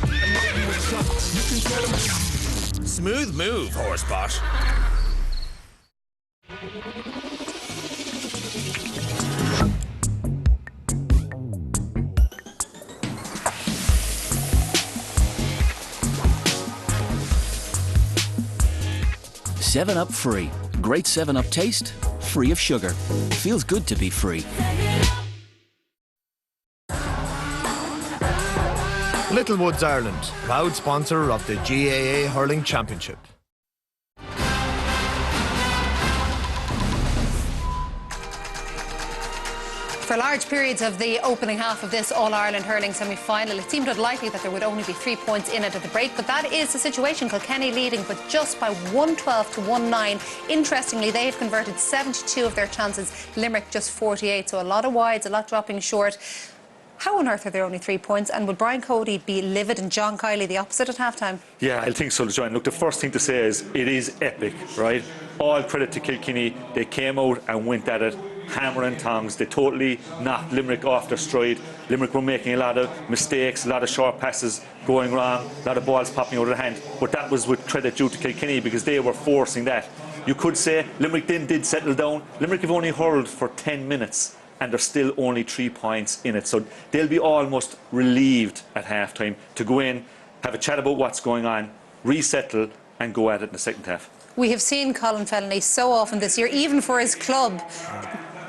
[SPEAKER 5] Smooth move, Horsebot.
[SPEAKER 7] Seven Up Free. Great 7 Up taste, free of sugar. Feels good to be free.
[SPEAKER 3] Little Woods Ireland, proud sponsor of the GAA Hurling Championship.
[SPEAKER 19] For large periods of the opening half of this All-Ireland hurling semi-final, it seemed unlikely that there would only be 3 points in it at the break, but that is the situation. Kilkenny leading, but just by 112 to 19. Interestingly, they have converted 72 of their chances, Limerick just 48, so a lot of wides, a lot dropping short. How on earth are there only 3 points? And would Brian Cody be livid and John Kiley the opposite at half-time?
[SPEAKER 10] Yeah, I think so, John. Look, the first thing to say is it is epic, right? All credit to Kilkenny. They came out and went at it, hammer and tongs. They totally knocked Limerick off their stride. Limerick were making a lot of mistakes, a lot of short passes going wrong, a lot of balls popping out of their hand. But that was with credit due to Kilkenny because they were forcing that. You could say Limerick then did settle down. Limerick have only hurled for 10 minutes. And there's still only 3 points in it. So they'll be almost relieved at half-time to go in, have a chat about what's going on, resettle and go at it in the second half.
[SPEAKER 19] We have seen Colin Fellany so often this year, even for his club,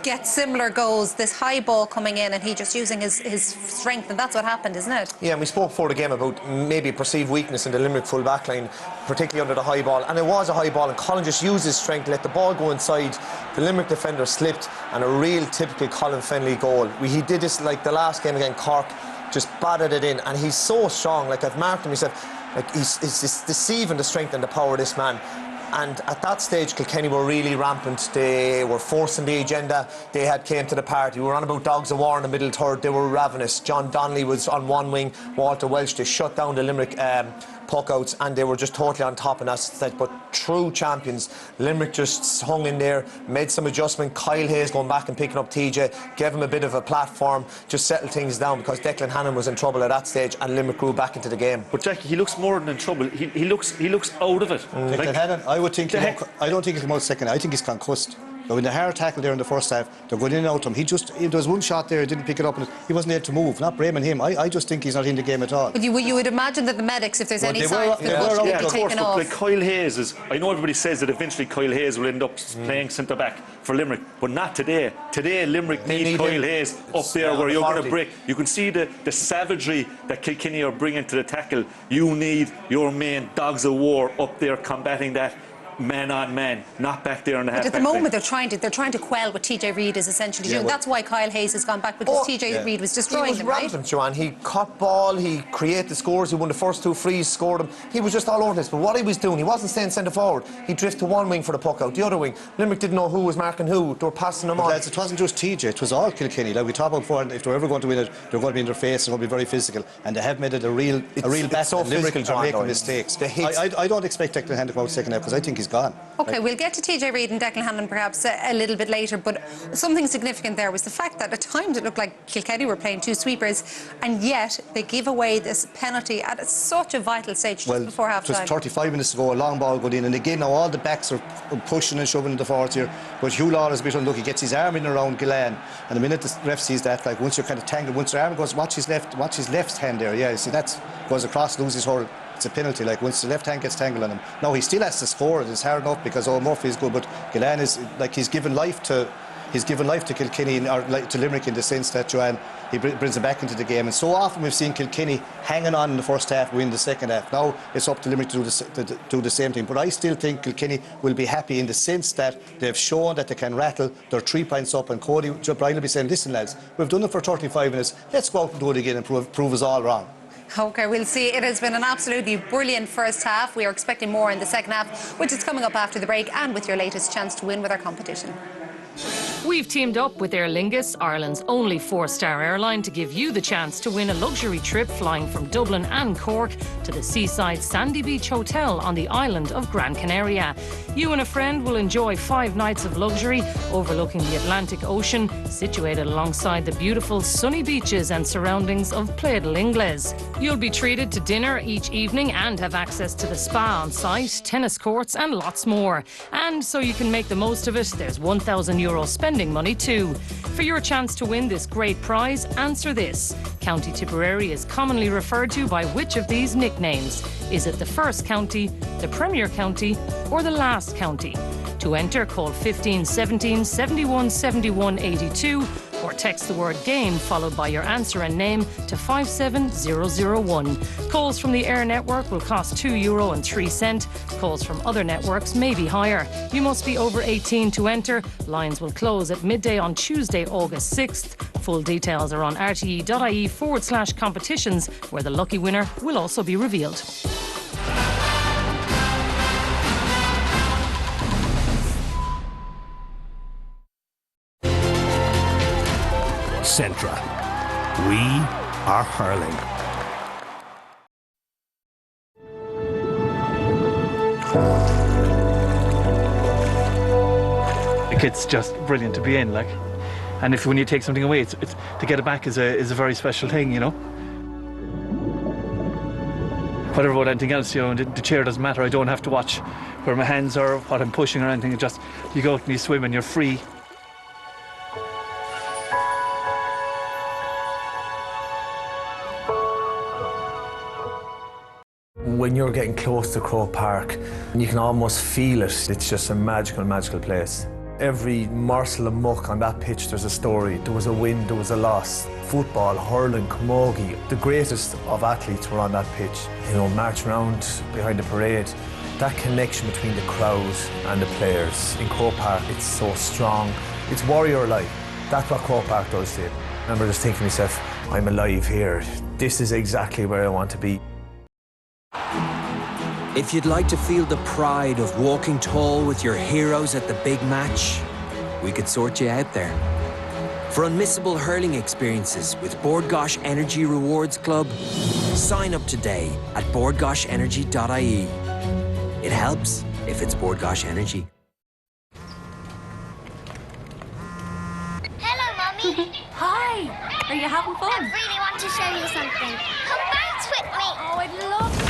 [SPEAKER 19] get similar goals, this high ball coming in and he just using his strength, and that's what happened, isn't it?
[SPEAKER 3] Yeah, and we spoke before the game about maybe perceived weakness in the Limerick full back line, particularly under the high ball, and it was a high ball and Colin just used his strength to let the ball go inside. The Limerick defender slipped and a real typical Colin Fellany goal. He did this like the last game against Cork, just batted it in, and he's so strong. Like I've marked him myself, like he's deceiving the strength and the power of this man. And at that stage, Kilkenny were really rampant. They were forcing the agenda. They had came to the party. We were on about dogs of war in the middle third. They were ravenous. John Donnelly was on one wing. Walter Welsh, they shut down the Limerick puck-outs, and they were just totally on top in that set. But true champions, Limerick just hung in there, made some adjustment. Kyle Hayes going back and picking up TJ, gave him a bit of a platform, just settled things down because Declan Hannon was in trouble at that stage, and Limerick grew back into the game.
[SPEAKER 10] But Jackie, he looks more than in trouble. He looks out of it.
[SPEAKER 11] Declan Hannon, I would think. I don't think he'll come out second. I think he's concussed. But in the hard tackle there in the first half, they're going in and out of him. There was one shot there, he didn't pick it up, and he wasn't able to move. Not blaming him. I just think he's not in the game at all.
[SPEAKER 19] But you would imagine that the medics, if there's any sign of the bush, would be taken off.
[SPEAKER 10] Like Kyle Hayes is, I know everybody says that eventually Kyle Hayes will end up playing centre back for Limerick, but not today. Today Limerick need Kyle Hayes up there where you're going to break. You can see the savagery that Kilkenny are bringing to the tackle. You need your main dogs of war up there combating that. Man on man, not back there in the half.
[SPEAKER 19] But at the moment they're trying to quell what TJ Reid is essentially doing. That's why Kyle Hayes has gone back, because TJ Reid was destroying them, right?
[SPEAKER 3] He was Joanne. He caught ball, he created scores, he won the first 2 frees, scored them. He was just all over this. But what he was doing, he wasn't staying centre forward. He drifted to one wing for the puck out, the other wing. Limerick didn't know who was marking who. They were passing them on.
[SPEAKER 11] Lads, it wasn't just TJ, it was all Kilkenny. Like we talked about before, if they're ever going to win it, they're going to be in their face and going to be very physical. And they have made it a real battle.
[SPEAKER 3] So
[SPEAKER 11] Limerick
[SPEAKER 3] physical,
[SPEAKER 11] are making
[SPEAKER 3] though.
[SPEAKER 11] mistakes. I don't expect Declan Hannon to come out second half because I think he's gone.
[SPEAKER 19] OK, we'll get to TJ Reid and Declan Hanlon perhaps a little bit later, but something significant there was the fact that at times it looked like Kilkenny were playing two sweepers, and yet they give away this penalty at such a vital stage just before half-time.
[SPEAKER 11] Just 35 minutes ago, a long ball got in, and again now all the backs are pushing and shoving in the forwards here, but Hugh Lawler is a bit unlucky. He gets his arm in around Gillan, and the minute the ref sees that, like once you're kind of tangled, once your arm goes, watch his left hand there, yeah, you see that goes across, loses hold. It's a penalty, like once the left hand gets tangled on him. Now he still has to score it, it's hard enough because Murphy is good, but Gillan is like he's given life to Kilkenny or like to Limerick in the sense that Joanne he brings it back into the game. And so often we've seen Kilkenny hanging on in the first half, win the second half. Now it's up to Limerick to do the same thing. But I still think Kilkenny will be happy in the sense that they've shown that they can rattle. They're 3 points up, and Cody Brian will be saying, "Listen, lads, we've done it for 35 minutes. Let's go out and do it again and prove us all wrong."
[SPEAKER 19] OK, we'll see. It has been an absolutely brilliant first half. We are expecting more in the second half, which is coming up after the break, and with your latest chance to win with our competition.
[SPEAKER 1] We've teamed up with Aer Lingus, Ireland's only 4-star airline, to give you the chance to win a luxury trip flying from Dublin and Cork to the seaside Sandy Beach Hotel on the island of Gran Canaria. You and a friend will enjoy 5 nights of luxury overlooking the Atlantic Ocean, situated alongside the beautiful sunny beaches and surroundings of Playa del Ingles. You'll be treated to dinner each evening and have access to the spa on site, tennis courts and lots more. And so you can make the most of it, there's €1,000 spending money too. For your chance to win this great prize, answer this. County Tipperary is commonly referred to by which of these nicknames? Is it the first county, the Premier County, or the last county? To enter, call 15 17 71 71 82 or text the word GAME followed by your answer and name to 57001. Calls from the Air network will cost €2.03. Calls from other networks may be higher. You must be over 18 to enter. Lines will close at midday on Tuesday, August 6th. Full details are on rte.ie/competitions, where the lucky winner will also be revealed.
[SPEAKER 2] Centra. We are hurling.
[SPEAKER 8] It's just brilliant to be in, like, and when you take something away, it's to get it back is a very special thing, you know. Whatever about anything else, you know, the chair doesn't matter. I don't have to watch where my hands are, what I'm pushing or anything. It just, you go out and you swim and you're free.
[SPEAKER 9] When you're getting close to Croke Park, you can almost feel it. It's just a magical, magical place. Every morsel of muck on that pitch, there's a story. There was a win, there was a loss. Football, hurling, camogie, the greatest of athletes were on that pitch. You know, marching around behind the parade. That connection between the crowd and the players in Croke Park, it's so strong. It's warrior-like. That's what Croke Park does to you. I remember just thinking to myself, I'm alive here. This is exactly where I want to be.
[SPEAKER 26] If you'd like to feel the pride of walking tall with your heroes at the big match, we could sort you out there. For unmissable hurling experiences with Bord Gáis Energy Rewards Club, sign up today at bordgaisenergy.ie. It helps if it's Bord Gáis Energy.
[SPEAKER 23] Hello, Mummy.
[SPEAKER 24] Hi! Are you having fun?
[SPEAKER 23] I really want to show you something. Come bounce with me.
[SPEAKER 24] Oh, I'd love to.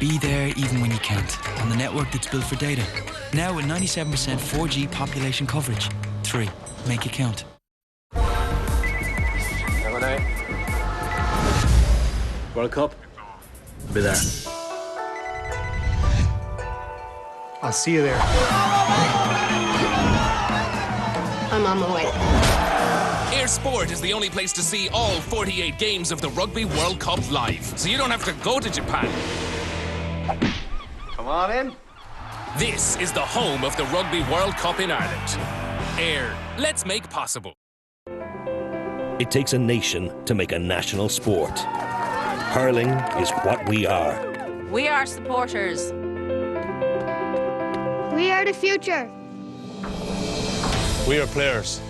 [SPEAKER 12] Be there even when you can't, on the network that's built for data. Now with 97% 4G population coverage. 3. Make it count.
[SPEAKER 18] Have a night.
[SPEAKER 33] World Cup, I'll be there.
[SPEAKER 14] I'll see you there.
[SPEAKER 23] I'm on my way.
[SPEAKER 5] Air Sport is the only place to see all 48 games of the Rugby World Cup live, so you don't have to go to Japan.
[SPEAKER 21] Come on in.
[SPEAKER 5] This is the home of the Rugby World Cup in Ireland. Air, let's make possible.
[SPEAKER 4] It takes a nation to make a national sport. Hurling is what we are.
[SPEAKER 24] We are supporters.
[SPEAKER 23] We are the future.
[SPEAKER 13] We are players.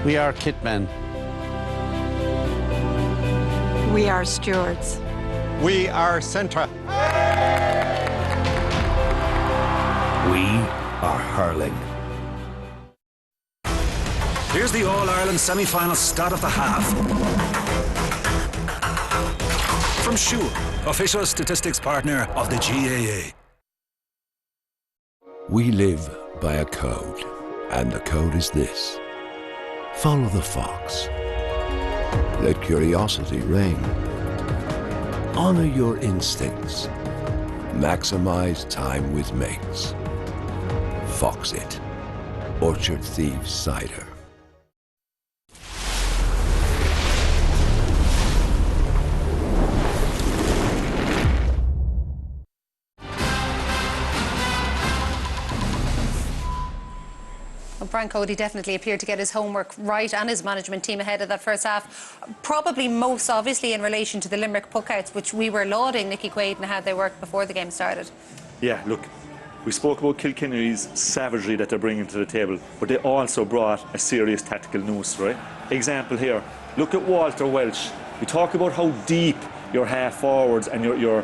[SPEAKER 15] We are kitmen.
[SPEAKER 16] We are stewards.
[SPEAKER 15] We are centre.
[SPEAKER 4] We are hurling.
[SPEAKER 17] Here's the All-Ireland semi-final stat of the half. From Sure, official statistics partner of the GAA.
[SPEAKER 2] We live by a code, and the code is this. Follow the fox. Let curiosity reign. Honor your instincts. Maximize time with mates. Fox it. Orchard Thieves Cider.
[SPEAKER 19] Brian Cody definitely appeared to get his homework right and his management team ahead of that first half. Probably most obviously in relation to the Limerick puckouts, which we were lauding Nicky Quaid and how they worked before the game started.
[SPEAKER 10] Yeah, look, we spoke about Kilkenny's savagery that they're bringing to the table, but they also brought a serious tactical nous, right? Example here, look at Walter Welch. We talk about how deep your half forwards and your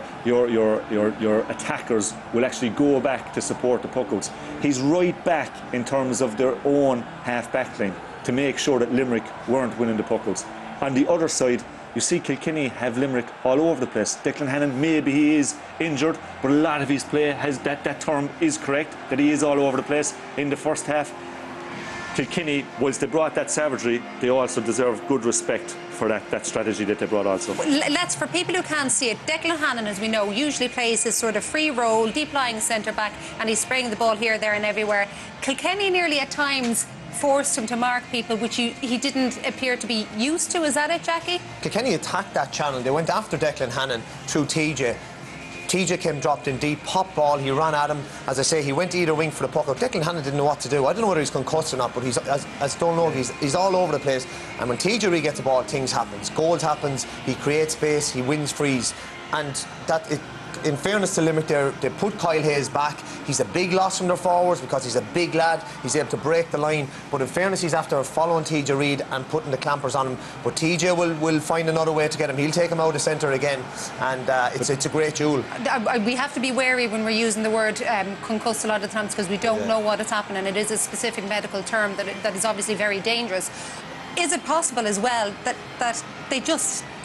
[SPEAKER 10] attackers will actually go back to support the puckouts. He's right back in terms of their own half back line to make sure that Limerick weren't winning the puckouts. On the other side, you see Kilkenny have Limerick all over the place. Declan Hannon, maybe he is injured, but a lot of his play has that term is correct, that he is all over the place in the first half. Kilkenny, whilst they brought that savagery, they also deserve good respect for that strategy that they brought also.
[SPEAKER 19] Let's, for people who can't see it, Declan Hannon, as we know, usually plays his sort of free role, deep-lying centre-back, and he's spraying the ball here, there and everywhere. Kilkenny nearly at times forced him to mark people, which he didn't appear to be used to. Is that it, Jackie?
[SPEAKER 3] Kilkenny attacked that channel. They went after Declan Hannon through TJ. TJ came dropped in deep, pop ball, he ran at him. As I say, he went to either wing for the puck. Declan Hannon didn't know what to do. I don't know whether he's concussed or not, but he's, as Donald, he's all over the place. And when TJ Reid gets the ball, things happen. Goals happens, he creates space, he wins frees. And in fairness to Limerick, they put Kyle Hayes back. He's a big loss from their forwards because he's a big lad. He's able to break the line. But in fairness, he's after following TJ Reid and putting the clampers on him. But TJ will find another way to get him. He'll take him out of centre again. And it's a great duel.
[SPEAKER 19] We have to be wary when we're using the word concussed a lot of times because we don't know what has happened, and it is a specific medical term that is obviously very dangerous. Is it possible as well that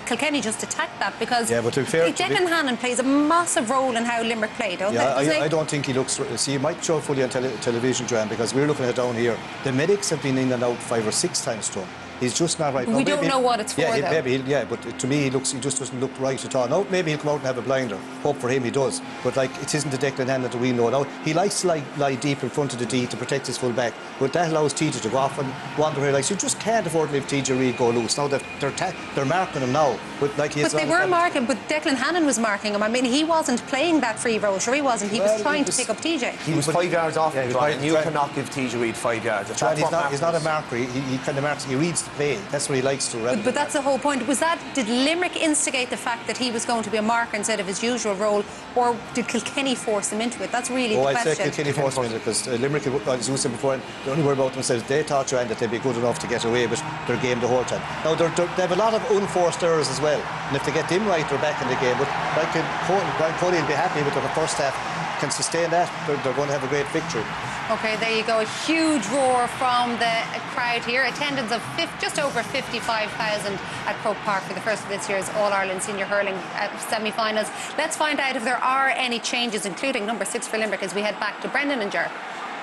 [SPEAKER 19] Kilkenny just attacked that? Because
[SPEAKER 11] yeah, but to be fair,
[SPEAKER 19] Declan Hannon plays a massive role in how Limerick played, don't they?
[SPEAKER 11] I don't think he looks... See, you might show fully on television, Joanne, because we're looking at it down here. The medics have been in and out 5 or 6 times to him. He's just not right.
[SPEAKER 19] We don't know what it's for, though.
[SPEAKER 11] But to me, he just doesn't look right at all. Now, maybe he'll come out and have a blinder. Hope for him he does. But, it isn't the Declan Hannon that we know. Now, he likes to lie deep in front of the D to protect his full back. But that allows TJ to go off and wander where he likes. You just can't afford to leave TJ Reid go loose. Now, they're marking him now. But they
[SPEAKER 19] were marking, but Declan Hannon was marking him. I mean, he wasn't playing that free role. Sure, he wasn't. He was trying to pick up TJ.
[SPEAKER 3] He was 5 yards off him, and you cannot give TJ Reid 5 yards.
[SPEAKER 11] He's not a marker. He kind of marks. He reads the play. That's what he likes to.
[SPEAKER 19] But that's the whole point. Did Limerick instigate the fact that he was going to be a marker instead of his usual role, or did Kilkenny force him into it? That's really the question.
[SPEAKER 11] I'd say Kilkenny forced him into it because Limerick, as you said before, and the only word about themselves, they thought that they'd be good enough to get away with their game the whole time. Now they have a lot of unforced errors as well, and if they get them right, they're back in the game. But Brian Cody will be happy with the first half. Can sustain that, they're going to have a great victory.
[SPEAKER 19] OK, there you go. A huge roar from the crowd here. Attendance of just over 55,000 at Croke Park for the first of this year's All-Ireland Senior Hurling semi-finals. Let's find out if there are any changes, including number 6 for Limerick, as we head back to Brendan and Ger.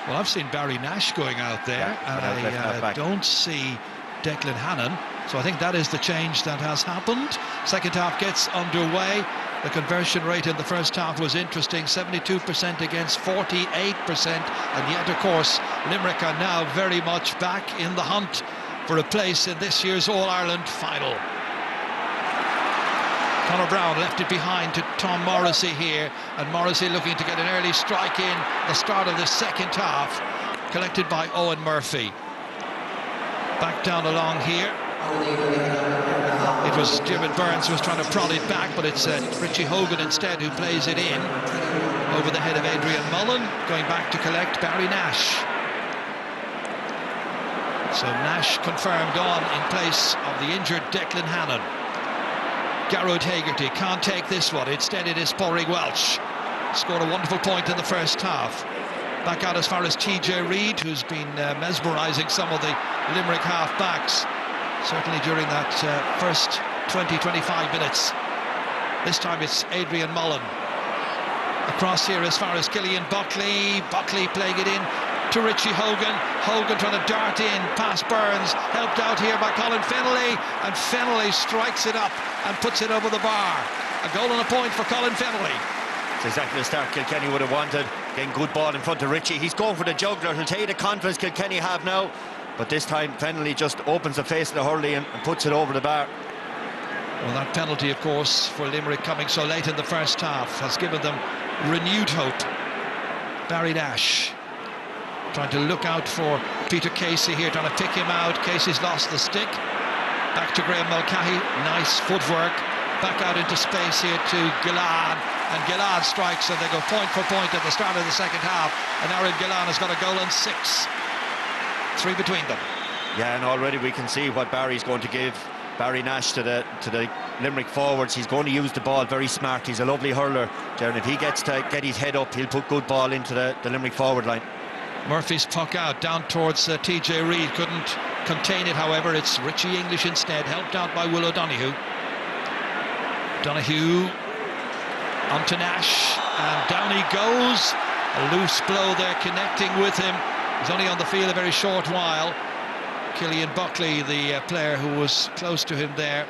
[SPEAKER 20] Well, I've seen Barry Nash going out there, and I don't see Declan Hannon. So I think that is the change that has happened. Second half gets underway. The conversion rate in the first half was interesting, 72% against 48%. And yet, of course, Limerick are now very much back in the hunt for a place in this year's All-Ireland final. Conor Brown left it behind to Tom Morrissey here, and Morrissey looking to get an early strike in the start of the second half, collected by Owen Murphy. Back down along here. It was Diarmaid Byrnes who was trying to prod it back, but it's Richie Hogan instead who plays it in over the head of Adrian Mullen, going back to collect Barry Nash. So Nash confirmed on in place of the injured Declan Hannon. Garrod Hegarty can't take this one. Instead it is Pádraig Welch. Scored a wonderful point in the first half. Back out as far as TJ Reid, who's been mesmerising some of the Limerick half-backs, certainly during that first 20-25 minutes. This time it's Adrian Mullen. Across here as far as Killian Buckley. Buckley playing it in to Richie Hogan. Hogan trying to dart in past Byrnes, helped out here by Colin Fennelly, and Fennelly strikes it up and puts it over the bar. A goal and a point for Colin Fennelly.
[SPEAKER 1] It's exactly the start Kilkenny would have wanted. Getting good ball in front of Richie. He's going for the juggler. He'll tell you the confidence Kilkenny have now. But this time Fennelly just opens the face of the hurley and puts it over the bar.
[SPEAKER 20] Well, that penalty, of course, for Limerick coming so late in the first half has given them renewed hope. Barry Nash trying to look out for Peter Casey here, trying to pick him out. Casey's lost the stick. Back to Graham Mulcahy. Nice footwork. Back out into space here to Gillane, and Gillane strikes, and they go point for point at the start of the second half, and Aaron Gillane has got a goal and 6. 3 between them.
[SPEAKER 1] Yeah, and already we can see what Barry's going to give Barry Nash to the Limerick forwards. He's going to use the ball very smart. He's a lovely hurler, Jaron. If he gets to get his head up, he'll put good ball into the Limerick forward line.
[SPEAKER 20] Murphy's puck out down towards TJ Reid, couldn't contain it, however. It's Richie English instead, helped out by Will O'Donoghue. Donoghue onto Nash, and down he goes. A loose blow there connecting with him. He's only on the field a very short while. Killian Buckley, the player who was close to him there.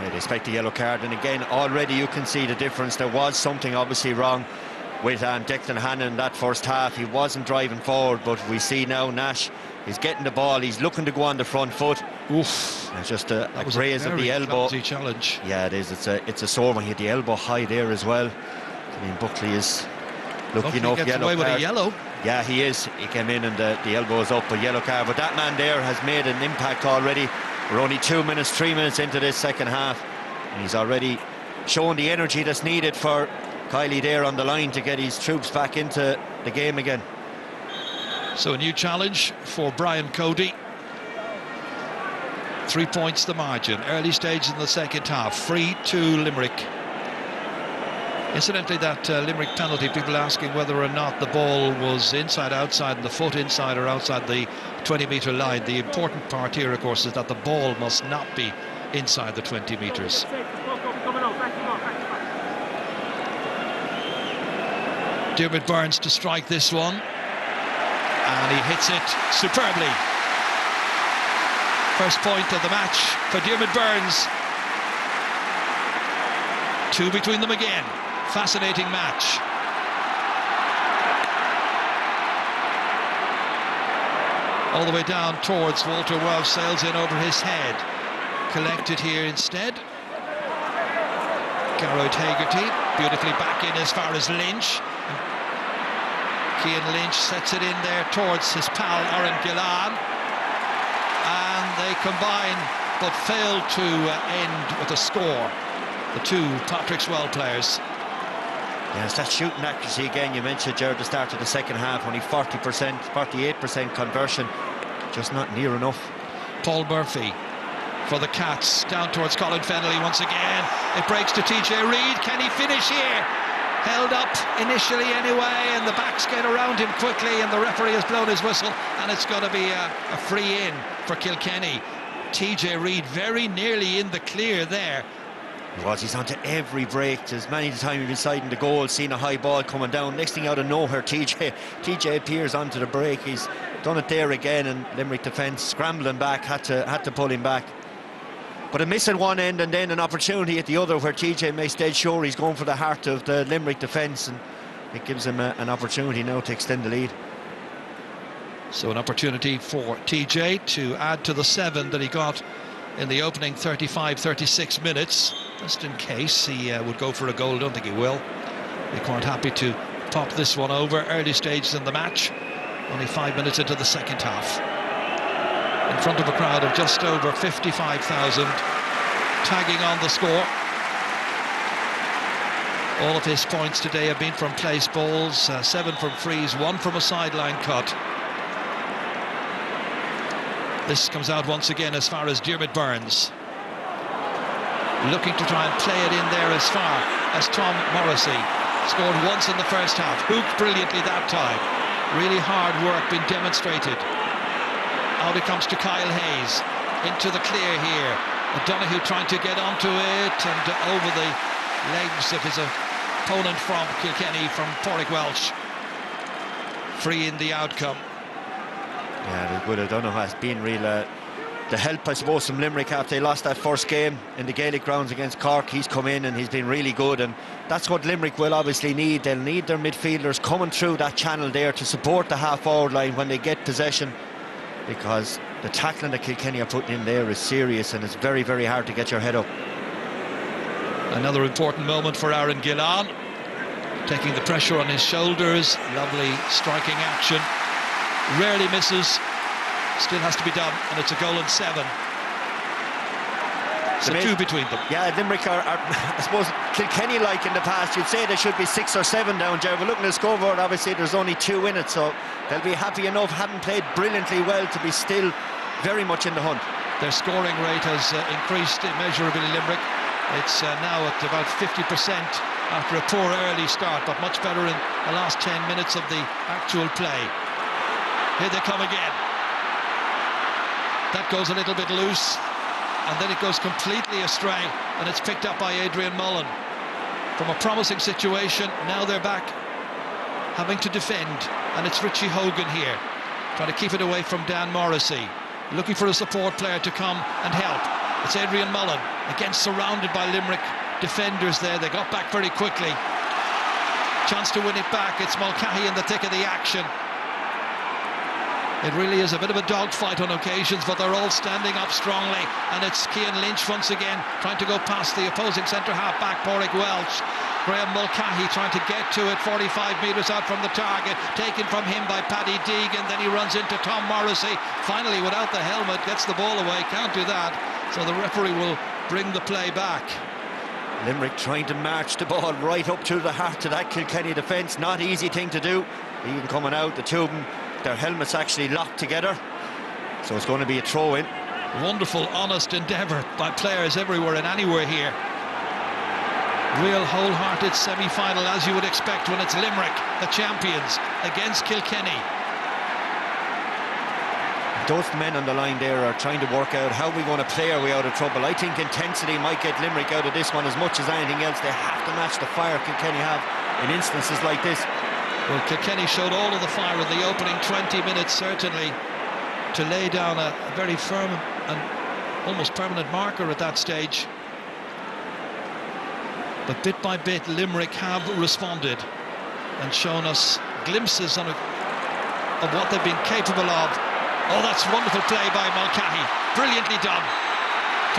[SPEAKER 1] They expect the yellow card, and again already you can see the difference. There was something obviously wrong with Declan Hannon in that first half. He wasn't driving forward, but we see now Nash is getting the ball. He's looking to go on the front foot.
[SPEAKER 20] Oof!
[SPEAKER 1] It's just a graze of the elbow.
[SPEAKER 20] Challenge.
[SPEAKER 1] Yeah, it is. It's a sore one. He had the elbow high there as well. I mean, Buckley is looking up.
[SPEAKER 20] Gets away with a yellow.
[SPEAKER 1] Yeah, he is. He came in and the elbow is up, a yellow card. But that man there has made an impact already. We're only 3 minutes into this second half, and he's already shown the energy that's needed for Kiley there on the line to get his troops back into the game again.
[SPEAKER 20] So a new challenge for Brian Cody. 3 points the margin. Early stage in the second half. Free to Limerick. Incidentally, that Limerick penalty, people asking whether or not the ball was inside, outside, and the foot inside or outside the 20-metre line. The important part here, of course, is that the ball must not be inside the 20 metres. Diarmaid Byrnes to strike this one, and he hits it superbly. First point of the match for Diarmaid Byrnes. 2 between them again. Fascinating match. All the way down towards Walter Welch, sails in over his head. Collected here instead. Garrod Hegarty beautifully back in as far as Lynch. Cian Lynch sets it in there towards his pal Aaron Gillane, and they combine but fail to end with a score. The two Patrick Swell players.
[SPEAKER 1] Yes, that shooting accuracy again. You mentioned, Jared, the start of the second half, only 40%, 48% conversion, just not near enough.
[SPEAKER 20] Paul Murphy for the Cats, down towards Colin Fennelly once again. It breaks to TJ Reid. Can he finish here? Held up initially anyway, and the backs get around him quickly, and the referee has blown his whistle, and it's going to be a free in for Kilkenny. TJ Reid very nearly in the clear there.
[SPEAKER 1] He's onto every break. There's many times he's inside the goal, seeing a high ball coming down. Next thing out of nowhere, TJ appears onto the break. He's done it there again, and Limerick defence scrambling back, had to pull him back. But a miss at one end and then an opportunity at the other, where TJ makes dead sure he's going for the heart of the Limerick defence, and it gives him an opportunity now to extend the lead.
[SPEAKER 20] So an opportunity for TJ to add to the 7 that he got in the opening 35-36 minutes, just in case he would go for a goal. Don't think he will. Be quite happy to pop this one over. Early stages in the match, only 5 minutes into the second half. in front of a crowd of just over 55,000, tagging on the score. All of his points today have been from place balls, 7 from frees, 1 from a sideline cut. This comes out once again as far as Diarmaid Byrnes, looking to try and play it in there as far as Tom Morrissey. Scored once in the first half, hooked brilliantly that time. Really hard work being demonstrated. Out it comes to Kyle Hayes, into the clear here. O'Donoghue trying to get onto it and over the legs of his opponent from Kilkenny, from Pádraig Welsh. Free in the outcome.
[SPEAKER 1] Yeah, good. O'Donoghue has been real the help, I suppose, from Limerick after they lost that first game in the Gaelic grounds against Cork. He's come in and he's been really good, and that's what Limerick will obviously need. They'll need their midfielders coming through that channel there to support the half-forward line when they get possession, because the tackling that Kilkenny are putting in there is serious, and it's very, very hard to get your head up.
[SPEAKER 20] Another important moment for Aaron Gillan, taking the pressure on his shoulders. Lovely striking action, rarely misses, still has to be done, and it's a goal and 7. So 2 between them.
[SPEAKER 1] Yeah, Limerick are I suppose, Kilkenny, like in the past, you'd say they should be 6 or 7 down, Jerry. But looking at the scoreboard, obviously there's only 2 in it, so they'll be happy enough, having played brilliantly well, to be still very much in the hunt.
[SPEAKER 20] Their scoring rate has increased immeasurably, Limerick. It's now at about 50% after a poor early start, but much better in the last 10 minutes of the actual play. Here they come again. That goes a little bit loose, and then it goes completely astray, and it's picked up by Adrian Mullen. From a promising situation, now they're back having to defend, and it's Richie Hogan here, trying to keep it away from Dan Morrissey, looking for a support player to come and help. It's Adrian Mullen, again surrounded by Limerick defenders there. They got back very quickly. Chance to win it back. It's Mulcahy in the thick of the action. It really is a bit of a dogfight on occasions, but they're all standing up strongly, and it's Cian Lynch once again trying to go past the opposing centre-half back, Pádraig Welsh. Graham Mulcahy trying to get to it, 45 metres out from the target, taken from him by Paddy Deegan, then he runs into Tom Morrissey, finally without the helmet, gets the ball away, can't do that, so the referee will bring the play back.
[SPEAKER 1] Limerick trying to march the ball right up to the heart of that Kilkenny defence, not easy thing to do, even coming out, the two of them, their helmets actually locked together, so it's going to be a throw-in.
[SPEAKER 20] Wonderful, honest endeavour by players everywhere and anywhere here. Real wholehearted semi-final, as you would expect when it's Limerick, the champions, against Kilkenny.
[SPEAKER 1] Those men on the line there are trying to work out how we're going to play our way out of trouble. I think intensity might get Limerick out of this one as much as anything else. They have to match the fire Kilkenny have in instances like this.
[SPEAKER 20] Well, Kilkenny showed all of the fire in the opening 20 minutes, certainly, to lay down a very firm and almost permanent marker at that stage. But bit by bit, Limerick have responded and shown us glimpses of what they've been capable of. Oh, that's wonderful play by Mulcahy, brilliantly done.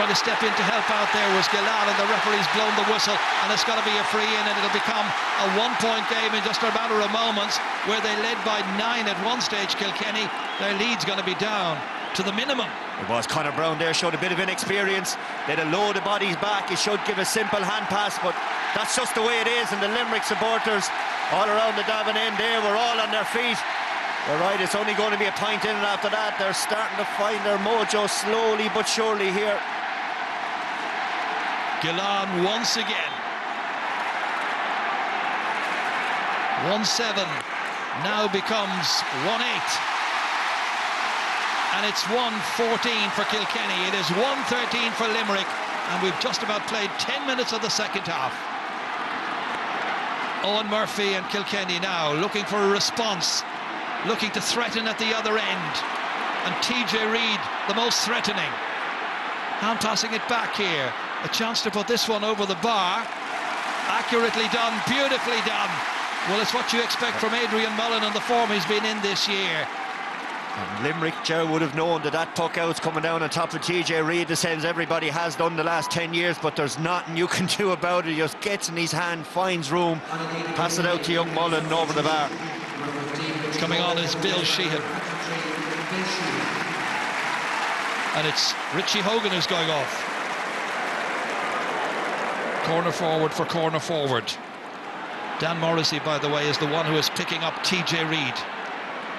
[SPEAKER 20] Trying to step in to help out there was Gillan, and the referee's blown the whistle, and it's going to be a free in, and it'll become a one-point game in just a matter of moments, where they led by 9 at one stage, Kilkenny. Their lead's going to be down to the minimum.
[SPEAKER 1] It was Conor Brown there, showed a bit of inexperience. They had a load of bodies back. He should give a simple hand pass, but that's just the way it is, and the Limerick supporters all around the Davin end there were all on their feet. They're right, it's only going to be a point in, and after that they're starting to find their mojo slowly but surely here.
[SPEAKER 20] Gillan once again. 1-7 now becomes 1-8. And it's 1-14 for Kilkenny. It is 1-13 for Limerick. And we've just about played 10 minutes of the second half. Owen Murphy and Kilkenny now looking for a response, looking to threaten at the other end. And TJ Reid, the most threatening. Hand passing it back here. A chance to put this one over the bar. Accurately done, beautifully done. Well, it's what you expect from Adrian Mullen and the form he's been in this year.
[SPEAKER 1] And Limerick, Joe, would have known that puck out's coming down on top of TJ Reid, the same as everybody has done the last 10 years, but there's nothing you can do about it. He just gets in his hand, finds room, pass it out to young Mullen and over the bar.
[SPEAKER 20] Coming on is Bill Sheehan. and it's Richie Hogan who's going off. Corner forward for corner forward. Dan Morrissey, by the way, is the one who is picking up TJ Reid.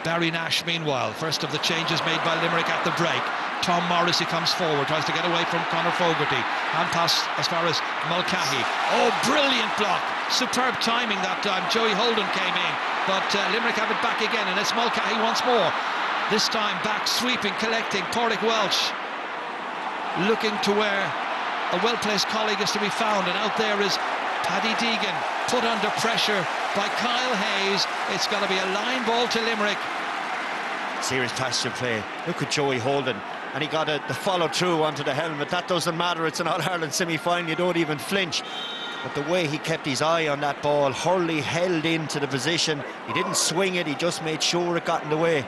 [SPEAKER 20] Barry Nash, meanwhile, first of the changes made by Limerick at the break. Tom Morrissey comes forward, tries to get away from Conor Fogarty. Hand pass as far as Mulcahy. Oh, brilliant block. Superb timing that time. Joey Holden came in, but Limerick have it back again, and it's Mulcahy once more. This time back, sweeping, collecting. Pádraig Welsh looking to where a well-placed colleague is to be found, and out there is Paddy Deegan, put under pressure by Kyle Hayes. It's got to be a line ball to Limerick.
[SPEAKER 1] Serious passage of play. Look at Joey Holden, and he got the follow-through onto the helmet. That doesn't matter, it's an All-Ireland semi-final, you don't even flinch. But the way he kept his eye on that ball, Hurley held into the position. He didn't swing it, he just made sure it got in the way.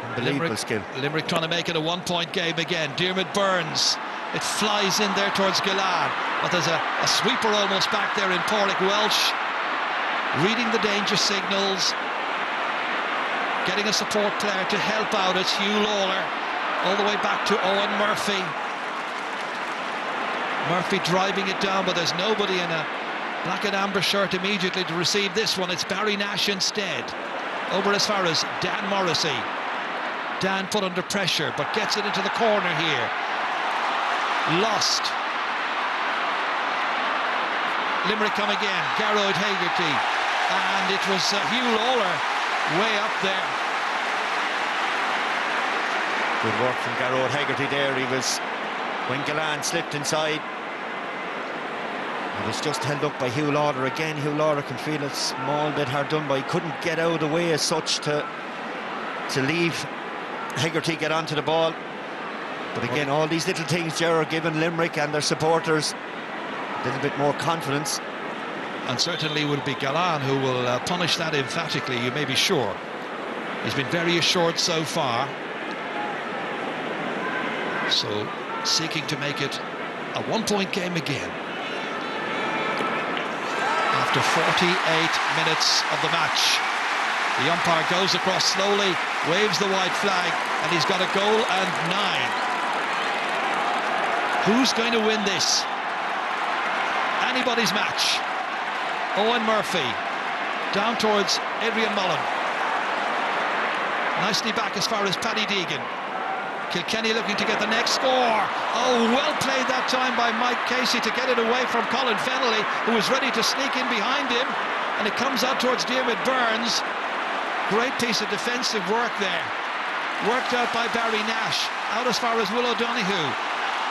[SPEAKER 1] Unbelievable skill.
[SPEAKER 20] Limerick trying to make it a one-point game again. Diarmuid Burns, it flies in there towards Gillane, but there's a sweeper almost back there in Pádraig Welsh, reading the danger signals, getting a support player to help out. It's Hugh Lawler, all the way back to Owen Murphy. Murphy driving it down, but there's nobody in a black and amber shirt immediately to receive this one. It's Barry Nash instead. Over as far as Dan Morrissey. Dan put under pressure, but gets it into the corner here. Lost. Limerick come again. Garrod Hegarty, and it was Hugh Lawler way up there.
[SPEAKER 1] Good work from Garrod Hegarty there. He was, when Gillane slipped inside, he was just held up by Hugh Lawler again. Hugh Lawler can feel a small bit hard done by. He couldn't get out of the way as such to leave Hegarty get onto the ball. But again, all these little things, Gerard, giving Limerick and their supporters a little bit more confidence.
[SPEAKER 20] And certainly will be Gillane who will punish that emphatically, you may be sure. He's been very assured so far. So, seeking to make it a one-point game again. After 48 minutes of the match. The umpire goes across slowly, waves the white flag, and he's got a goal and 9. Who's going to win this? Anybody's match. Owen Murphy down towards Adrian Mullen. Nicely back as far as Paddy Deegan. Kilkenny looking to get the next score. Oh, well played that time by Mike Casey to get it away from Colin Fennelly, who was ready to sneak in behind him. And it comes out towards Diarmuid Burns. Great piece of defensive work there. Worked out by Barry Nash. Out as far as Will O'Donoghue.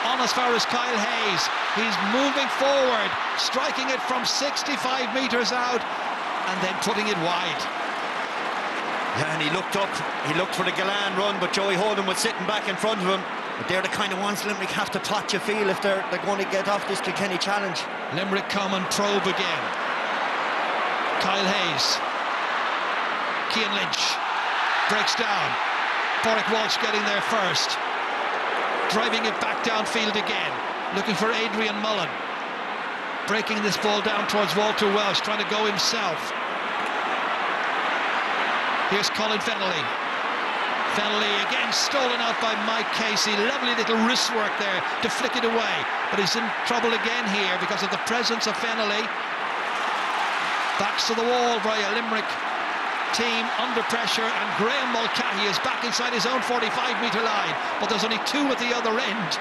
[SPEAKER 20] On as far as Kyle Hayes. He's moving forward, striking it from 65 metres out, and then putting it wide.
[SPEAKER 1] Yeah, and he looked up, he looked for the Gillane run, but Joey Holden was sitting back in front of him. But they're the kind of ones Limerick have to pot, you feel, if they're going to get off this Kilkenny challenge.
[SPEAKER 20] Limerick come and probe again. Kyle Hayes. Cian Lynch breaks down. Pádraig Walsh getting there first. Driving it back downfield again. Looking for Adrian Mullen. Breaking this ball down towards Walter Welsh, trying to go himself. Here's Colin Fennelly. Fennelly again stolen out by Mike Casey. Lovely little wrist work there to flick it away. But he's in trouble again here because of the presence of Fennelly. Backs to the wall by a Limerick team under pressure, and Graham Mulcahy is back inside his own 45-metre line, but there's only 2 at the other end.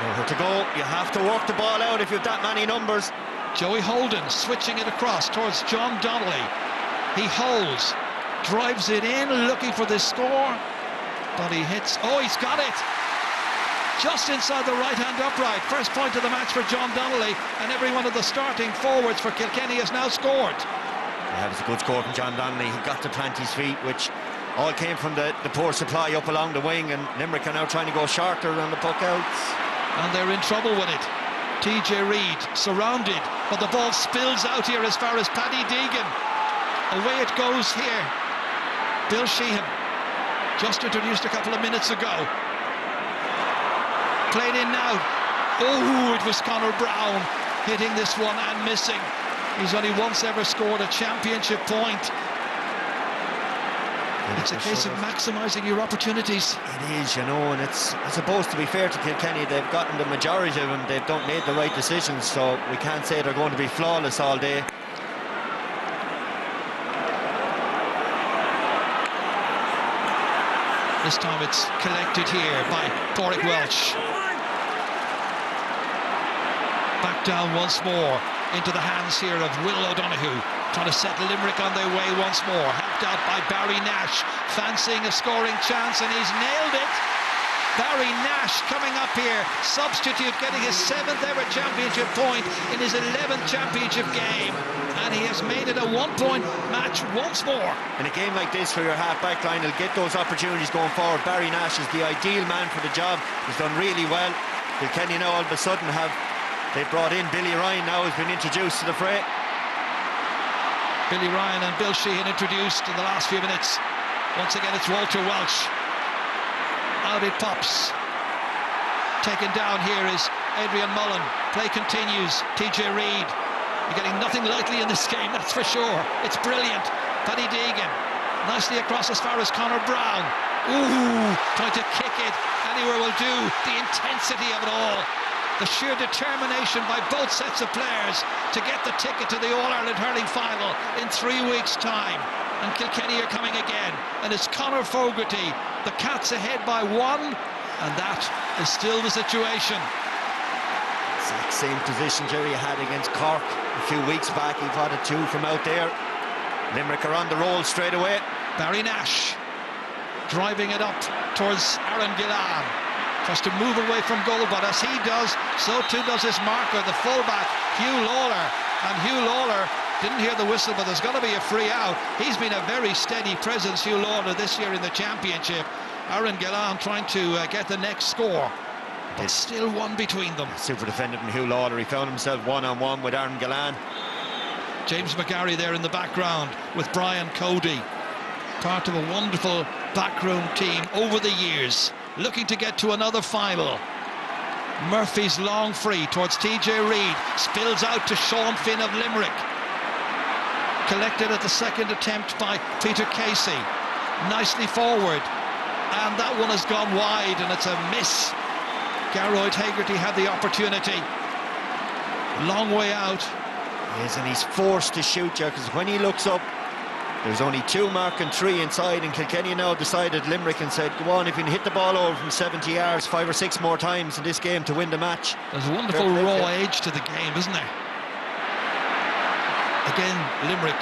[SPEAKER 1] Nowhere to go. You have to work the ball out if you've that many numbers.
[SPEAKER 20] Joey Holden switching it across towards John Donnelly. He holds, drives it in, looking for this score, but he hits. Oh, he's got it! Just inside the right-hand upright. First point of the match for John Donnelly, and every one of the starting forwards for Kilkenny has now scored.
[SPEAKER 1] Yeah, it was a good score from John Donnelly. He got to plant his feet, which all came from the poor supply up along the wing, and Limerick are now trying to go shorter on the puck outs.
[SPEAKER 20] And they're in trouble with it. TJ Reid surrounded, but the ball spills out here as far as Paddy Deegan. Away it goes here. Bill Sheehan, just introduced a couple of minutes ago. Played in now. Oh, it was Conor Brown hitting this one and missing. He's only once ever scored a championship point. It's a case of maximising your opportunities.
[SPEAKER 1] It is, you know, and it's supposed to be fair to Kilkenny. They've gotten the majority of them. They've made the right decisions, so we can't say they're going to be flawless all day.
[SPEAKER 20] This time it's collected here by Pádraig Welch. Back down once more into the hands here of Will O'Donoghue, trying to set Limerick on their way once more. Helped out by Barry Nash, fancying a scoring chance, and he's nailed it. Barry Nash coming up here, substitute, getting his 7th ever championship point in his 11th championship game, and he has made it a 1-point match once more. In a game like this, for your half-back line, he'll get those opportunities going forward. Barry Nash is the ideal man for the job. He's done really well. Kilkenny now all of a sudden they brought in Billy Ryan now, who's been introduced to the fray. Billy Ryan and Bill Sheehan introduced in the last few minutes. Once again, it's Walter Welch. Out it pops. Taken down here is Adrian Mullen. Play continues. TJ Reid. You're getting nothing lightly in this game, that's for sure. It's brilliant. Paddy Deegan. Nicely across as far as Conor Brown. Ooh, trying to kick it. Anywhere will do. The intensity of it all. The sheer determination by both sets of players to get the ticket to the All-Ireland hurling final in 3 weeks' time. And Kilkenny are coming again. And it's Conor Fogarty. The Cats ahead by 1. And that is still the situation. Exact same position Jerry had against Cork a few weeks back. He got a 2 from out there. Limerick are on the roll straight away. Barry Nash driving it up towards Aaron Gillan. Tries to move away from goal, but as he does, so too does his marker, the fullback, Hugh Lawler. And Hugh Lawler didn't hear the whistle, but there's got to be a free out. He's been a very steady presence, Hugh Lawler, this year in the championship. Aaron Gillan trying to get the next score, but still one between them. Super defendant from Hugh Lawler. He found himself one-on-one with Aaron Gillan. James McGarry there in the background with Brian Cody. Part of a wonderful backroom team over the years, looking to get to another final. Murphy's long free towards TJ Reid, spills out to Sean Finn of Limerick. Collected at the second attempt by Peter Casey. Nicely forward, and that one has gone wide, and it's a miss. Gearóid Hegarty had the opportunity. Long way out. Yes, and he's forced to shoot, because when he looks up, there's only 2 marking 3 inside, and Kilkenny now decided, Limerick, and said, go on, if you can hit the ball over from 70 yards 5 or 6 more times in this game to win the match. There's a wonderful raw edge to the game, isn't there? Again, Limerick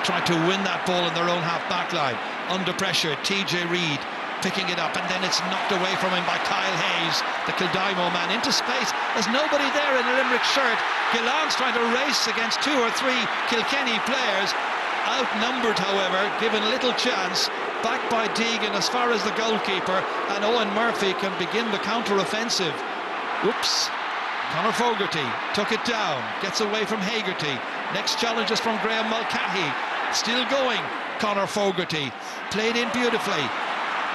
[SPEAKER 20] tried to win that ball in their own half-back line. Under pressure, TJ Reid picking it up, and then it's knocked away from him by Kyle Hayes, the Kildimo man, into space. There's nobody there in a Limerick shirt. Gillan's trying to race against 2 or 3 Kilkenny players. Outnumbered, however, given little chance. Backed by Deegan as far as the goalkeeper, and Owen Murphy can begin the counter-offensive. Whoops. Conor Fogarty took it down, gets away from Hegarty. Next challenge is from Graham Mulcahy. Still going, Conor Fogarty. Played in beautifully.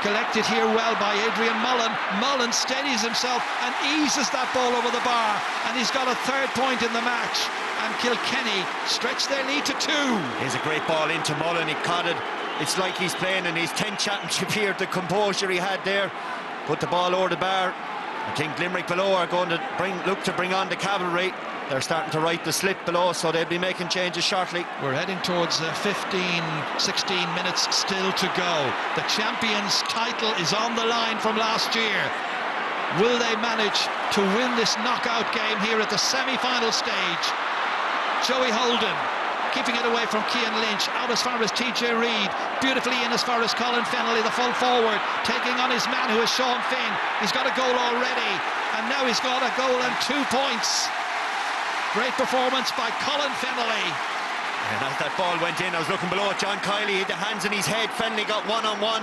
[SPEAKER 20] Collected here well by Adrian Mullen. Mullen steadies himself and eases that ball over the bar, and he's got a 3rd point in the match. And Kilkenny stretch their lead to 2. Here's a great ball into Mullen. He caught it. It's like he's playing in his 10th championship here. The composure he had there. Put the ball over the bar. I think Limerick below are going to look to bring on the cavalry. They're starting to right the slip below, so they'll be making changes shortly. We're heading towards 15, 16 minutes still to go. The champions' title is on the line from last year. Will they manage to win this knockout game here at the semi-final stage? Joey Holden keeping it away from Cian Lynch, out as far as TJ Reid, beautifully in as far as Colin Fennelly, the full forward, taking on his man who is Sean Finn. He's got a goal already, and now he's got a goal and 2 points. Great performance by Colin Fennelly. And as that ball went in, I was looking below at John Kiley. He had the hands in his head. Fennelly got one-on-one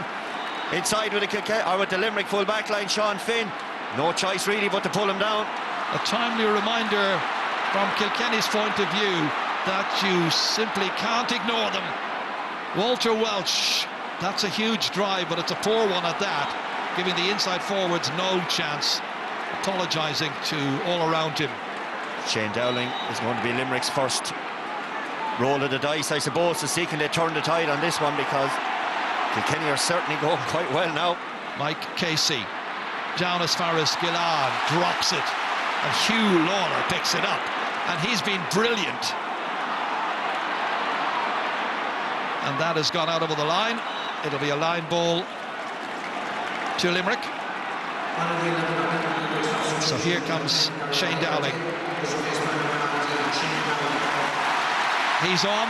[SPEAKER 20] inside with the Limerick full back line, Sean Finn. No choice really but to pull him down. A timely reminder from Kilkenny's point of view that you simply can't ignore them. Walter Welch, that's a huge drive, but it's a poor one at that, giving the inside forwards no chance. Apologising to all around him. Shane Dowling is going to be Limerick's first roll of the dice, I suppose, to see can they turn the tide on this one, because
[SPEAKER 1] Kilkenny are certainly going quite well now.
[SPEAKER 20] Mike Casey down as far as Gillard, drops it, and Hugh Lawler picks it up, and he's been brilliant. And that has gone out over the line. It'll be a line ball to Limerick. So here comes Shane Dowling. He's on.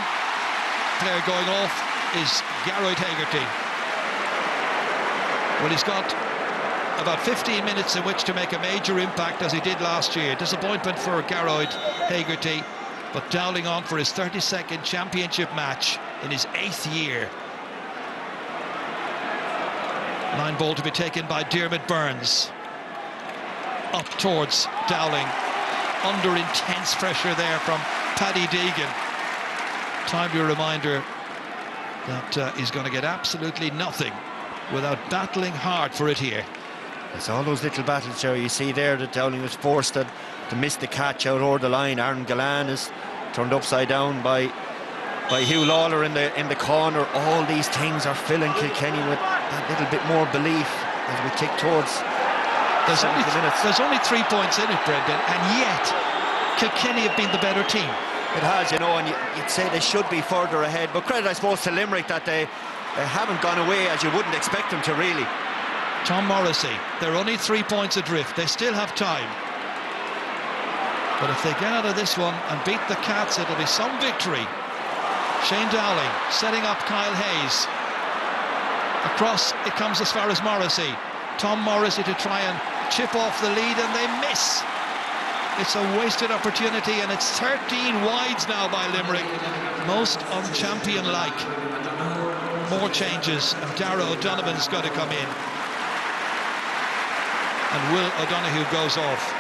[SPEAKER 20] Player going off is Garrod Hegarty. Well, he's got about 15 minutes in which to make a major impact, as he did last year. Disappointment for Garrod Hegarty, but Dowling on for his 32nd championship match in his 8th year. Line ball to be taken by Diarmuid Burns. Up towards Dowling. Under intense pressure there from Paddy Deegan. Timely reminder that he's going to get absolutely nothing without battling hard for it here.
[SPEAKER 1] It's all those little battles, Jerry. You see there that Dowling was forced to miss the catch out over the line. Aaron Gillan is turned upside down by Hugh Lawler in the corner. All these things are filling Kilkenny with that little bit more belief as we tick towards
[SPEAKER 20] there's only 3 points in it, Brendan, and yet Kilkenny have been the better team.
[SPEAKER 1] It has, you know, and you'd say they should be further ahead, but credit, I suppose, to Limerick that they haven't gone away as you wouldn't expect them to, really.
[SPEAKER 20] Tom Morrissey, they're only 3 points adrift. They still have time. But if they get out of this one and beat the Cats, it'll be some victory. Shane Dowling setting up Kyle Hayes. Across it comes as far as Morrissey. Tom Morrissey to try and chip off the lead, and they miss. It's a wasted opportunity, and it's 13 wides now by Limerick. Most unchampion-like. More changes, and Darragh O'Donovan's got to come in. And Will O'Donoghue goes off.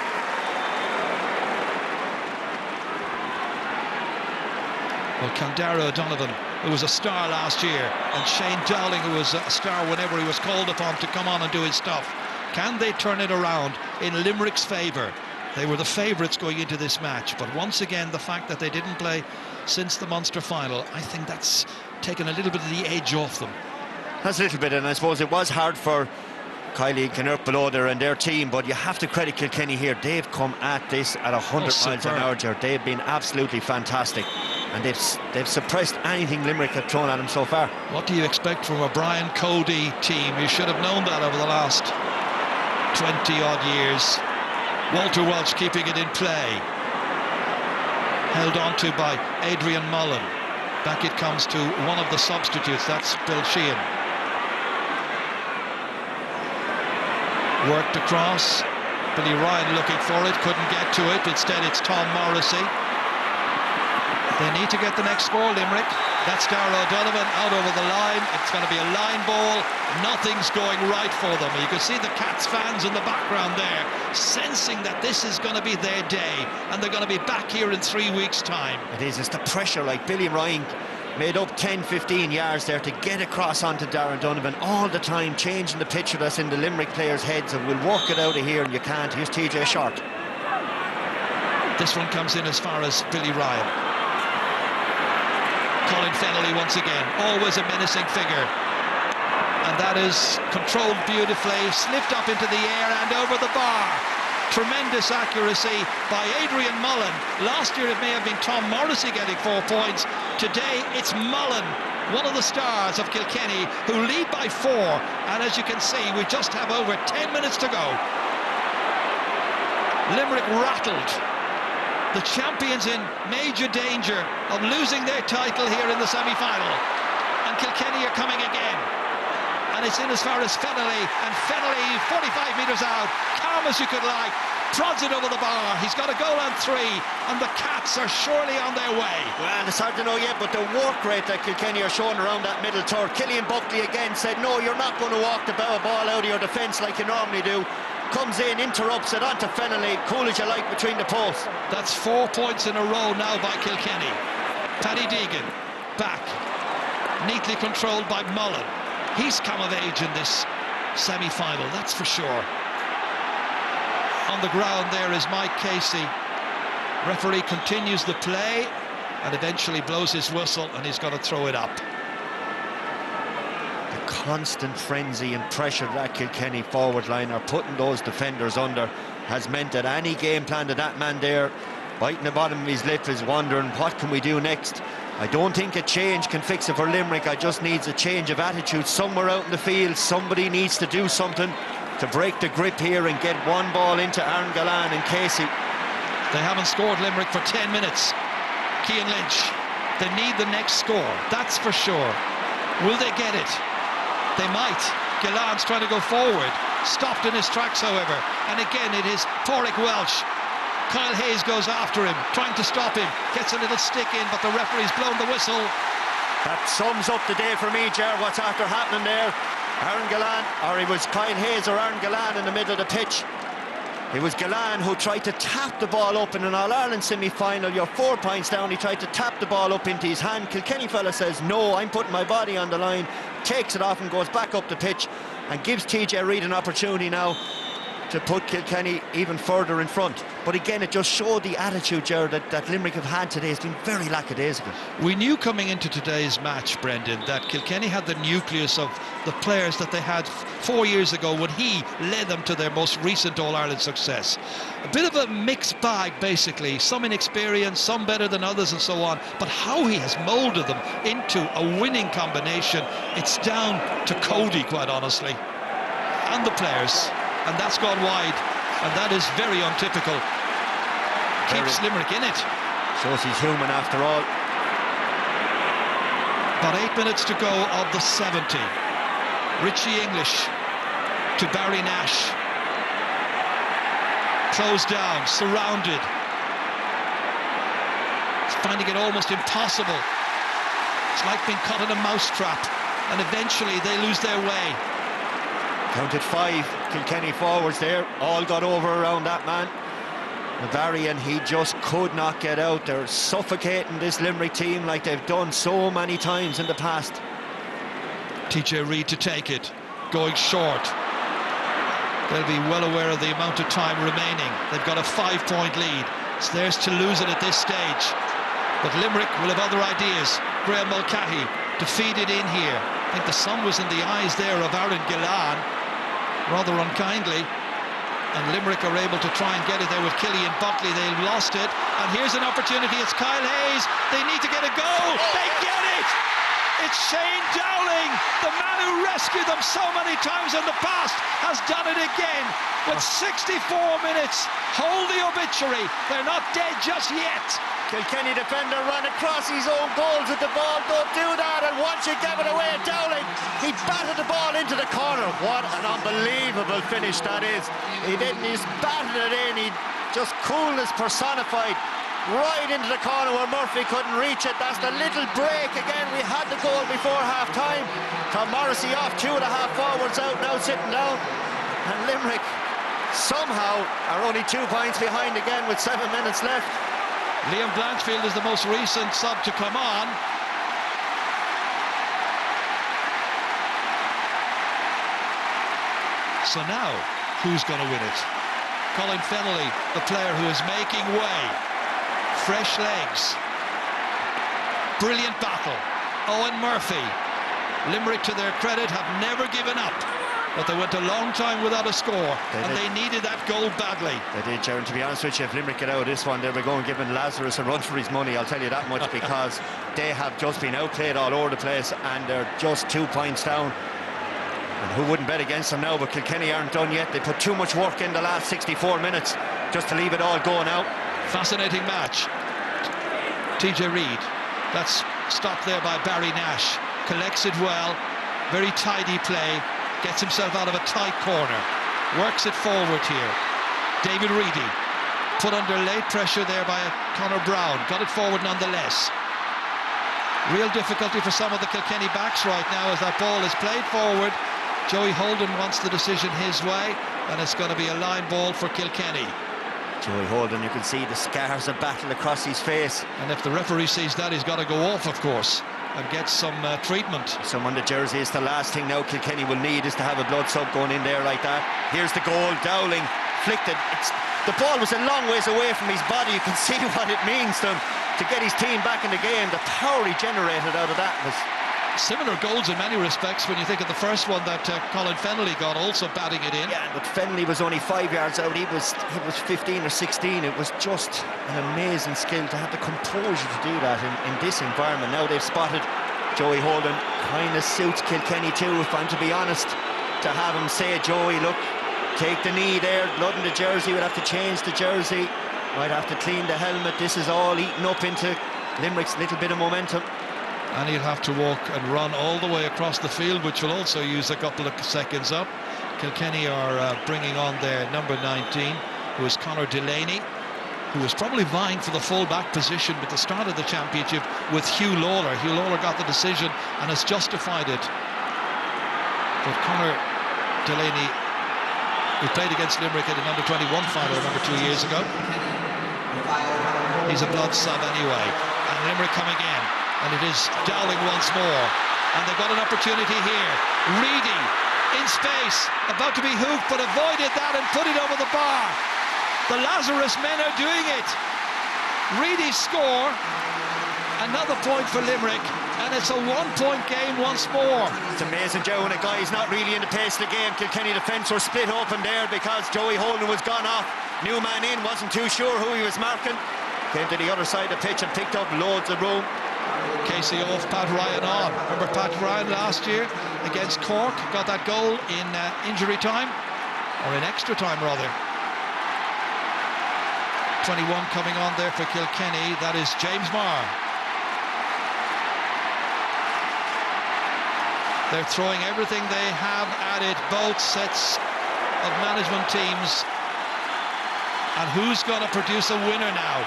[SPEAKER 20] Well, can Darragh O'Donovan, who was a star last year, and Shane Dowling, who was a star whenever he was called upon to come on and do his stuff, can they turn it around in Limerick's favour? They were the favourites going into this match, but once again, the fact that they didn't play since the Munster final, I think that's taken a little bit of the edge off them.
[SPEAKER 1] That's a little bit, and I suppose it was hard for Kylie and Kinnerk below there and their team, but you have to credit Kilkenny here. They've come at this at 100 miles an hour. They've been absolutely fantastic, and they've suppressed anything Limerick have thrown at them so far.
[SPEAKER 20] What do you expect from a Brian Cody team? You should have known that over the last 20-odd years. Walter Welch keeping it in play. Held on to by Adrian Mullen. Back it comes to one of the substitutes, that's Bill Sheehan. Worked across. Billy Ryan looking for it, couldn't get to it. Instead it's Tom Morrissey. They need to get the next score, Limerick. That's Darragh O'Donovan out over the line. It's going to be a line ball. Nothing's going right for them. You can see the Cats fans in the background there, sensing that this is going to be their day, and they're going to be back here in 3 weeks' time.
[SPEAKER 1] It is. It's the pressure, like Billy Ryan made up 10-15 yards there to get across onto Darragh O'Donovan all the time, changing the picture that's in the Limerick players' heads, and we'll work it out of here, and you can't. Here's TJ Short.
[SPEAKER 20] This one comes in as far as Billy Ryan. Colin Fennelly once again, always a menacing figure. And that is controlled beautifully, slipped up into the air and over the bar. Tremendous accuracy by Adrian Mullen. Last year it may have been Tom Morrissey getting 4 points. Today it's Mullen, one of the stars of Kilkenny, who lead by 4. And as you can see, we just have over 10 minutes to go. Limerick rattled. The champions in major danger of losing their title here in the semi-final. And Kilkenny are coming again. And it's in as far as Fennelly, and Fennelly 45 metres out, calm as you could like, prods it over the bar. He's got a goal on 3, and the Cats are surely on their way.
[SPEAKER 1] Well, it's hard to know yet, but the work rate that Kilkenny are showing around that middle third. Killian Buckley again said, no, you're not going to walk the ball out of your defence like you normally do. Comes in, interrupts it onto Fennelly, cool as you like between the posts.
[SPEAKER 20] That's 4 points in a row now by Kilkenny. Paddy Deegan back, neatly controlled by Mullen. He's come of age in this semi-final, that's for sure. On the ground there is Mike Casey. Referee continues the play and eventually blows his whistle, and he's got to throw it up.
[SPEAKER 1] The constant frenzy and pressure that Kilkenny forward line are putting those defenders under has meant that any game plan that man there, biting the bottom of his lip, is wondering, what can we do next? I don't think a change can fix it for Limerick. I just needs a change of attitude somewhere out in the field. Somebody needs to do something to break the grip here and get one ball into Aaron Gallan and Casey.
[SPEAKER 20] They haven't scored, Limerick, for 10 minutes. Cian Lynch, they need the next score, that's for sure. Will they get it? They might. Gallan's trying to go forward, stopped in his tracks, however, and again it is Pádraig Welsh. Kyle Hayes goes after him, trying to stop him, gets a little stick in, but the referee's blown the whistle.
[SPEAKER 1] That sums up the day for me, Ger, what's after happening there. Aaron Gallan, or it was Kyle Hayes or Aaron Gallan in the middle of the pitch. It was Gallan who tried to tap the ball up in an All-Ireland semi-final. You're 4 points down, he tried to tap the ball up into his hand. Kilkenny fella says, no, I'm putting my body on the line, takes it off and goes back up the pitch and gives TJ Reid an opportunity now to put Kilkenny even further in front. But again, it just showed the attitude, Gerard, that Limerick have had today. It's been very lackadaisical.
[SPEAKER 20] We knew coming into today's match, Brendan, that Kilkenny had the nucleus of the players that they had 4 years ago when he led them to their most recent All-Ireland success. A bit of a mixed bag, basically. Some inexperienced, some better than others and so on. But how he has moulded them into a winning combination, it's down to Cody, quite honestly, and the players. And that's gone wide, and that is very untypical. Keeps Limerick in it.
[SPEAKER 1] Shows he's human after all.
[SPEAKER 20] About 8 minutes to go of the 70. Richie English to Barry Nash. Closed down, surrounded. He's finding it almost impossible. It's like being caught in a mousetrap, and eventually they lose their way.
[SPEAKER 1] Counted 5 Kilkenny forwards there, all got over around that man, Barry, and he just could not get out. They're suffocating this Limerick team like they've done so many times in the past.
[SPEAKER 20] TJ Reid to take it, going short. They'll be well aware of the amount of time remaining. They've got a 5-point lead. It's theirs to lose it at this stage. But Limerick will have other ideas. Graham Mulcahy to feed it in here. I think the sun was in the eyes there of Aaron Gallan, rather unkindly, and Limerick are able to try and get it there with Killian Buckley. They've lost it, and here's an opportunity. It's Kyle Hayes. They need to get a goal. They get it. It's Shane Dowling, the man who rescued them so many times in the past, has done it again with 64 minutes. Hold the obituary. They're not dead just yet.
[SPEAKER 1] Kilkenny defender ran across his own goals with the ball. Don't do that. And once you give it away, Dowling, he batted the ball into the corner. What an unbelievable finish that is. He didn't, he's batted it in. He just coolness personified. Right into the corner where Murphy couldn't reach it. That's the little break again. We had the goal before half-time. Tom Morrissey off, 2.5 forwards out, now sitting down. And Limerick somehow are only 2 points behind again with 7 minutes left.
[SPEAKER 20] Liam Blanchfield is the most recent sub to come on. So now, who's going to win it? Colin Fennelly, the player who is making way. Fresh legs. Brilliant battle. Owen Murphy. Limerick, to their credit, have never given up. But they went a long time without a score, they needed that goal badly.
[SPEAKER 1] They did, Jaron. To be honest with you, if Limerick get out of this one, they'll be going giving Lazarus a run for his money, I'll tell you that much, because they have just been outplayed all over the place, and they're just 2 points down. And who wouldn't bet against them now? But Kilkenny aren't done yet. They put too much work in the last 64 minutes just to leave it all going out.
[SPEAKER 20] Fascinating match. TJ Reid, that's stopped there by Barry Nash, collects it well, very tidy play, gets himself out of a tight corner, works it forward here. David Reedy put under late pressure there by Conor Brown, got it forward nonetheless. Real difficulty for some of the Kilkenny backs right now as that ball is played forward. Joey Holden wants the decision his way, and it's going to be a line ball for Kilkenny.
[SPEAKER 1] Joey Holden, you can see the scars of battle across his face.
[SPEAKER 20] And if the referee sees that, he's got to go off, of course, and get some treatment.
[SPEAKER 1] Some on the jersey is the last thing now Kilkenny will need, is to have a blood sub going in there like that. Here's the goal. Dowling flicked it. The ball was a long ways away from his body. You can see what it means to him to get his team back in the game. The power he generated out of that was
[SPEAKER 20] Similar goals in many respects when you think of the first one that Colin Fennelly got, also batting it in.
[SPEAKER 1] Yeah, but Fennelly was only 5 yards out. He was 15 or 16. It was just an amazing skill to have the composure to do that in this environment. Now they've spotted Joey Holden. Kind of suits Kilkenny too, if I'm to be honest, to have him say, Joey, look, take the knee there, blood in the jersey, we'll have to change the jersey, might have to clean the helmet. This is all eaten up into Limerick's little bit of momentum.
[SPEAKER 20] And he'll have to walk and run all the way across the field, which will also use a couple of seconds up. Kilkenny are bringing on their number 19, who is Conor Delaney, who was probably vying for the full-back position at the start of the championship with Hugh Lawler. Hugh Lawler got the decision and has justified it. But Conor Delaney, who played against Limerick in an under-21 final, remember, 2 years ago. He's a blood sub anyway. And Limerick come again. And it is Dowling once more. And they've got an opportunity here. Reedy in space, about to be hooked, but avoided that and put it over the bar. The Lazarus men are doing it. Reedy score. Another point for Limerick. And it's a one-point game once more.
[SPEAKER 1] It's amazing, Joe, when a guy's not really in the pace of the game. Kilkenny defence were split open there because Joey Holden was gone off. New man in, wasn't too sure who he was marking. Came to the other side of the pitch and picked up loads of room.
[SPEAKER 20] Casey off, Pat Ryan on. Remember Pat Ryan last year against Cork? Got that goal in injury time, or in extra time rather. 21 coming on there for Kilkenny. That is James Marr. They're throwing everything they have at it, both sets of management teams. And who's going to produce a winner now?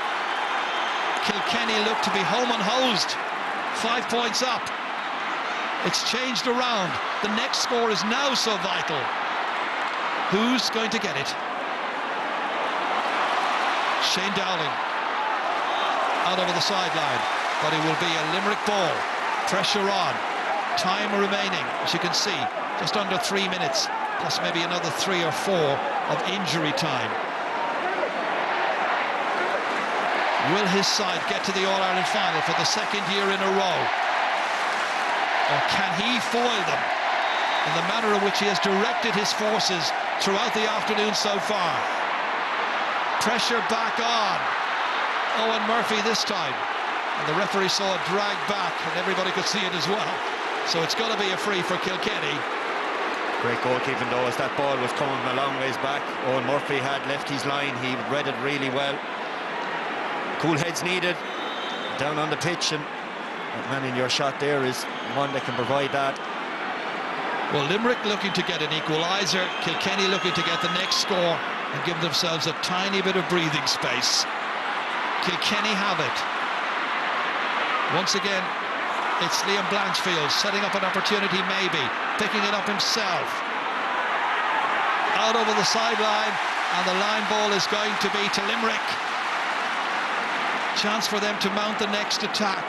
[SPEAKER 20] Kilkenny look to be home and hosed. 5 points up. It's changed around. The next score is now so vital. Who's going to get it? Shane Dowling out over the sideline, but it will be a Limerick ball. Pressure on. Time remaining, as you can see, just under 3 minutes, plus maybe another 3 or 4 of injury time. Will his side get to the All-Ireland final for the second year in a row? Or can he foil them in the manner in which he has directed his forces throughout the afternoon so far? Pressure back on. Owen Murphy this time. And the referee saw it drag back, and everybody could see it as well. So it's got to be a free for Kilkenny.
[SPEAKER 1] Great goalkeeping though, as that ball was coming a long ways back. Owen Murphy had left his line, he read it really well. Cool heads needed down on the pitch, and that man in your shot there is one that can provide that.
[SPEAKER 20] Well, Limerick looking to get an equaliser, Kilkenny looking to get the next score and give themselves a tiny bit of breathing space. Kilkenny have it. Once again, it's Liam Blanchfield setting up an opportunity, maybe picking it up himself. Out over the sideline, and the line ball is going to be to Limerick. Chance for them to mount the next attack.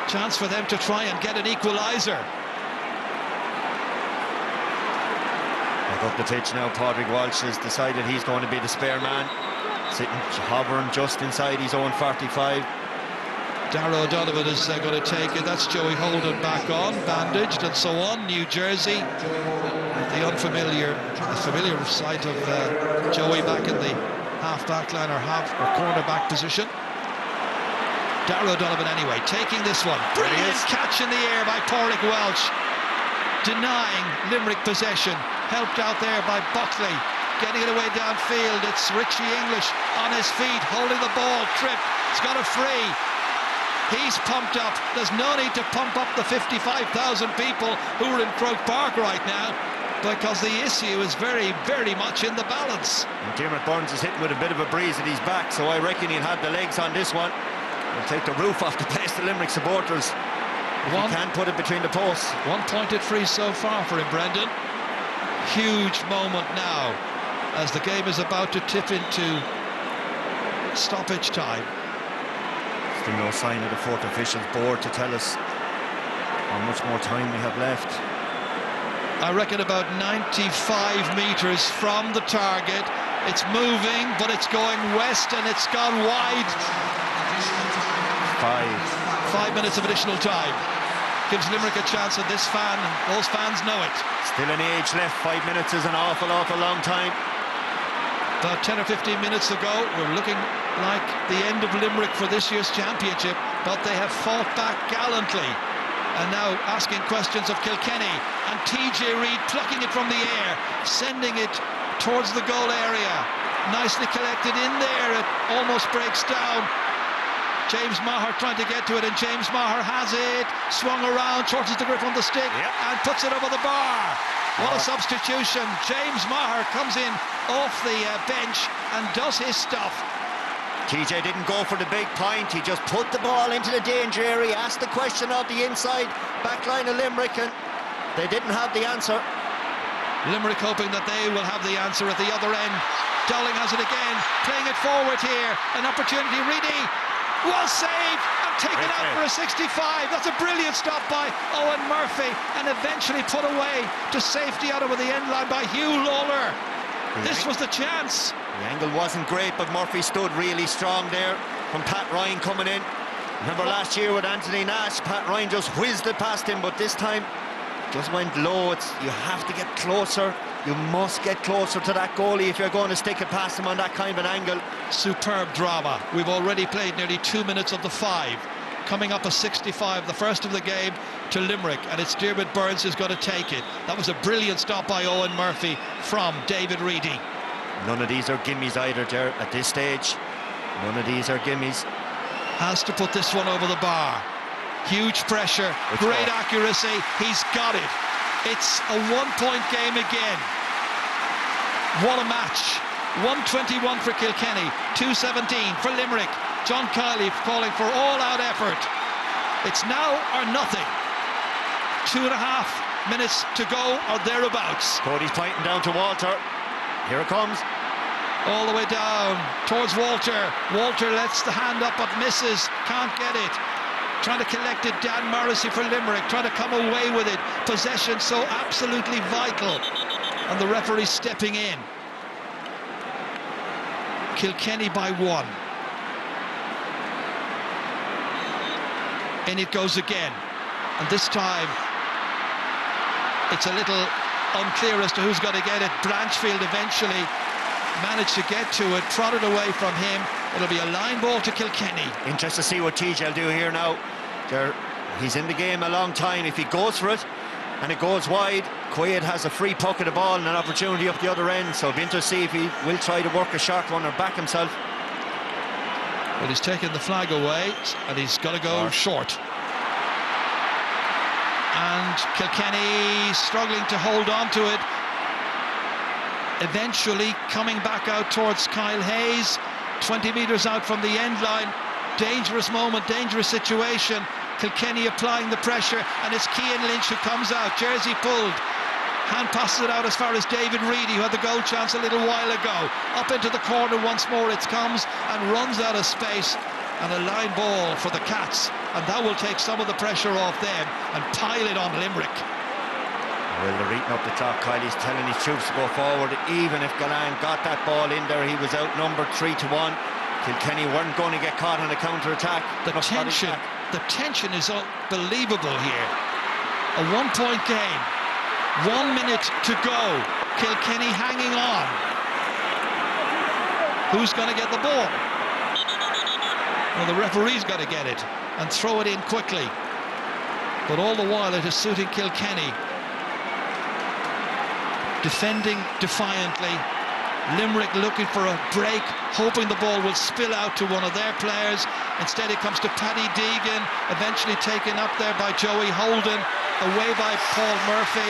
[SPEAKER 20] Chance for them to try and get an equaliser.
[SPEAKER 1] Back up the pitch now, Padraig Walsh has decided he's going to be the spare man. Sitting, hovering just inside his own 45.
[SPEAKER 20] Darragh O'Donovan is going to take it. That's Joey Holden back on, bandaged and so on. New Jersey, the familiar sight of Joey back in the half-back line or corner-back position. Darragh O'Donovan anyway, taking this one. Brilliant catch in the air by Padraig Walsh. Denying Limerick possession. Helped out there by Buckley. Getting it away downfield. It's Richie English on his feet, holding the ball, tripped. He's got a free. He's pumped up. There's no need to pump up the 55,000 people who are in Croke Park right now, because the issue is very, very much in the balance.
[SPEAKER 1] And Dermot Burns is hitting with a bit of a breeze at his back, so I reckon he'll have the legs on this one. He'll take the roof off the place, the Limerick supporters. If he can put it between the posts.
[SPEAKER 20] 1 pointed free so far for him, Brendan. Huge moment now, as the game is about to tip into stoppage time.
[SPEAKER 1] Still no sign of the fourth officials board to tell us how much more time we have left.
[SPEAKER 20] I reckon about 95 metres from the target. It's moving, but it's going west and it's gone wide.
[SPEAKER 1] 5
[SPEAKER 20] minutes of additional time. gives Limerick a chance, and those fans know it.
[SPEAKER 1] Still an age left. 5 minutes is an awful long time.
[SPEAKER 20] About 10 or 15 minutes ago, we're looking like the end of Limerick for this year's championship, but they have fought back gallantly. And now asking questions of Kilkenny, and TJ Reid plucking it from the air, sending it towards the goal area. Nicely collected in there, it almost breaks down. James Maher trying to get to it, and James Maher has it, swung around, shortens the grip on the stick, and puts it over the bar. What a substitution. James Maher comes in off the bench and does his stuff.
[SPEAKER 1] TJ didn't go for the big point, he just put the ball into the danger area, asked the question of the inside back line of Limerick, and they didn't have the answer.
[SPEAKER 20] Limerick hoping that they will have the answer at the other end. Dowling has it again, playing it forward here, an opportunity. Reedy, well saved and taken out for a 65. That's a brilliant stop by Owen Murphy, and eventually put away to safety out over the end line by Hugh Lawler. This was the chance.
[SPEAKER 1] The angle wasn't great, but Murphy stood really strong there from Pat Ryan coming in. Remember last year with Anthony Nash, Pat Ryan just whizzed it past him, but this time just went low. You have to get closer. You must get closer to that goalie if you're going to stick it past him on that kind of an angle.
[SPEAKER 20] Superb drama. We've already played nearly 2 minutes of the 5. Coming up a 65, the first of the game, to Limerick, and it's Diarmuid Burns who's got to take it. That was a brilliant stop by Owen Murphy from David Reedy.
[SPEAKER 1] None of these are gimmies either, Ger, at this stage. None of these are gimmies.
[SPEAKER 20] Has to put this one over the bar. Huge pressure, great accuracy, he's got it. It's a 1-point game again. What a match. 121 for Kilkenny, 217 for Limerick. John Kiley calling for all-out effort. It's now or nothing. 2.5 minutes to go or thereabouts.
[SPEAKER 1] Cody's pointing down to Walter. Here it comes.
[SPEAKER 20] All the way down towards Walter. Walter lets the hand up but misses. Can't get it. Trying to collect it, Dan Morrissey for Limerick, trying to come away with it. Possession so absolutely vital. And the referee stepping in. Kilkenny by 1. In it goes again. And this time, it's a little unclear as to who's going to get it. Blanchfield eventually managed to get to it, prodded away from him. It'll be a line ball to Kilkenny.
[SPEAKER 1] Interesting to see what TJ will do here now. He's in the game a long time. If he goes for it and it goes wide, Quaid has a free puck of the ball and an opportunity up the other end. So it'll be interesting to see if he will try to work a short one or back himself.
[SPEAKER 20] Well, he's taken the flag away and he's got to go short. And Kilkenny struggling to hold on to it. Eventually coming back out towards Kyle Hayes, 20 metres out from the end line. Dangerous moment, dangerous situation. Kilkenny applying the pressure, and it's Cian Lynch who comes out. Jersey pulled. Hand passes it out as far as David Reedy, who had the goal chance a little while ago. Up into the corner once more it comes and runs out of space. And a line ball for the Cats, and that will take some of the pressure off them and pile it on Limerick.
[SPEAKER 1] Well, they're eating up the clock. Kylie's telling his troops to go forward. Even if Galan got that ball in there, he was outnumbered 3-1. Kilkenny weren't going to get caught on a counter-attack.
[SPEAKER 20] The tension is unbelievable here. A 1-point game. 1 minute to go. Kilkenny hanging on. Who's going to get the ball? Well, the referee's got to get it and throw it in quickly. But all the while it is suiting Kilkenny. Defending defiantly. Limerick looking for a break, hoping the ball will spill out to one of their players. Instead it comes to Paddy Deegan, eventually taken up there by Joey Holden, away by Paul Murphy,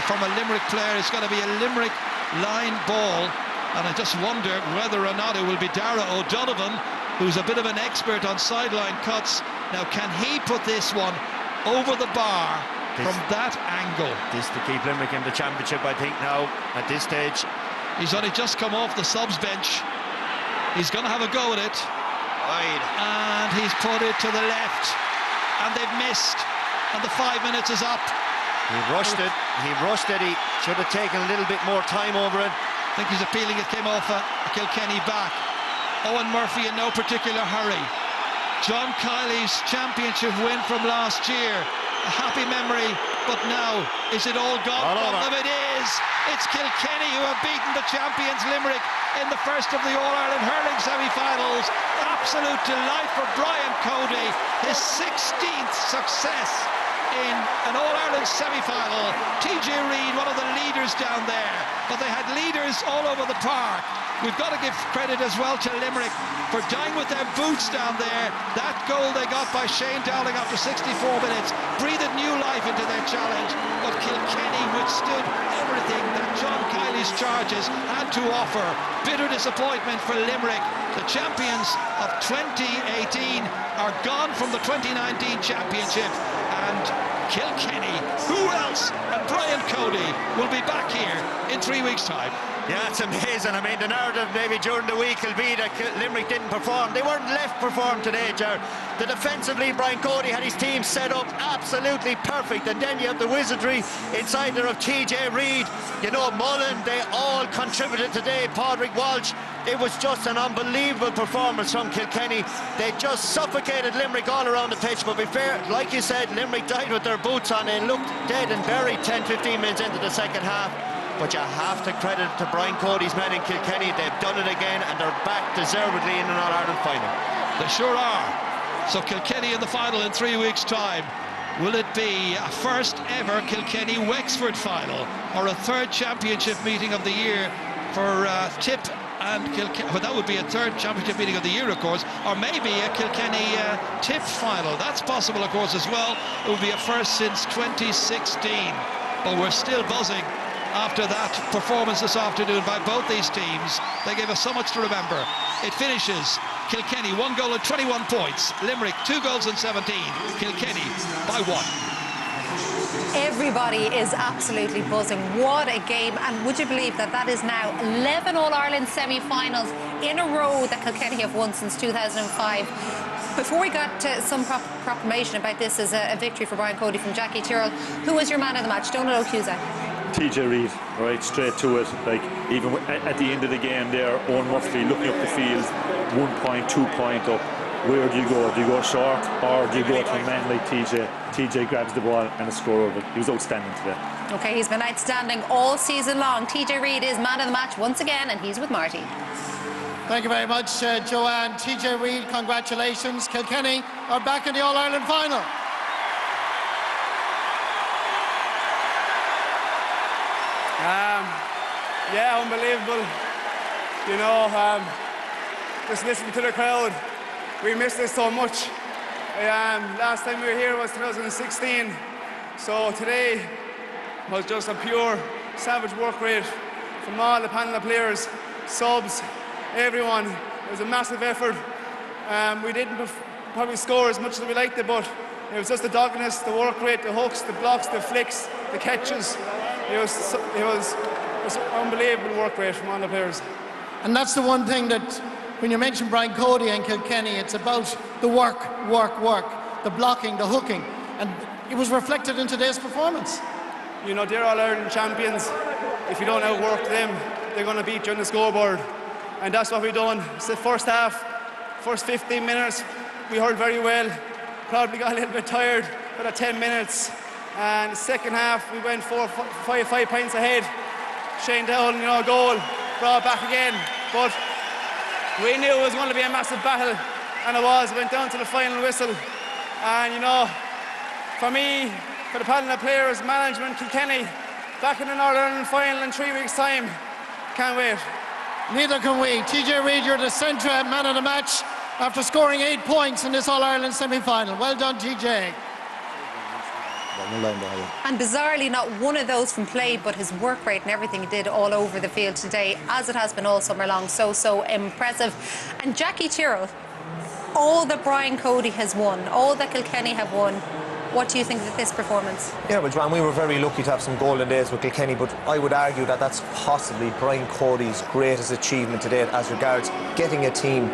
[SPEAKER 20] from a Limerick player. It's going to be a Limerick line ball, and I just wonder whether or not it will be Dara O'Donovan, who's a bit of an expert on sideline cuts. Now, can he put this one over the bar from that angle?
[SPEAKER 1] This to keep Limerick in the championship, I think, now, at this stage.
[SPEAKER 20] He's only just come off the subs bench. He's going to have a go at it.
[SPEAKER 1] Wide.
[SPEAKER 20] And he's put it to the left. And they've missed. And the 5 minutes is up.
[SPEAKER 1] He rushed it. He should have taken a little bit more time over it.
[SPEAKER 20] I think he's appealing it came off a Kilkenny back. Owen Murphy in no particular hurry. John Kiley's championship win from last year. A happy memory, but now, is it all gone from them? It is! It's Kilkenny who have beaten the champions Limerick in the first of the All-Ireland hurling semi-finals. Absolute delight for Brian Cody, his 16th success in an All-Ireland semi-final. TJ Reid, one of the leaders down there, but they had leaders all over the park. We've got to give credit as well to Limerick for dying with their boots down there. That goal they got by Shane Dowling after 64 minutes breathed new life into their challenge, but Kilkenny withstood everything that John Kiley's charges had to offer. Bitter disappointment for Limerick. The champions of 2018 are gone from the 2019 championship, and Kilkenny, who else? And Brian Cody will be back here in 3 weeks' time.
[SPEAKER 1] Yeah, it's amazing. I mean, the narrative maybe during the week will be that Limerick didn't perform. They weren't left perform today, Ger. The defensively, Brian Cody had his team set up absolutely perfect, and then you have the wizardry inside there of TJ Reid, you know, Mullen. They all contributed today. Padraig Walsh. It was just an unbelievable performance from Kilkenny. They just suffocated Limerick all around the pitch, but be fair, like you said, Limerick died with their boots on. They looked dead and buried 10-15 minutes into the second half. But you have to credit it to Brian Cody's men in Kilkenny. They've done it again, and they're back deservedly in an All-Ireland final.
[SPEAKER 20] They sure are. So Kilkenny in the final in 3 weeks' time. Will it be a first ever Kilkenny-Wexford final, or a third championship meeting of the year for Tip and Kilkenny? But that would be a third championship meeting of the year, of course, or maybe a Kilkenny Tip final. That's possible, of course, as well. It would be a first since 2016. But we're still buzzing after that performance this afternoon by both these teams. They gave us so much to remember. It finishes Kilkenny 1 goal and 21 points. Limerick 2 goals and 17. Kilkenny by 1.
[SPEAKER 19] Everybody is absolutely buzzing. What a game. And would you believe that that is now 11 All-Ireland semi-finals in a row that Kilkenny have won since 2005. Before we got to some proclamation about this as a victory for Brian Cody from Jackie Tyrrell, who was your man of the match? Donald O'Cusack.
[SPEAKER 10] TJ Reid, right, straight to it. Like, even at the end of the game there, Owen Murphy looking up the field, 1 point, 2 point up. Where do you go? Do you go short, or do you go to a man like TJ? TJ grabs the ball and a score over it. He was outstanding today.
[SPEAKER 19] Okay, he's been outstanding all season long. TJ Reid is man of the match once again, and he's with Marty.
[SPEAKER 6] Thank you very much, Joanne. TJ Reid, congratulations. Kilkenny are back in the All-Ireland final.
[SPEAKER 7] Yeah, unbelievable. You know, just listening to the crowd, we missed this so much. Last time we were here was 2016, so today was just a pure savage work rate from all the panel of players, subs, everyone. It was a massive effort. We didn't probably score as much as we liked it, but it was just the doggedness, the work rate, the hooks, the blocks, the flicks, the catches. It was unbelievable work rate from all the players.
[SPEAKER 6] And that's the one thing that, when you mention Brian Cody and Kilkenny, it's about the work, the blocking, the hooking, and it was reflected in today's performance.
[SPEAKER 7] You know, they're All-Ireland champions. If you don't outwork them, they're going to beat you on the scoreboard. And that's what we've done. It's the first half, first 15 minutes, we hurled very well. Probably got a little bit tired for the 10 minutes. And the second half, we went 5 points ahead. Shane Dowling, you know, goal, brought back again. But we knew it was going to be a massive battle, and it was. It went down to the final whistle. And, you know, for me, for the panel of players, management, Kilkenny, back in an All-Ireland final in 3 weeks' time. Can't wait.
[SPEAKER 6] Neither can we. TJ Reid, you're the centre man of the match after scoring 8 points in this All-Ireland semi-final. Well done, TJ.
[SPEAKER 19] And bizarrely, not one of those from play, but his work rate and everything he did all over the field today, as it has been all summer long. So impressive. And Jackie Tyrrell, all that Brian Cody has won, all that Kilkenny have won, what do you think of this performance?
[SPEAKER 3] Yeah, well, Joanne, we were very lucky to have some golden days with Kilkenny, but I would argue that that's possibly Brian Cody's greatest achievement today as regards getting a team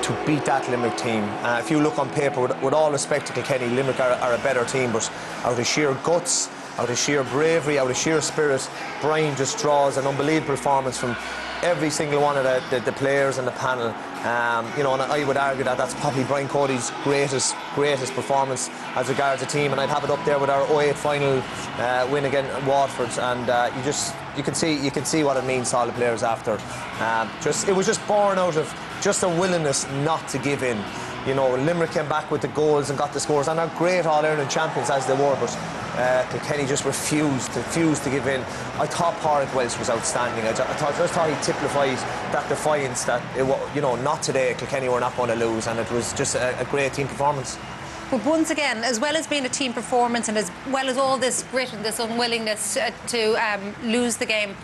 [SPEAKER 3] to beat that Limerick team. If you look on paper, with all respect to Kilkenny, Limerick are a better team, but out of sheer guts, out of sheer bravery, out of sheer spirit, Brian just draws an unbelievable performance from every single one of the players in the panel. You know, and I would argue that that's probably Brian Cody's greatest performance as regards a team, and I'd have it up there with our 08 final win against Watford. And you can see what it means to all the players after. It was just born out of just a willingness not to give in. You know, Limerick came back with the goals and got the scores, and are great All-Ireland champions as they were, but Kilkenny just refused to give in. I thought Pádraig Welsh was outstanding. I just thought he typified that defiance that, you know, not today, Kilkenny were not going to lose, and it was just a great team performance.
[SPEAKER 19] But once again, as well as being a team performance and as well as all this grit and this unwillingness to lose the game,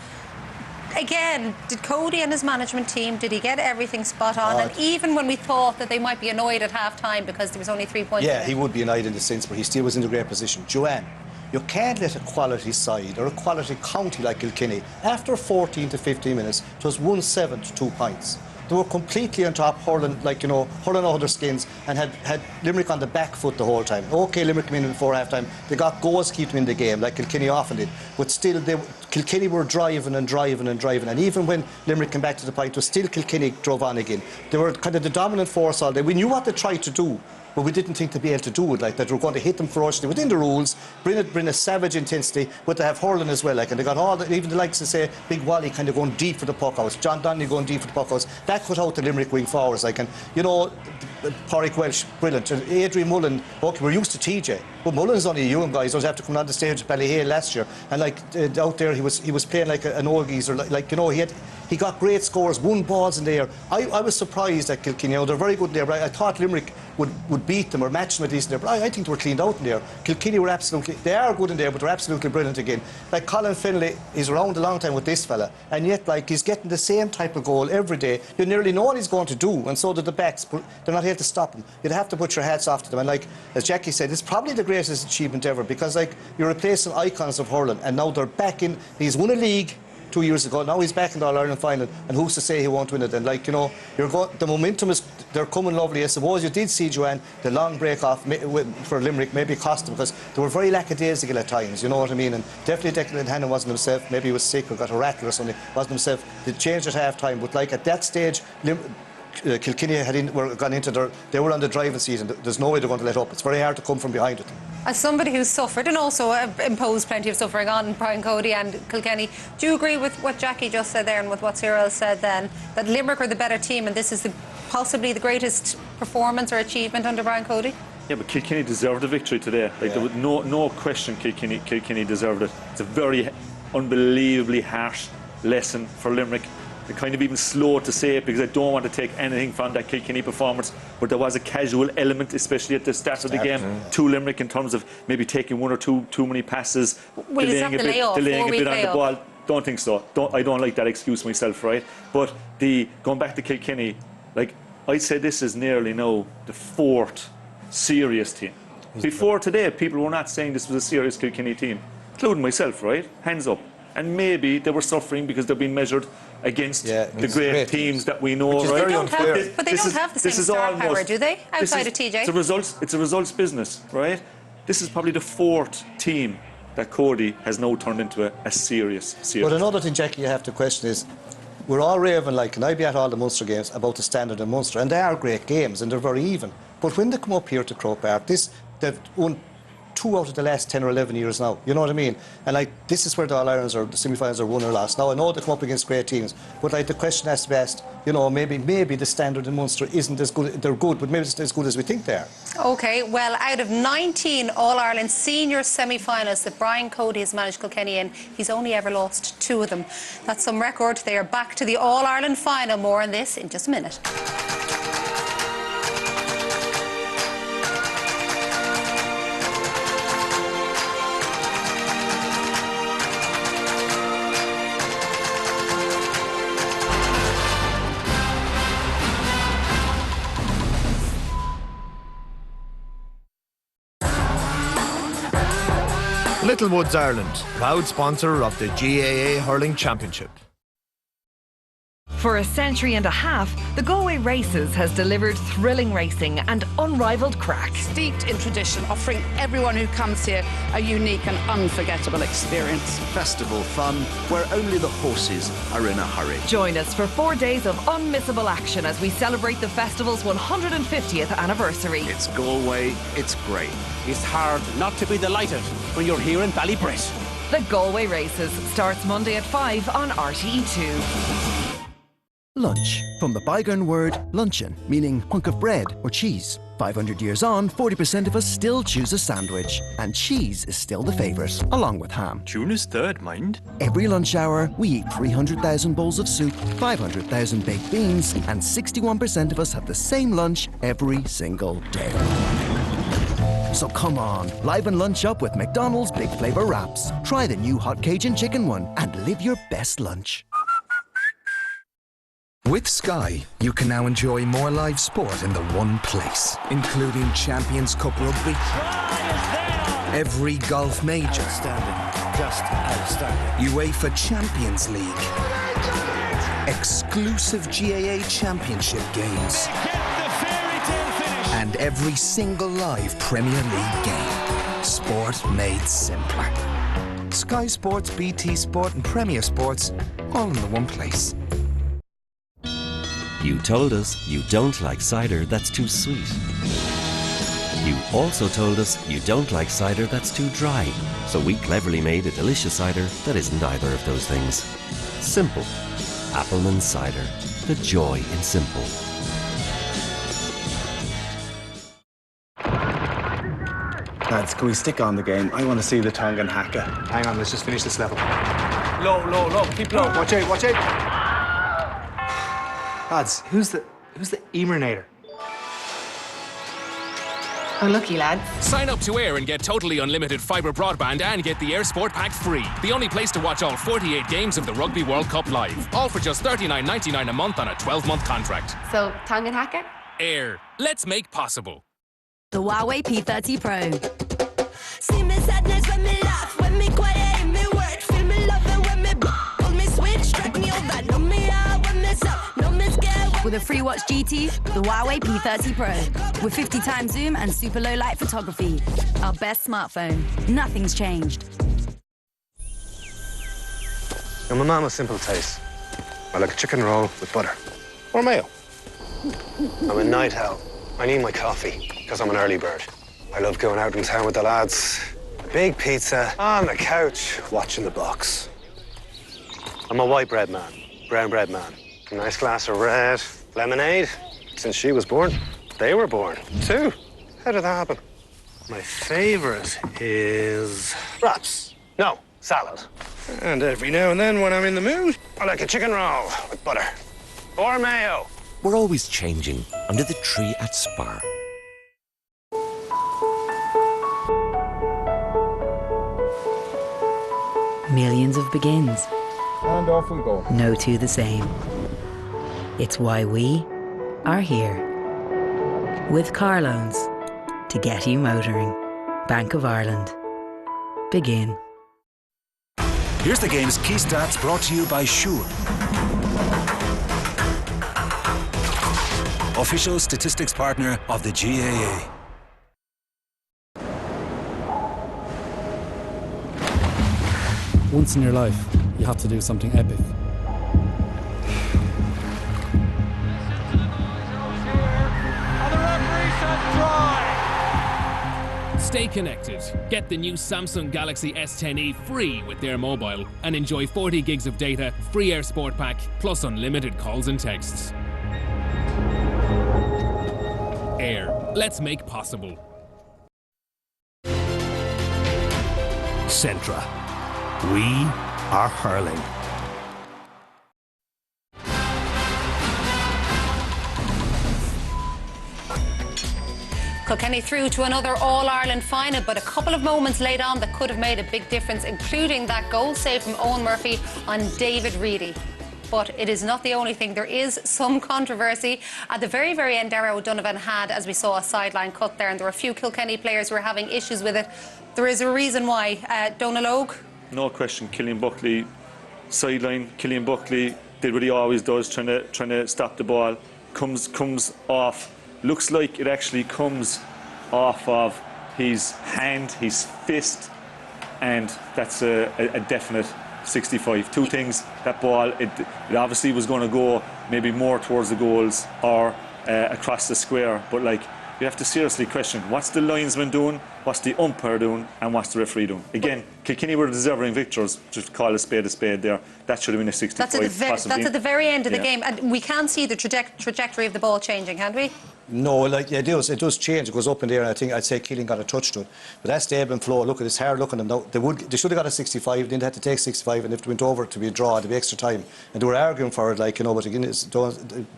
[SPEAKER 19] again, did Cody and his management team, did he get everything spot on? And even when we thought that they might be annoyed at half-time because there was only 3 points.
[SPEAKER 11] Yeah, he would be annoyed in the sense, but he still was in a great position. Joanne, you can't let a quality side or a quality county like Kilkenny, after 14 to 15 minutes, it was 1-7 to 2 points. They were completely on top, hurling out their skins, and had Limerick on the back foot the whole time. OK, Limerick came in before half-time. They got goals to keep them in the game, like Kilkenny often did. But still, Kilkenny were driving. And even when Limerick came back to the point, it was still Kilkenny drove on again. They were kind of the dominant force all day. We knew what they tried to do, but we didn't think to be able to do it, like that we were going to hit them ferociously within the rules, bring a savage intensity, but they have hurling as well, like, and they got even the likes of, say, Big Wally kind of going deep for the puck outs, John Donnelly going deep for the puck outs. That cut out the Limerick wing forwards, like, and you know, Pádraig Welsh, brilliant. And Adrian Mullen, okay, we're used to TJ, but Mullen's only a young guy. He was after coming on the stage at Ballyhale last year, and like out there he was playing like an old geezer, like you know, he got great scores, won balls in the air. I was surprised at Kilkenny. You know, they're very good in there, but I thought Limerick would beat them or match them at least in there. But I think they were cleaned out in there. Kilkenny were they are good in there, but they're absolutely brilliant again. Like Colin Finlay, he's around a long time with this fella, and yet like he's getting the same type of goal every day. You nearly know what he's going to do, and so do the backs, but they're not able to stop him. You'd have to put your hats off to them. And like as Jackie said, it's probably the greatest achievement ever, because like you're replacing icons of hurling, and now they're back in. He's won a league 2 years ago. Now he's back in the All-Ireland final, and who's to say he won't win it? And like, you know, the momentum is, they're coming lovely. I suppose you did see, Joanne, the long break off for Limerick maybe cost them, because they were very lackadaisical at times, you know what I mean? And definitely Declan Hannon wasn't himself. Maybe he was sick or got a rattle or something, wasn't himself. They changed at half time, but like at that stage, Kilkenny they were on the driving seat, and there's no way they're going to let up. It's very hard to come from behind it.
[SPEAKER 19] As somebody who's suffered and also imposed plenty of suffering on Brian Cody and Kilkenny, do you agree with what Jackie just said there and with what Cyril said then, that Limerick are the better team and this is possibly the greatest performance or achievement under Brian Cody?
[SPEAKER 10] Yeah, but Kilkenny deserved the victory today. Like, there was no question Kilkenny deserved it. It's a very unbelievably harsh lesson for Limerick. I'm kind of even slow to say it because I don't want to take anything from that Kilkenny performance, but there was a casual element, especially at the start of the game, to Limerick in terms of maybe taking one or two too many passes, delaying a bit on the ball. Don't think so. I don't like that excuse myself, right? But going back to Kilkenny, like I'd say this is nearly now the fourth serious team. Before today, people were not saying this was a serious Kilkenny team, including myself, right? Hands up. And maybe they were suffering because they're being measured against the great teams that we know, right?
[SPEAKER 19] But they don't have the same star power, do they? Outside of TJ?
[SPEAKER 10] It's a results business, right? This is probably the fourth team that Cody has now turned into a serious.
[SPEAKER 11] But another thing, Jackie, you have to question is, we're all raving, like, and I be at all the Munster games about the standard in Munster, and they are great games and they're very even. But when they come up here to Croke Park, they've won 2 out of the last 10 or 11 years now, you know what I mean? And like, this is where the All-Irelands or the semi-finals are won or lost. Now I know they come up against great teams, but like the question has to be asked, you know, maybe the standard in Munster isn't as good. They're good, but maybe it's as good as we think they are.
[SPEAKER 19] OK, well, out of 19 All-Ireland senior semi-finals that Brian Cody has managed Kilkenny in, he's only ever lost 2 of them. That's some record. They are back to the All-Ireland final. More on this in just a minute.
[SPEAKER 8] Littlewoods Ireland, proud sponsor of the GAA Hurling Championship. For a century and a half, the Galway Races has delivered thrilling racing and unrivaled crack.
[SPEAKER 9] Steeped in tradition, offering everyone who comes here a unique and unforgettable experience.
[SPEAKER 12] Festival fun where only the horses are in a hurry.
[SPEAKER 8] Join us for 4 days of unmissable action as we celebrate the festival's 150th anniversary.
[SPEAKER 12] It's Galway, it's great.
[SPEAKER 18] It's hard not to be delighted when you're here in Ballybrit.
[SPEAKER 8] The Galway Races starts Monday at 5 on RTE2.
[SPEAKER 13] Lunch, from the bygone word luncheon, meaning hunk of bread or cheese. 500 years on, 40% of us still choose a sandwich, and cheese is still the favourite, along with ham.
[SPEAKER 22] Tuna's third, mind.
[SPEAKER 13] Every lunch hour, we eat 300,000 bowls of soup, 500,000 baked beans, and 61% of us have the same lunch every single day. So come on, liven lunch up with McDonald's Big Flavour Wraps. Try the new hot Cajun chicken one and live your best lunch.
[SPEAKER 25] With Sky, you can now enjoy more live sport in the one place, including Champions Cup rugby, every golf major,
[SPEAKER 1] Outstanding, just outstanding.
[SPEAKER 25] UEFA Champions League, exclusive GAA Championship games, and every single live Premier League game. Sport made simpler. Sky Sports, BT Sport and Premier Sports, all in the one place.
[SPEAKER 26] You told us you don't like cider that's too sweet. You also told us you don't like cider that's too dry. So we cleverly made a delicious cider that isn't either of those things. Simple. Appleman's Cider. The joy in simple.
[SPEAKER 21] Lads, can we stick on the game? I want to see the tongue and haka.
[SPEAKER 14] Hang on, let's just finish this level.
[SPEAKER 21] Low, keep low.
[SPEAKER 14] Watch out. Lads, who's the Emernator?
[SPEAKER 27] Unlucky, lads.
[SPEAKER 5] Sign up to Air and get totally unlimited fibre broadband and get the Air Sport Pack free. The only place to watch all 48 games of the Rugby World Cup live. All for just $39.99 a month on a 12-month contract.
[SPEAKER 27] So, tongue and hacker?
[SPEAKER 5] Air. Let's make possible.
[SPEAKER 28] The Huawei P30 Pro.
[SPEAKER 29] See me sadness when me laugh, when me quiet in me word. Feel me loving when me pull me switch, track me over. Know me out when me suck, know me scared.
[SPEAKER 28] With a free watch GT, the Huawei P30 Pro. With 50 times zoom and super low light photography. Our best smartphone. Nothing's changed.
[SPEAKER 21] Now, my mama's simple taste. I like a chicken roll with butter. Or mayo. I'm a night owl. I need my coffee, because I'm an early bird. I love going out in town with the lads. A big pizza, on the couch, watching the box. I'm a white bread man, brown bread man. A nice glass of red, lemonade. Since she was born, they were born, too. How did that happen? My favorite is wraps. No, salad. And every now and then, when I'm in the mood, I like a chicken roll with butter. Or mayo.
[SPEAKER 30] We're always changing under the tree at Spar.
[SPEAKER 28] Millions of begins.
[SPEAKER 21] And off we go.
[SPEAKER 28] No two the same. It's why we are here. With car loans to get you motoring. Bank of Ireland. Begin.
[SPEAKER 17] Here's the game's key stats brought to you by Sure. Official statistics partner of the GAA.
[SPEAKER 31] Once in your life, you have to do something epic.
[SPEAKER 5] Stay connected. Get the new Samsung Galaxy S10e free with Air Mobile and enjoy 40 gigs of data, free Air Sport Pack, plus unlimited calls and texts. Air. Let's make possible.
[SPEAKER 4] Centra. We are hurling.
[SPEAKER 19] Kilkenny through to another All-Ireland final, but a couple of moments late on that could have made a big difference, including that goal save from Owen Murphy on David Reedy. But it is not the only thing. There is some controversy. At the very, very end, Darragh O'Donovan had, as we saw, a sideline cut there, and there were a few Kilkenny players who were having issues with it. There is a reason why. Donal Óg?
[SPEAKER 10] No question, Killian Buckley, sideline. Killian Buckley did what he always does, trying to stop the ball. Comes off. Looks like it actually comes off of his hand, his fist, and that's a definite 65. Two things, that ball, it obviously was going to go maybe more towards the goals or across the square, but like, you have to seriously question, what's the linesman doing, what's the umpire doing, and what's the referee doing? Again, Kilkenny were deserving victors, just call a spade there. That should have been a 65.
[SPEAKER 19] That's at the very end of the game, and we can see the trajectory of the ball changing, can't we?
[SPEAKER 2] No, like it does change. It goes up in the air, and I think I'd say Keeling got a touch to it. But that's the ebb and flow. Look at it's hard looking at them now. They should have got a 65. They didn't have to take 65, and if they went over to be a draw, it'd be extra time. And they were arguing for it, like, you know. But again, it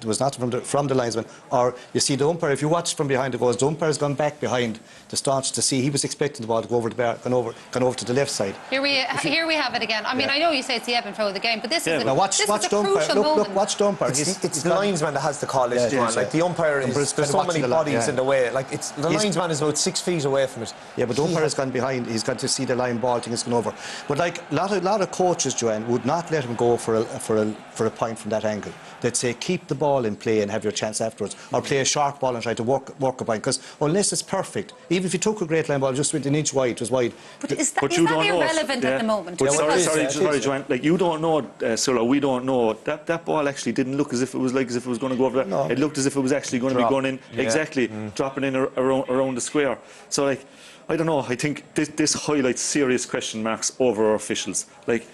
[SPEAKER 2] was not from the linesman. Or you see the umpire. If you watch from behind the goals, the umpire's gone back behind the staunch to see. He was expecting the ball to go over the bar, gone over to the left side.
[SPEAKER 19] Here we have it again. I mean, I know you say it's the ebb and flow of the game, but this is
[SPEAKER 2] now watch the umpire. Look, watch the umpire.
[SPEAKER 3] It's the linesman that has to call this. Like the umpire is, there's so many bodies in the way. Like the linesman is about 6 feet away from it.
[SPEAKER 2] Yeah, but the umpire has gone behind. He's got to see the line ball thing is going over. But like a lot of coaches, Joanne, would not let him go for a point from that angle. They'd say keep the ball in play and have your chance afterwards, or play a sharp ball and try to work a point. Because unless it's perfect, even if you took a great line ball, just went an inch wide, it was wide.
[SPEAKER 19] But is that irrelevant at the moment?
[SPEAKER 10] But sorry, Joanne. Like, you don't know, Cyril, we don't know. That ball actually didn't look as if it was going to go over there. No. It looked as if it was actually going to be going in. Yeah. Exactly. Dropping in around the square. So, like, I don't know. I think this highlights serious question marks over our officials. Like,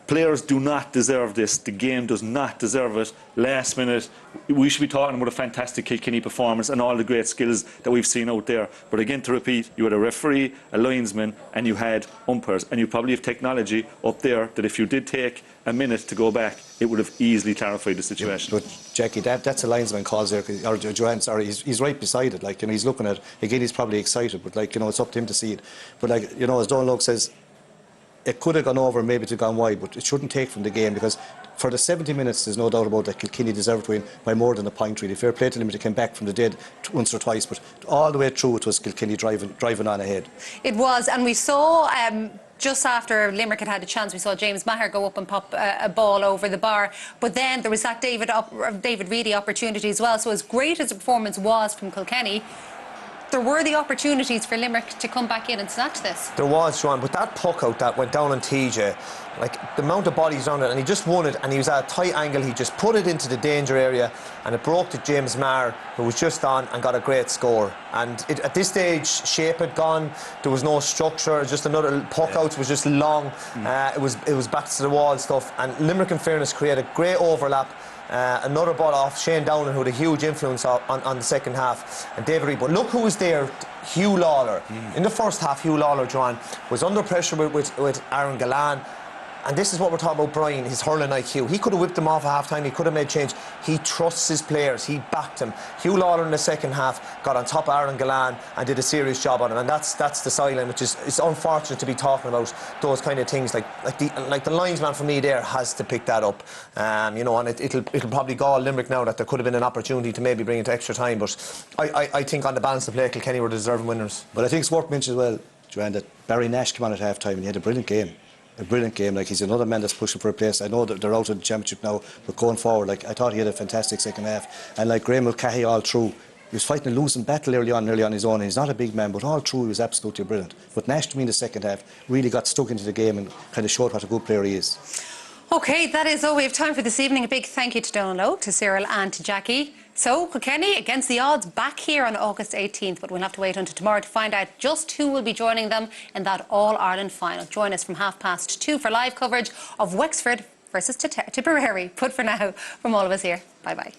[SPEAKER 10] players do not deserve this. The game does not deserve it. Last minute, we should be talking about a fantastic Kilkenny performance and all the great skills that we've seen out there. But again, to repeat, you had a referee, a linesman, and you had umpires. And you probably have technology up there that if you did take a minute to go back, it would have easily clarified the situation.
[SPEAKER 2] But Jackie, that's a linesman calls there, or Joanne, sorry, he's right beside it. Like, you know, he's looking at it. Again, he's probably excited, but like, you know, it's up to him to see it. But like, you know, as Donald says, it could have gone over, maybe it had gone wide, but it shouldn't take from the game, because for the 70 minutes, there's no doubt about that Kilkenny deserved to win by more than a point, really. Fair play to them, they came back from the dead once or twice, but all the way through it was Kilkenny driving on ahead.
[SPEAKER 19] It was, and we saw just after Limerick had a chance, we saw James Maher go up and pop a ball over the bar, but then there was that David Reedy opportunity as well. So as great as the performance was from Kilkenny, there were the opportunities for Limerick to come back in and snatch this.
[SPEAKER 3] There was, Joanne, but that puck out that went down on TJ, like the amount of bodies on it, and he just won it, and he was at a tight angle. He just put it into the danger area, and it broke to James Maher, who was just on and got a great score. And at this stage, shape had gone. There was no structure. Just another puck out was just long. It was back to the wall stuff. And Limerick, in fairness, created great overlap. Another ball off Shane Dowling, who had a huge influence on the second half, and David Reid. But look who was there, Hugh Lawler. In the first half, Hugh Lawler, Joanne, was under pressure with Aaron Gallan. And this is what we're talking about, Brian, his hurling IQ. He could have whipped them off at half-time, he could have made change. He trusts his players, he backed them. Hugh Lawler in the second half got on top of Aaron Gallan and did a serious job on him. And that's the sideline, which is, it's unfortunate to be talking about those kind of things. Like the linesman for me there has to pick that up. You know, and it'll probably gall Limerick now that there could have been an opportunity to maybe bring it to extra time. But I think on the balance of play, Kilkenny were the deserving winners.
[SPEAKER 2] But I think it's worth mentioning as well, Joanne, that Barry Nash came on at half-time and he had a brilliant game. Like, he's another man that's pushing for a place. I know that they're out of the championship now, but going forward, like, I thought he had a fantastic second half. And like Graham Mulcahy all through, he was fighting a losing battle early on his own. He's not a big man, but all through he was absolutely brilliant. But Nash, to me, in the second half, really got stuck into the game and kind of showed what a good player he is.
[SPEAKER 19] OK, that is all we have time for this evening. A big thank you to Donald Lowe, to Cyril and to Jackie. So, Kilkenny, against the odds, back here on August 18th, but we'll have to wait until tomorrow to find out just who will be joining them in that All-Ireland final. Join us from 2:30 for live coverage of Wexford versus Tipperary. But for now, from all of us here, bye-bye.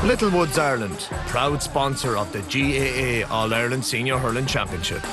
[SPEAKER 6] Littlewoods Ireland, proud sponsor of the GAA All-Ireland Senior Hurling Championship.